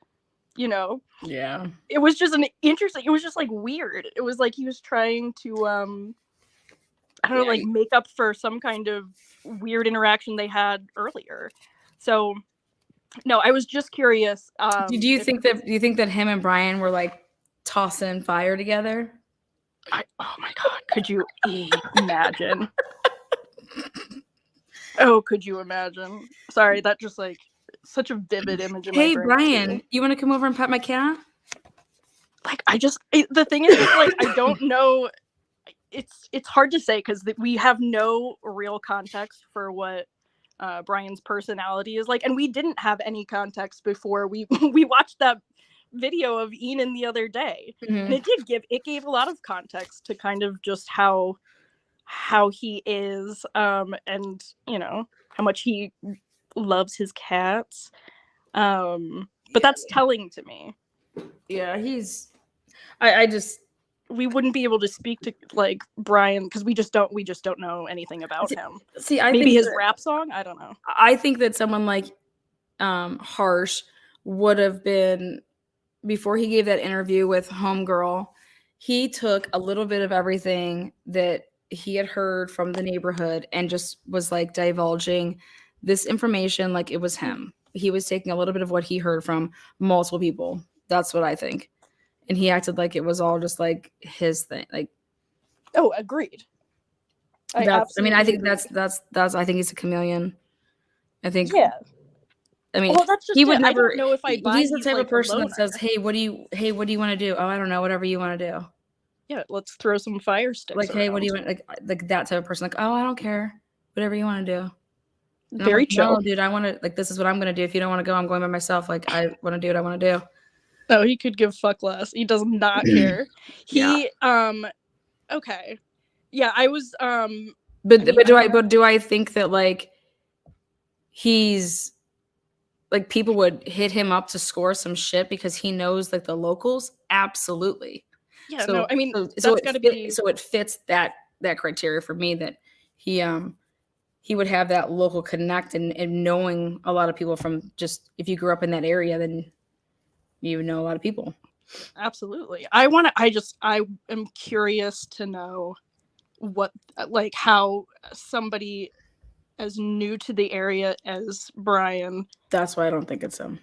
Yeah. It was just it was just like weird. It was like he was trying to, I don't know, like make up for some kind of weird interaction they had earlier. So, no, I was just curious. Do you think that him and Brian were like tossing fire together? Oh my god, could you imagine? Oh, could you imagine? Sorry, that just like such a vivid image in my brain. Hey Brian, you want to come over and pet my cat? Like the thing is like I don't know. It's hard to say because we have no real context for what Brian's personality is like, and we didn't have any context before we watched that video of Enan the other day, and it gave a lot of context to kind of just how he is, and how much he loves his cats, but that's telling to me. Yeah, I just we wouldn't be able to speak to like Brian because we just don't know anything about him. See, I maybe think his rap song, I don't know. I think that someone like Harsh would have been, before he gave that interview with Homegirl, he took a little bit of everything that he had heard from the neighborhood and just was like divulging this information like it was him. He was taking a little bit of what he heard from multiple people. That's what I think. And he acted like it was all just like his thing. Like, oh, agreed. I think that's I think he's a chameleon. I think. Yeah. I mean, well, that's just he would never. I don't know if I buy he's the type like of person that says, "Hey, what do you want to do? Oh, I don't know. Whatever you want to do." Yeah, let's throw some fire sticks. Like, hey, what do you want? Like that type of person. Like, oh, I don't care. Whatever you want to do. And very chill, no, dude. I want to. Like, this is what I'm going to do. If you don't want to go, I'm going by myself. Like, I want to do what I want to do. No, he could give fuck less. He does not care. He okay. Yeah, I was But do I think that like he's like people would hit him up to score some shit because he knows like the locals? Absolutely. Yeah, so, no, I mean that's gotta be so it fits that criteria for me that he would have that local connect and knowing a lot of people from just if you grew up in that area, then you know a lot of people. Absolutely. I am curious to know what like how somebody as new to the area as Brian. That's why I don't think it's him.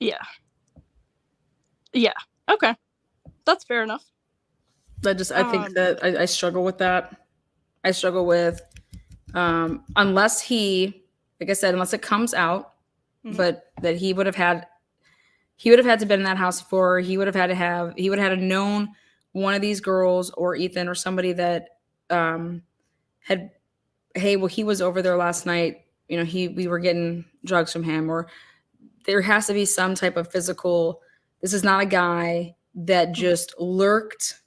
Yeah. Yeah. Okay. That's fair enough. I think that I struggle with that. I struggle with unless he, like I said, unless it comes out, but that he would have had to been in that house before. He would have had to known one of these girls or Ethan or somebody that had, hey, well, he was over there last night. You know, we were getting drugs from him, or there has to be some type of physical. This is not a guy that just lurked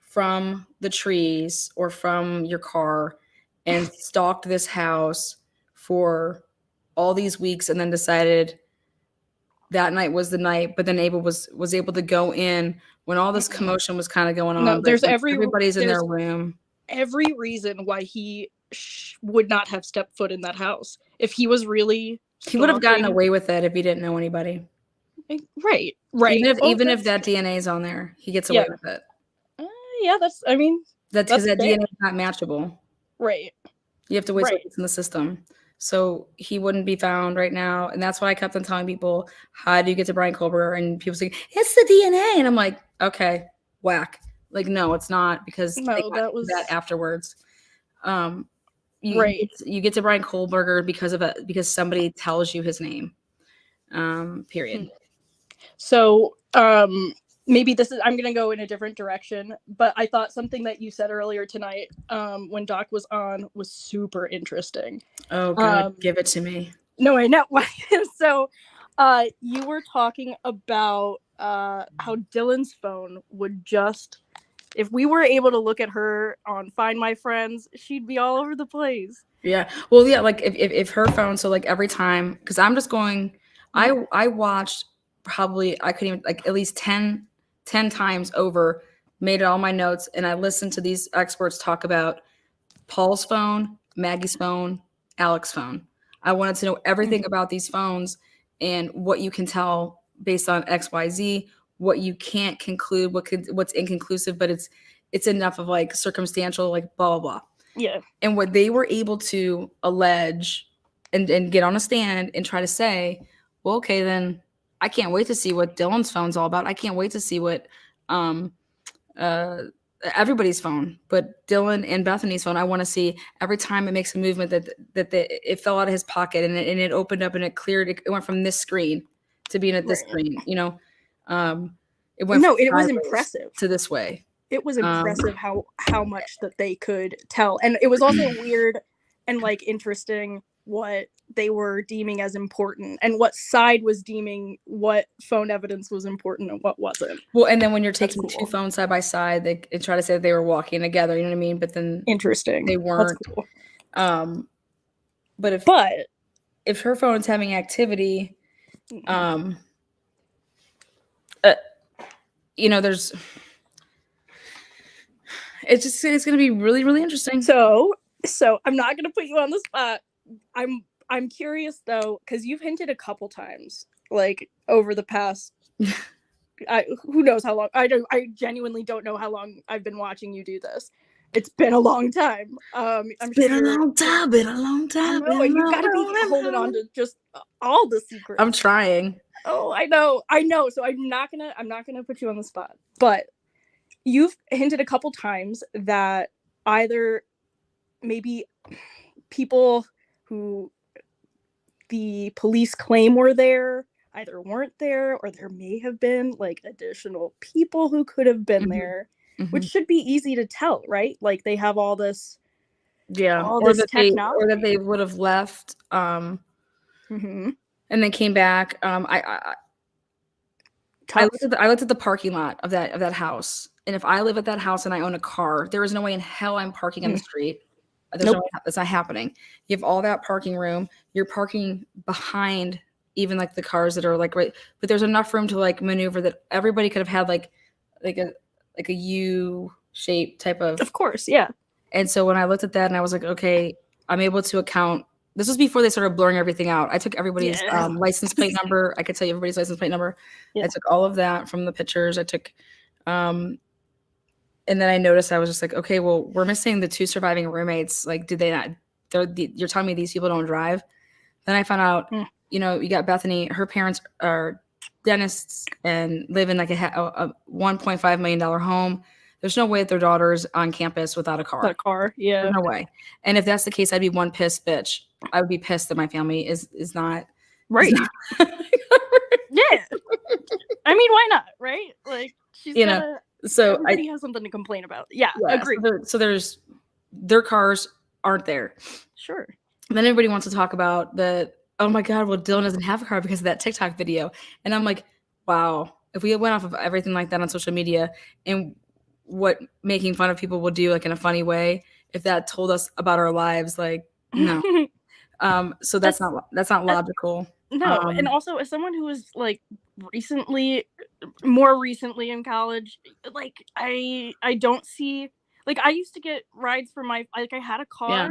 from the trees or from your car and stalked this house for all these weeks and then decided that night was the night, but then Abel was able to go in when all this commotion was kind of going on. No, there's everybody's in their room. Every reason why he would not have stepped foot in that house. If he was really, he would have gotten away with it if he didn't know anybody. Right. Even if that DNA is on there, he gets away with it. Yeah, that's because that DNA is not matchable. Right. You have to wait till it's in the system. So he wouldn't be found right now. And that's why I kept on telling people, how do you get to Brian Kohlberger? And people say, it's the DNA. And I'm like, okay, whack. Like, no, it's not, because that was that afterwards. You get to Brian Kohlberger because somebody tells you his name. Period. So maybe I'm gonna go in a different direction, but I thought something that you said earlier tonight, when Doc was on, was super interesting. Oh God, give it to me. No, I know. So you were talking about how Dylan's phone would just, if we were able to look at her on Find My Friends, she'd be all over the place. Yeah. Well, yeah, like if her phone, so like every time, because I'm just going, I watched probably, I couldn't even, like at least 10 times over, made all my notes, and I listened to these experts talk about Paul's phone, Maggie's phone, Alex's phone. I wanted to know everything about these phones and what you can tell based on XYZ, what you can't conclude, what's inconclusive, but it's enough of like circumstantial, like blah, blah, blah. Yeah. And what they were able to allege and get on a stand and try to say, well, okay, then I can't wait to see what Dylan's phone's all about. I can't wait to see what everybody's phone, but Dylan and Bethany's phone, I want to see every time it makes a movement that it fell out of his pocket and it opened up and it cleared. It went from this screen to being at this screen. You know, it went. No, it was impressive to this way. It was impressive how much that they could tell, and it was also weird and like interesting what they were deeming as important and what side was deeming what phone evidence was important and what wasn't. Well, and then when you're taking two phones side by side, they try to say that they were walking together, you know what I mean? But then interesting. They weren't. That's cool. But if her phone is having activity, you know, it's going to be really, really interesting. So I'm not going to put you on the spot. I'm curious though, because you've hinted a couple times, like over the past, who knows how long. I genuinely don't know how long I've been watching you do this. It's been a long time. Been a long time. No, you got to be holding on to just all the secrets. I'm trying. Oh, I know. So I'm not gonna put you on the spot, but you've hinted a couple times that either maybe people who the police claim were there either weren't there, or there may have been like additional people who could have been there, which should be easy to tell, right? Like they have all this, or that they would have left, and then came back. I looked at the parking lot of that house, and if I live at that house and I own a car, there is no way in hell I'm parking on the street. There's no way, that's not happening. You have all that parking room. You're parking behind even like the cars that are like right, but there's enough room to like maneuver that everybody could have had like a U shape type of. Of course, yeah. And so when I looked at that and I was like, okay, I'm able to account. This was before they started blurring everything out. I took everybody's license plate number. I could tell you everybody's license plate number. Yeah. I took all of that from the pictures. I took, and then I noticed I was just like, okay, well, we're missing the two surviving roommates. Like, did they not? You're telling me these people don't drive? Then I found out, you know, you got Bethany. Her parents are dentists and live in like a $1.5 million home. There's no way that their daughter's on campus without a car. That car, yeah. There's no way. And if that's the case, I'd be one pissed bitch. I would be pissed that my family is not Right. Yeah. I mean, why not? Right? Like she's so everybody has something to complain about. Yeah, agree. So there's their cars aren't there. Sure. And then everybody wants to talk about oh my God, well, Dylan doesn't have a car because of that TikTok video. And I'm like, wow, if we went off of everything like that on social media and what making fun of people will do like in a funny way, if that told us about our lives, like, no. So that's not logical. No, and also as someone who was like more recently in college, like I don't see, like I used to get rides for I had a car. Yeah.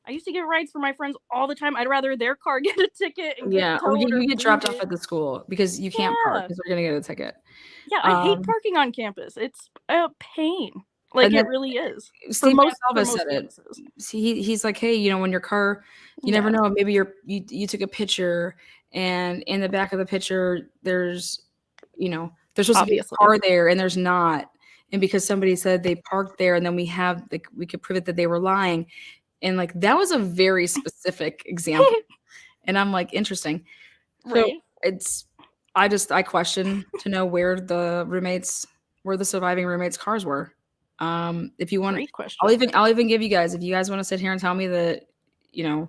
I used to get rides for my friends all the time. I'd rather their car get a ticket and get towed you get dropped off at the school because you can't park because they're gonna get a ticket. Yeah, I hate parking on campus. It's a pain. Like it really is. Steve Salva said it. See, he's like, hey, when your car, you never know. Maybe you took a picture, and in the back of the picture, there's supposed to be a car there, and there's not. And because somebody said they parked there, and then we could prove it that they were lying. And like that was a very specific example. And I'm like, interesting. Right. So I question to know where the surviving roommates' cars were. If you want, I'll even give you guys, if you guys want to sit here and tell me that, you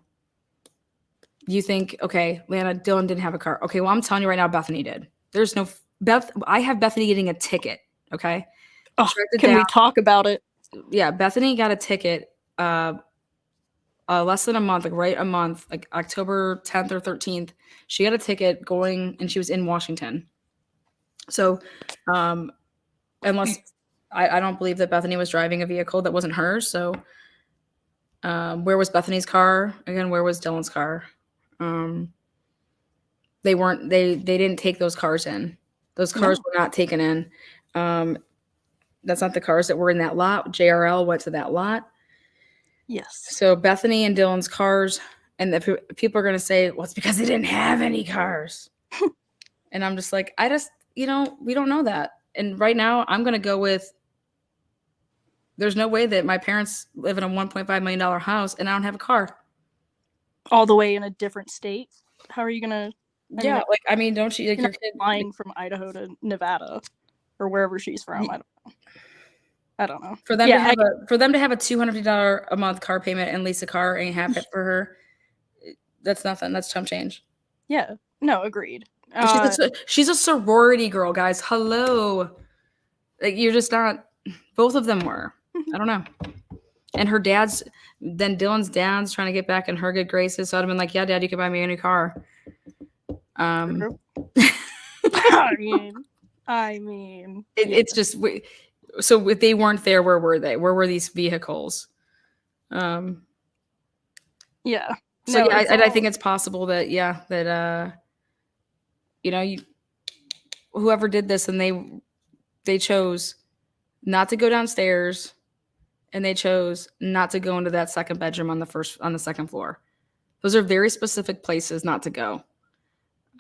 think, okay, Lana, Dylan didn't have a car. Okay, well, I'm telling you right now, Bethany did. There's no I have Bethany getting a ticket. Okay. Oh, can we talk about it? Yeah, Bethany got a ticket. Less than a month, like October 10th or 13th, she got a ticket going, and she was in Washington. So, unless I don't believe that Bethany was driving a vehicle that wasn't hers. So, where was Bethany's car? Again, where was Dylan's car? They didn't take those cars in. Those cars were not taken in. That's not the cars that were in that lot. JRL went to that lot. Yes. So Bethany and Dylan's cars, and the people are going to say, well, it's because they didn't have any cars. And I'm just like, we don't know that. And right now I'm going to go with, there's no way that my parents live in a $1.5 million house and I don't have a car. All the way in a different state? How are you going to? Don't you, like your kid flying from Idaho to Nevada or wherever she's from? I don't know. For them to have a $250 a month car payment and lease a car and have it for her, that's nothing. That's chump change. Yeah. No, agreed. She's a sorority girl, guys. Hello. Like you're just not. Both of them were. I don't know. And her Dylan's dad's trying to get back in her good graces. So I'd have been like, yeah, Dad, you can buy me a new car. I mean, it's just. So if they weren't there, where were they? Where were these vehicles? Yeah. So I think it's possible that whoever did this and they chose not to go downstairs, and they chose not to go into that second bedroom on the second floor. Those are very specific places not to go.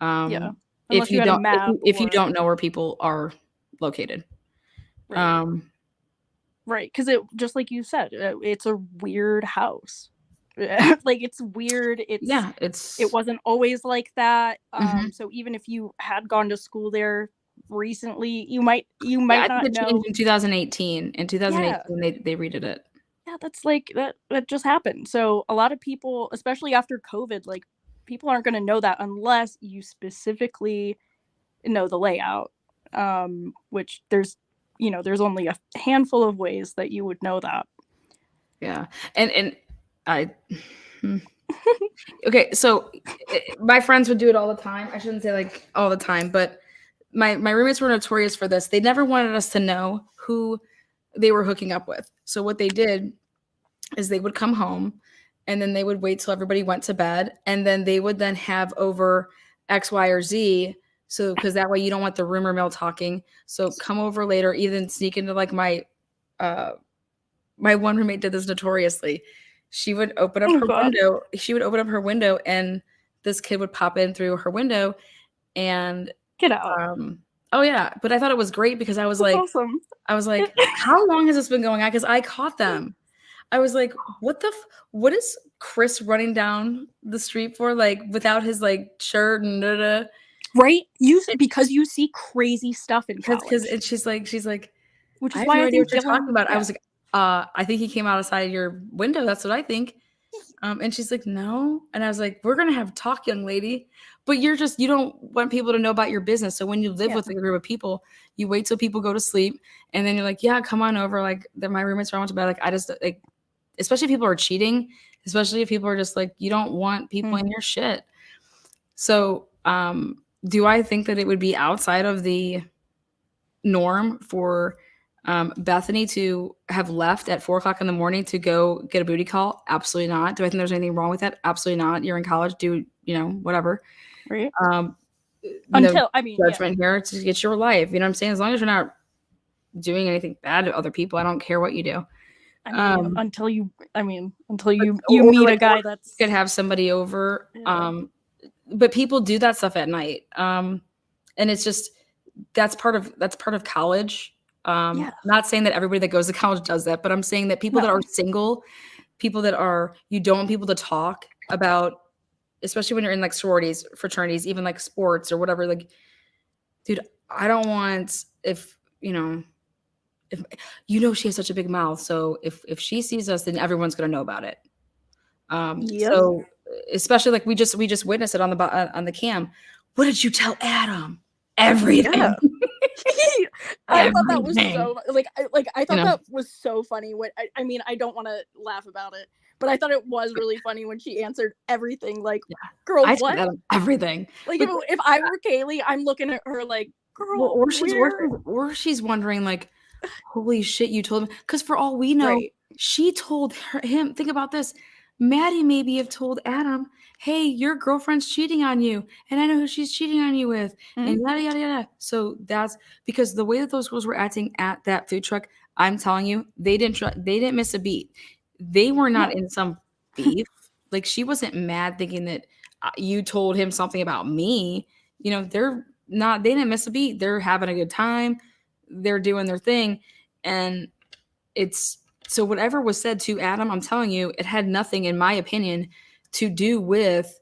Yeah. If you don't know where people are located. Right, because it just like you said, it's a weird house. Like it's weird. It wasn't always like that. So even if you had gone to school there recently, you might not know. In 2018, they redid it. Yeah, that's like that just happened. So a lot of people, especially after COVID, like people aren't going to know that unless you specifically know the layout. Which there's only a handful of ways that you would know that. Yeah. And I, okay. So my friends would do it all the time. I shouldn't say like all the time, but my roommates were notorious for this. They never wanted us to know who they were hooking up with. So what they did is they would come home and then they would wait till everybody went to bed. And then they would then have over X, Y, or Z. So, because that way you don't want the rumor mill talking. So come over later, even sneak into like my one roommate did this notoriously. She would open up window. She would open up her window and this kid would pop in through her window and Get out. Oh yeah, but I thought it was great because I was That's like, awesome. how long has this been going on? Because I caught them. I was like, what is Chris running down the street for? Like without his like shirt and Right? Because you see crazy stuff in college. and she's like, Which I is have why no I idea think what you're talking about. yeah. I was like, I think he came outside your window. That's what I think. And she's like, no. And I was like, we're gonna have a talk, young lady. But you don't want people to know about your business. So when you live with a group of people, you wait till people go to sleep, and then you're like, yeah, come on over. Like my roommates are on to bed. Like I just like, especially if people are cheating, especially if people are just like, you don't want people in your shit. So do I think that it would be outside of the norm for Bethany to have left at 4:00 in the morning to go get a booty call? Absolutely not. Do I think there's anything wrong with that? Absolutely not. You're in college, do whatever. Right. No judgment here. To get your life. You know what I'm saying? As long as you're not doing anything bad to other people, I don't care what you do. Until you meet a guy that's could have somebody over. But people do that stuff at night. And it's just that's part of college. Not saying that everybody that goes to college does that, but I'm saying that people that are single, people that are, you don't want people to talk about, especially when you're in like sororities, fraternities, even like sports or whatever. Like, dude, I don't want if she has such a big mouth. So if she sees us, then everyone's gonna know about it. So especially like we just witnessed it on the cam. What did you tell Adam? Everything. Yeah. I thought that was so I thought that was so funny when I don't want to laugh about it, but I thought it was really funny when she answered everything like, girl, I what? Everything. Like if I were Kaylee, I'm looking at her like, girl, or she's wondering like, holy shit, you told me, because for all we know, she told him. Think about this. Maddie maybe have told Adam, hey, your girlfriend's cheating on you, and I know who she's cheating on you with, and yada yada yada. So that's because the way that those girls were acting at that food truck, I'm telling you, they didn't miss a beat. They were not in some beef. Like she wasn't mad thinking that you told him something about me. They're not. They didn't miss a beat. They're having a good time. They're doing their thing, and it's. So whatever was said to Adam, I'm telling you, it had nothing, in my opinion, to do with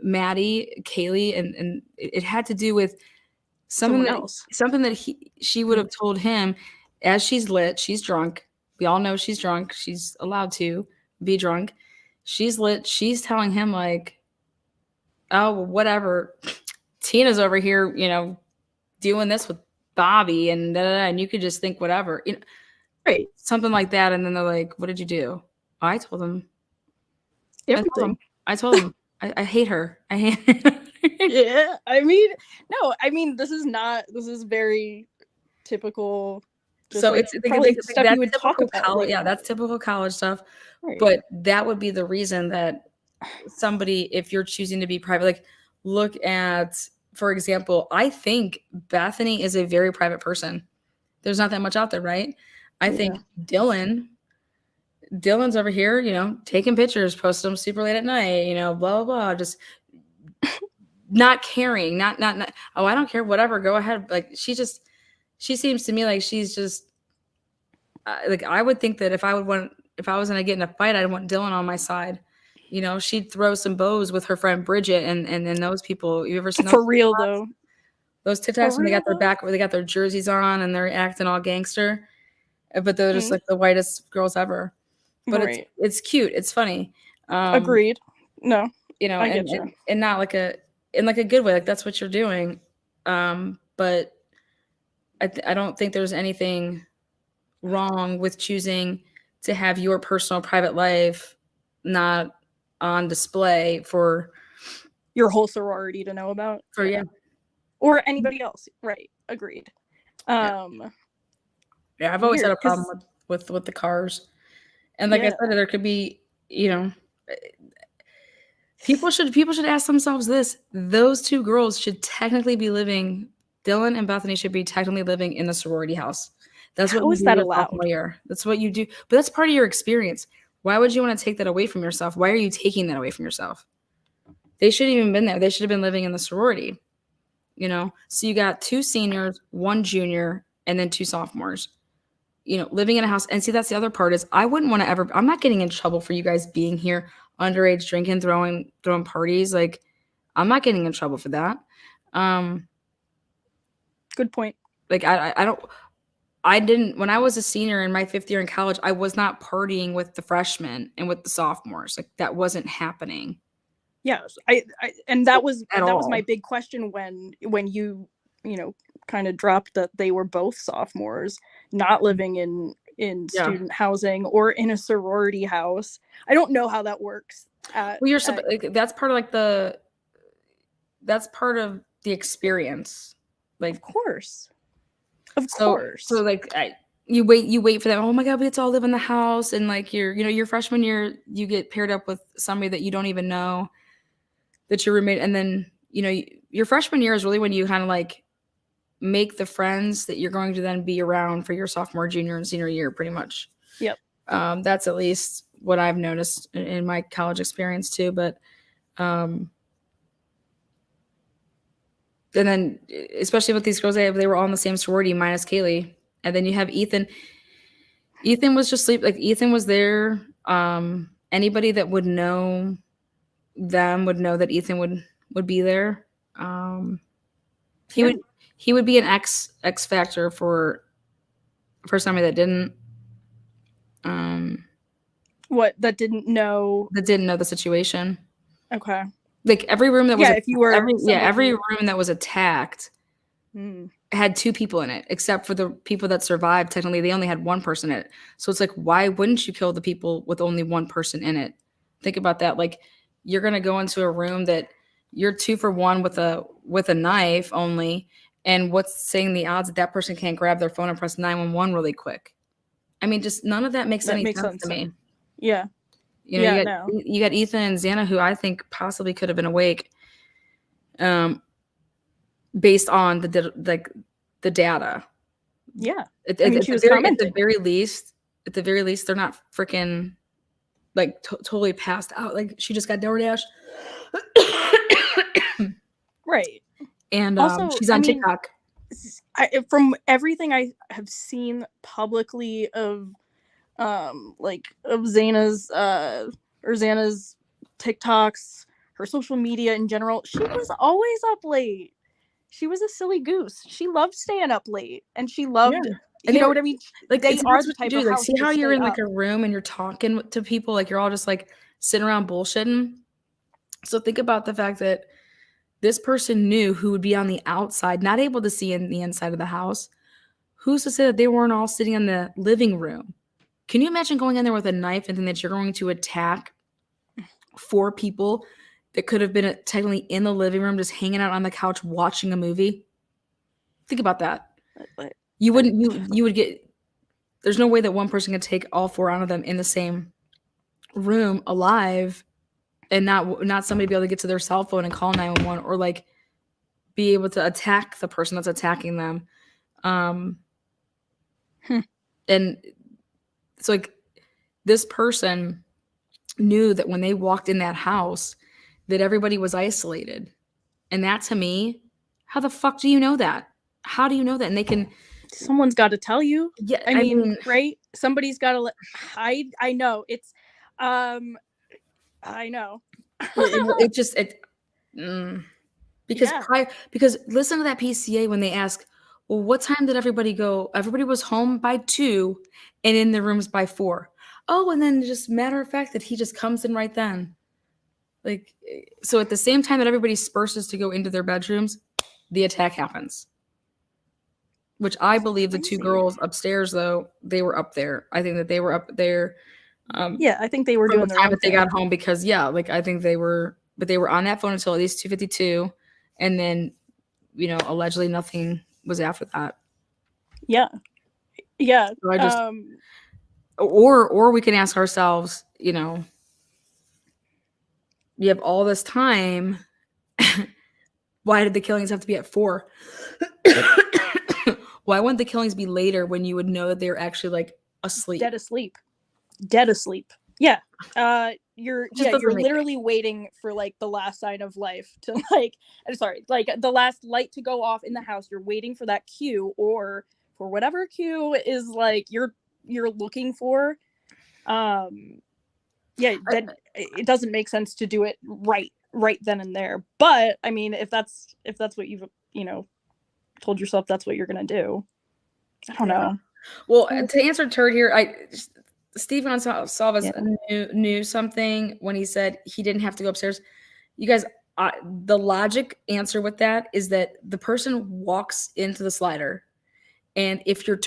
Maddie, Kaylee, and it had to do with something that she would have told him as she's lit, she's drunk. We all know she's drunk. She's allowed to be drunk. She's lit. She's telling him like, oh, whatever. Tina's over here, doing this with Bobby and you could just think whatever. Something like that, and then they're like, what did you do? I told them everything. I told them I hate her. I hate her. Yeah, this is very typical. So like, it's probably stuff you would talk about. College, that's typical college stuff. But that would be the reason that somebody, if you're choosing to be private, like look at, for example, I think Bethany is a very private person. There's not that much out there, right? I think Dylan's over here, taking pictures, posting them super late at night, blah, blah, blah, just not caring, not, oh, I don't care, whatever, go ahead. Like, she seems to me like she's just, like, I would think that if I was going to get in a fight, I'd want Dylan on my side. She'd throw some bows with her friend Bridget and then those people. You ever seen those? For real, though. Those TikToks when they got their back, where they got their jerseys on and they're acting all gangster. But they're just like the whitest girls ever. But it's cute. It's funny. Agreed. No, I get you. And not like in a good way. Like that's what you're doing. But I don't think there's anything wrong with choosing to have your personal private life not on display for your whole sorority to know about. Or anybody else. Right. Agreed. Yeah, I've always had a problem with the cars. And like I said, there could be, people should ask themselves this. Those two girls should technically be living, Dylan and Bethany should be technically living in the sorority house. That's what is that allowed? That's what you do. But that's part of your experience. Why would you want to take that away from yourself? Why are you taking that away from yourself? They shouldn't even been there. They should have been living in the sorority. you know? So you got 2 seniors, 1 junior, and then 2 sophomores, you know, living in a house. And see, that's the other part is I wouldn't want to ever, I'm not getting in trouble for you guys being here underage drinking, throwing parties. Like, I'm not getting in trouble for that. Good point. Like, I didn't, when I was a senior in my 5th year in college, I was not partying with the freshmen and with the sophomores. Like, that wasn't happening. Yes, and that was At all. my big question when you know, kind of dropped that they were both sophomores, not living in student housing or in a sorority house. I don't know how that works. Well, like, that's part of like that's part of the experience. Like, of course. So like you wait for that. Oh my God, we get to all live in the house, and like your freshman year, you get paired up with somebody that you don't even know, that your roommate, and then your freshman year is really when you kind of like make the friends that you're going to then be around for your sophomore, junior, and senior year, pretty much. Yep. That's at least what I've noticed in my college experience too. But and then especially with these girls, they were all in the same sorority minus Kaylee, and then you have Ethan. Ethan was just Ethan was there. Anybody that would know them would know that Ethan would be there. He would be an X factor for somebody that didn't. That didn't know the situation. Okay. Like every room that was if you were every room that was attacked had 2 people in it, except for the people that survived. Technically, they only had 1 person in it. So it's like, why wouldn't you kill the people with only 1 person in it? Think about that. Like, you're gonna go into a room that you're 2 for 1 with a knife only, and what's saying the odds that person can't grab their phone and press 911 really quick? I mean, just none of that makes any sense to me. Yeah. You got Ethan and Xana, who I think possibly could have been awake, based on the data. Yeah. At the very least, they're not freaking like totally passed out. Like, she just got DoorDash. Right. And also, she's on TikTok. From everything I have seen publicly of Xana's TikToks, her social media in general, she was always up late. She was a silly goose. She loved staying up late, and she loved, you know what I mean? Like, they are the type of like, house see how you're in like a room and you're talking to people, like you're all just like sitting around bullshitting. So think about the fact that this person knew who would be on the outside, not able to see in the inside of the house. Who's to say that they weren't all sitting in the living room? Can you imagine going in there with a knife and thinking that you're going to attack 4 people that could have been technically in the living room, just hanging out on the couch watching a movie? Think about that. You would get. There's no way that one person could take all 4 out of them in the same room alive, and not somebody be able to get to their cell phone and call 911, or like be able to attack the person that's attacking them. And so, like, this person knew that when they walked in that house that everybody was isolated. And that, to me, how the fuck do you know that? How do you know that? And someone's got to tell you. Yeah, I mean, right? Somebody's got to I know. It's I know. Because listen to that PCA when they ask, well, what time did everybody go? Everybody was home by 2 and in the rooms by 4. Oh, and then just matter of fact that he just comes in right then. Like, so at the same time that everybody disperses to go into their bedrooms, the attack happens. Which I believe the 2 girls upstairs, though, they were up there. I think that they were up there. I think they were doing the time that they got home, because I think they were, but they were on that phone until at least 2:52, and then, allegedly nothing was after that. Yeah. So I just, or we can ask ourselves, you have all this time. Why did the killings have to be at 4? Why wouldn't the killings be later when you would know that they're actually like asleep? Dead asleep. Yeah. You're Just doesn't make literally waiting for like the last sign of life to like like the last light to go off in the house. You're waiting for that cue, or for whatever cue is like you're looking for. Yeah, then it doesn't make sense to do it right then and there. But I mean, if that's what you've told yourself that's what you're gonna do, I don't know. Well, to answer Turd here, Stephen Salvas Yeah. knew something when he said he didn't have to go upstairs. You guys, the logic answer with that is that the person walks into the slider, and if they're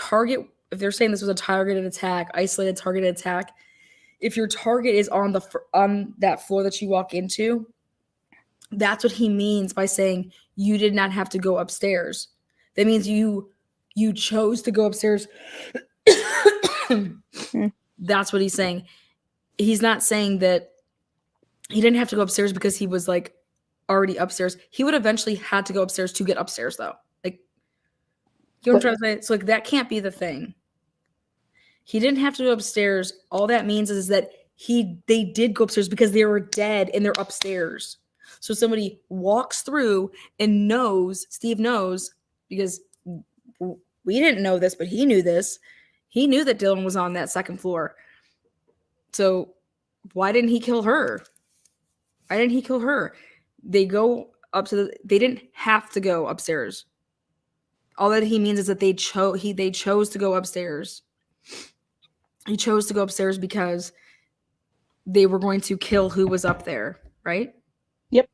saying this was a targeted attack, isolated targeted attack, if your target is on that floor that you walk into, that's what he means by saying you did not have to go upstairs. That means you chose to go upstairs. That's what he's saying. He's not saying that he didn't have to go upstairs because he was like already upstairs. He would eventually had to go upstairs to get upstairs though. Like, you know what I'm trying to say? So like that can't be the thing. He didn't have to go upstairs. All that means is that they did go upstairs because they were dead and they're upstairs. So somebody walks through and Steve knows, because we didn't know this, but he knew this. He knew that Dylan was on that second floor. So why didn't he kill her? Why didn't he kill her? They go up they didn't have to go upstairs. All that he means is that they chose to go upstairs. He chose to go upstairs because they were going to kill who was up there, right? Yep.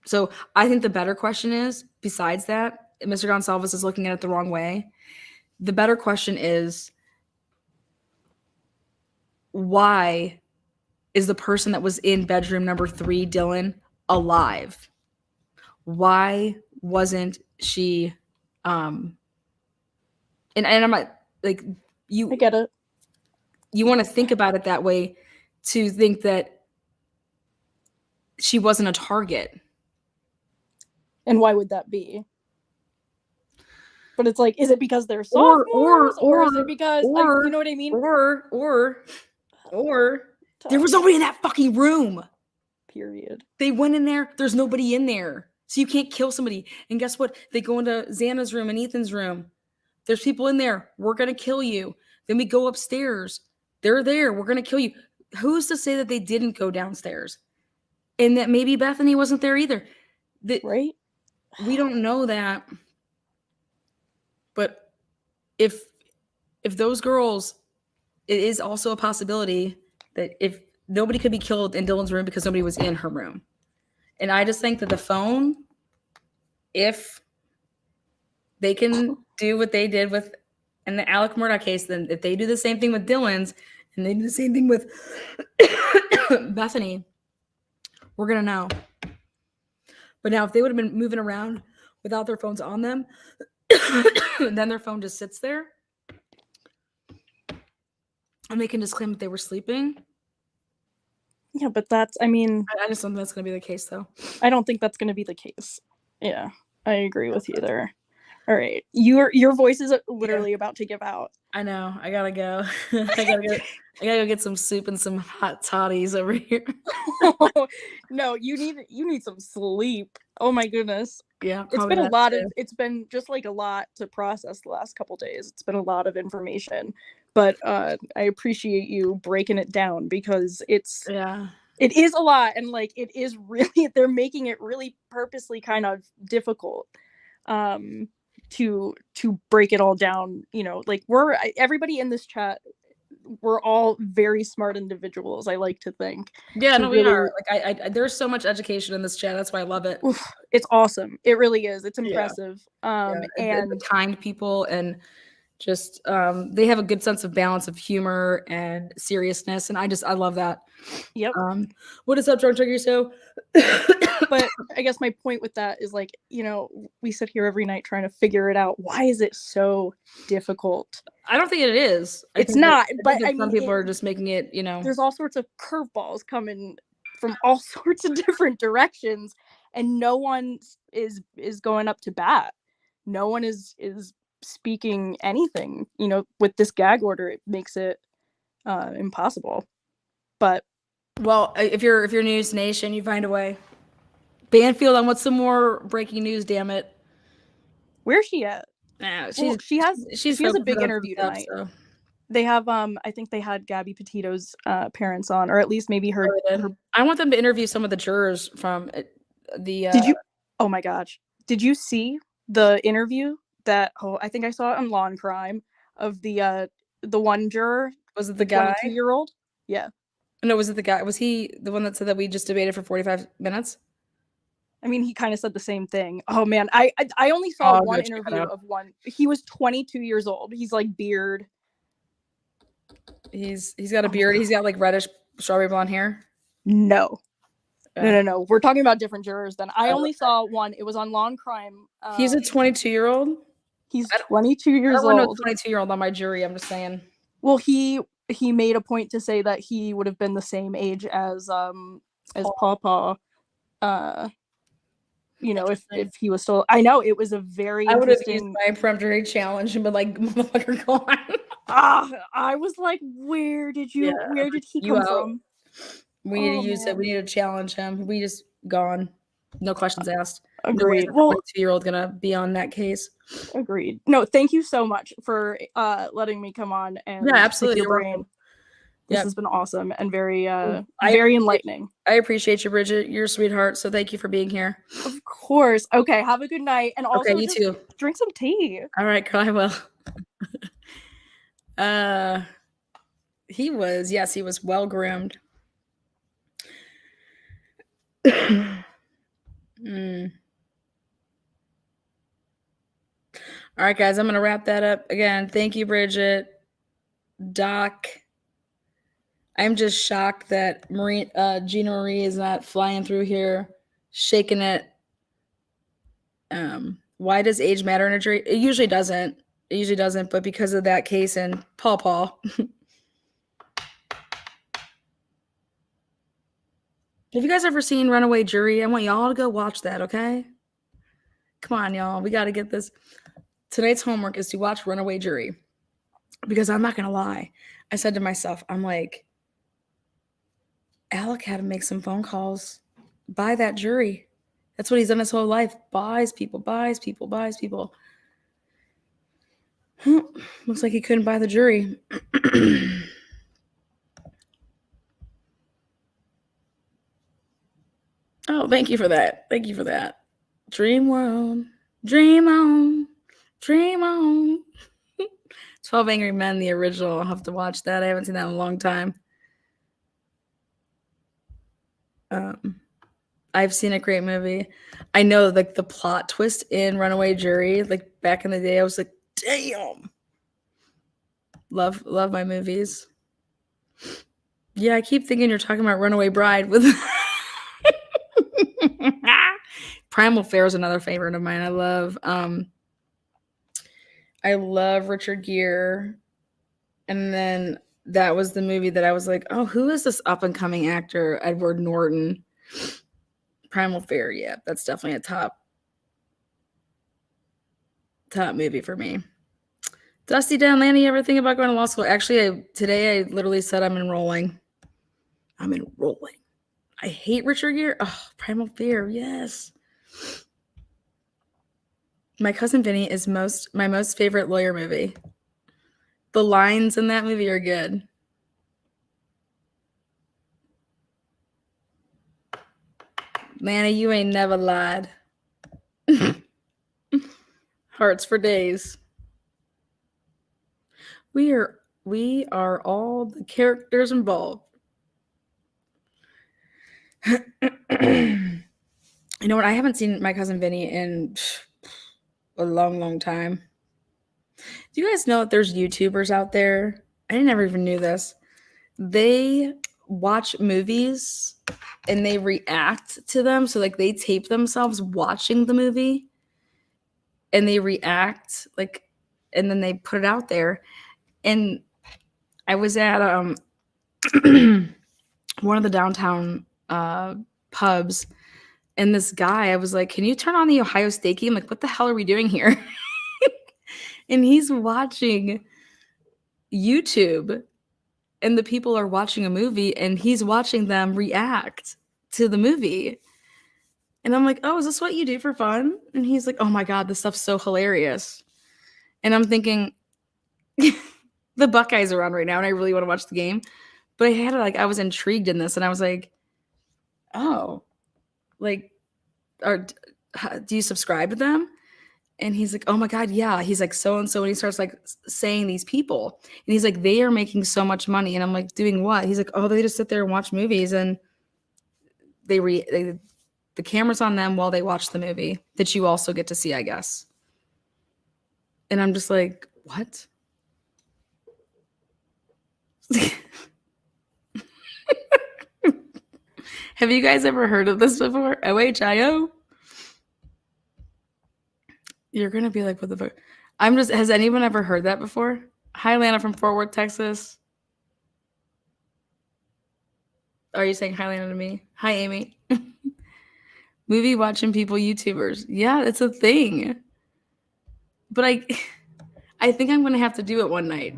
So I think the better question is, besides that, Mr. Gonsalves is looking at it the wrong way. The better question is, why is the person that was in bedroom number 3, Dylan, alive? Why wasn't she and I'm not like you I get it. You want to think about it that way, to think that she wasn't a target. And why would that be? But it's like, is it because they're sophomores, or is it because you know what I mean? Or there was nobody in that fucking room. Period. They went in there. There's nobody in there, so you can't kill somebody. And guess what? They go into Xana's room and Ethan's room. There's people in there. We're gonna kill you. Then we go upstairs. They're there. We're gonna kill you. Who's to say that they didn't go downstairs, and that maybe Bethany wasn't there either? Right? We don't know that. But if those girls, it is also a possibility that if nobody could be killed in Dylan's room because nobody was in her room. And I just think that the phone, if they can do what they did in the Alec Murdaugh case, then if they do the same thing with Dylan's and they do the same thing with Bethany, we're going to know. But now if they would have been moving around without their phones on them, and then their phone just sits there, and they can just claim that they were sleeping. Yeah, but that's, I mean, I just don't think that's going to be the case, though. I don't think that's going to be the case. Yeah, I agree with you there. All right, your voice is literally about to give out. I know. I gotta go. I gotta go get some soup and some hot toddies over here. No, you need some sleep. Oh my goodness. Yeah, it's been a lot too. It's been just like a lot to process the last couple days. It's been a lot of information, but I appreciate you breaking it down, because it is a lot, and like it is really, they're making it really purposely kind of difficult to break it all down. You know, like everybody in this chat, we're all very smart individuals, I like to think. Yeah, no, we are. Like I there's so much education in this chat. That's why I love it. It's awesome. It really is. It's impressive. And the kind people, and just they have a good sense of balance of humor and seriousness, and I love that. Yep. What is up, Drunk Trigger? So but I guess my point with that is, like, you know, we sit here every night trying to figure it out. Why is it so difficult? I don't think it is. It's not, but I mean, some people are just making it, you know. There's all sorts of curveballs coming from all sorts of different directions, and no one is going up to bat. No one is speaking anything. You know, with this gag order, it makes it impossible. But Well, if you're News Nation, you find a way. Banfield, I want some more breaking news. Damn it! where's she at? Nah, Well, she has a focusing big on some interview stuff, tonight. so. They have I think they had Gabby Petito's parents on, or at least maybe her. I want them to interview some of the jurors from the. Did you? Oh my gosh! Did you see the interview that? Oh, I think I saw it on Law and Crime of the one juror. Was it the guy? 22-year-old? Yeah. No, was it the guy? Was he the one that said that we just debated for 45 minutes? I mean, he kind of said the same thing. Oh man, I only saw one interview of one. He was 22 years old. He's like beard. He's got a beard. He's got like reddish strawberry blonde hair. No. No. We're talking about different jurors then. I only saw one. It was on Law and Crime. He's a 22-year-old? He's 22 years old. I don't want no 22-year-old on my jury, I'm just saying. Well, he made a point to say that he would have been the same age as Pawpaw. You know, if he was still. I know, it was a very I would have interesting. used my peremptory challenge and been like, motherfucker, go on. I was like, where did he come from? We need to use it. We need to challenge him. We just gone. No questions asked. Agreed. No 22-year-old gonna be on that case. Agreed. No, thank you so much for letting me come on and absolutely. Your brain. This has been awesome and very enlightening. I appreciate you, Bridget. You're a sweetheart. So thank you for being here. Of course. Okay. Have a good night. And also, okay, you too. Drink some tea. All right, girl, I will. He was well groomed. All right, guys, I'm gonna wrap that up. Again, thank you, Bridget. Doc. I'm just shocked that Gina Marie is not flying through here, shaking it. Why does age matter in a jury? It usually doesn't. But because of that case and Paw. Have you guys ever seen Runaway Jury? I want y'all to go watch that, okay? Come on, y'all. We got to get this. Tonight's homework is to watch Runaway Jury. Because I'm not going to lie. I said to myself, I'm like, Alec had to make some phone calls. Buy that jury. That's what he's done his whole life. Buys people. Looks like he couldn't buy the jury. Oh, thank you for that. Dream world. Dream on. 12 Angry Men, the original. I'll have to watch that. I haven't seen that in a long time. I've seen a great movie. I know like the plot twist in Runaway Jury, like back in the day, I was like, damn. Love my movies. Yeah, I keep thinking you're talking about Runaway Bride with Primal Fear is another favorite of mine. I love Richard Gere. And then that was the movie that I was like, oh, who is this up and coming actor? Edward Norton. Primal Fear, yeah, that's definitely a top movie for me. Dusty Dan Lanny, you ever think about going to law school? Actually, today I literally said I'm enrolling. I hate Richard Gere. Oh, Primal Fear, yes. My Cousin Vinny is my most favorite lawyer movie. The lines in that movie are good. Lanny, you ain't never lied. Hearts for days. We are all the characters involved. You know what? I haven't seen My Cousin Vinny in a long, long time. Do you guys know that there's YouTubers out there? I never even knew this. They watch movies and they react to them. So like they tape themselves watching the movie and they react like, and then they put it out there. And I was at one of the downtown pubs, and this guy, I was like, can you turn on the Ohio State game? Like, what the hell are we doing here? And he's watching YouTube. and the people are watching a movie and he's watching them react to the movie. And I'm like, oh, is this what you do for fun? And he's like, oh my God, this stuff's so hilarious. And I'm thinking, the Buckeyes are on right now and I really want to watch the game. But I was intrigued in this and I was like, oh, like, do you subscribe to them? And he's like, oh my God, yeah. He's like, so-and-so. And he starts like saying these people. And he's like, they are making so much money. And I'm like, doing what? He's like, oh, they just sit there and watch movies and the camera's on them while they watch the movie that you also get to see, I guess. And I'm just like, what? Have you guys ever heard of this before? OHIO? You're going to be like, what the fuck? Has anyone ever heard that before? Hi, Lana from Fort Worth, Texas. Are you saying hi, Lana, to me? Hi, Amy. Movie watching people, YouTubers. Yeah, it's a thing. But I think I'm going to have to do it one night.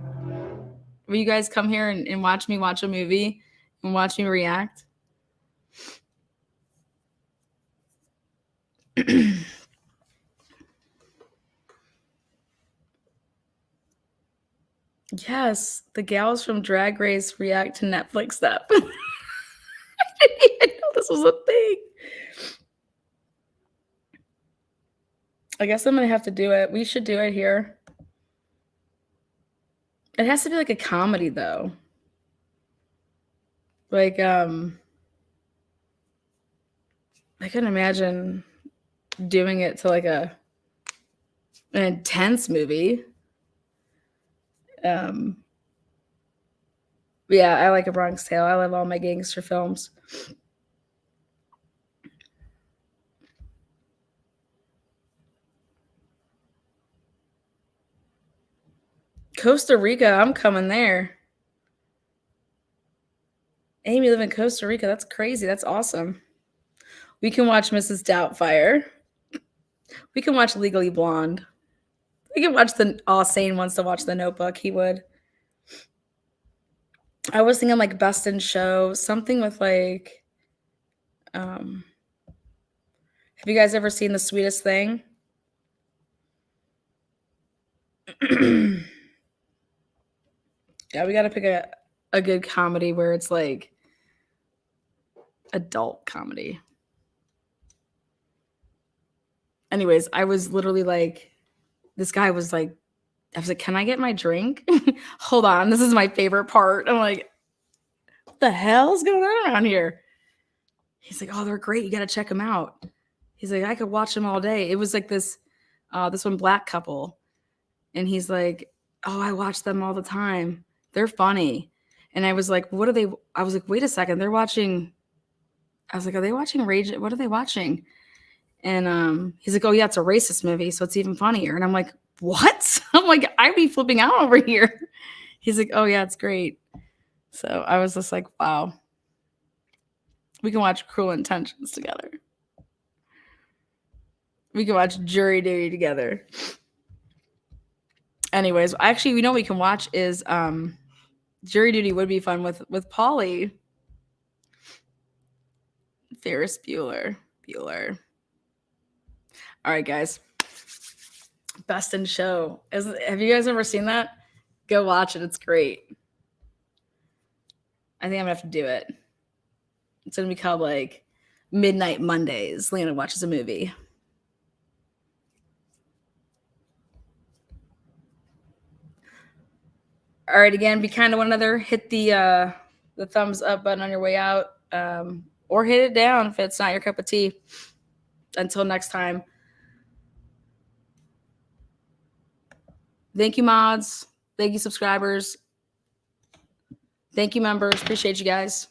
Will you guys come here and watch me watch a movie and watch me react? Yes, the gals from Drag Race react to Netflix stuff. I didn't even know this was a thing. I guess I'm going to have to do it. We should do it here. It has to be like a comedy, though. Like, I couldn't imagine doing it to like an intense movie. Yeah, I like A Bronx Tale. I love all my gangster films. Costa Rica, I'm coming there. Amy live in Costa Rica. That's crazy. That's awesome. We can watch Mrs. Doubtfire. We can watch Legally Blonde. We can watch Sane wants to watch The Notebook. He would. I was thinking like Best in Show, something with like, have you guys ever seen The Sweetest Thing? Yeah, we got to pick a good comedy where it's like adult comedy. Anyways, I was literally like, this guy was like, I was like, can I get my drink? Hold on, this is my favorite part. I'm like, what the hell's going on around here? He's like, oh, they're great. You got to check them out. He's like, I could watch them all day. It was like this one black couple. And he's like, oh, I watch them all the time. They're funny. And I was like, what are they? I was like, wait a second. They're watching. I was like, are they watching Rage? What are they watching? And he's like, oh, yeah, it's a racist movie. So it's even funnier. And I'm like, what? I'm like, I'd be flipping out over here. He's like, oh, yeah, it's great. So I was just like, wow. We can watch Cruel Intentions together. We can watch Jury Duty together. Anyways, actually, we know what we can watch is Jury Duty would be fun with Polly. Ferris Bueller. All right, guys. Best in Show. Have you guys ever seen that? Go watch it. It's great. I think I'm going to have to do it. It's going to be called like Midnight Mondays. Lena watches a movie. All right, again, be kind to one another. Hit the thumbs up button on your way out, or hit it down if it's not your cup of tea. Until next time. Thank you, mods. Thank you, subscribers. Thank you, members. Appreciate you guys.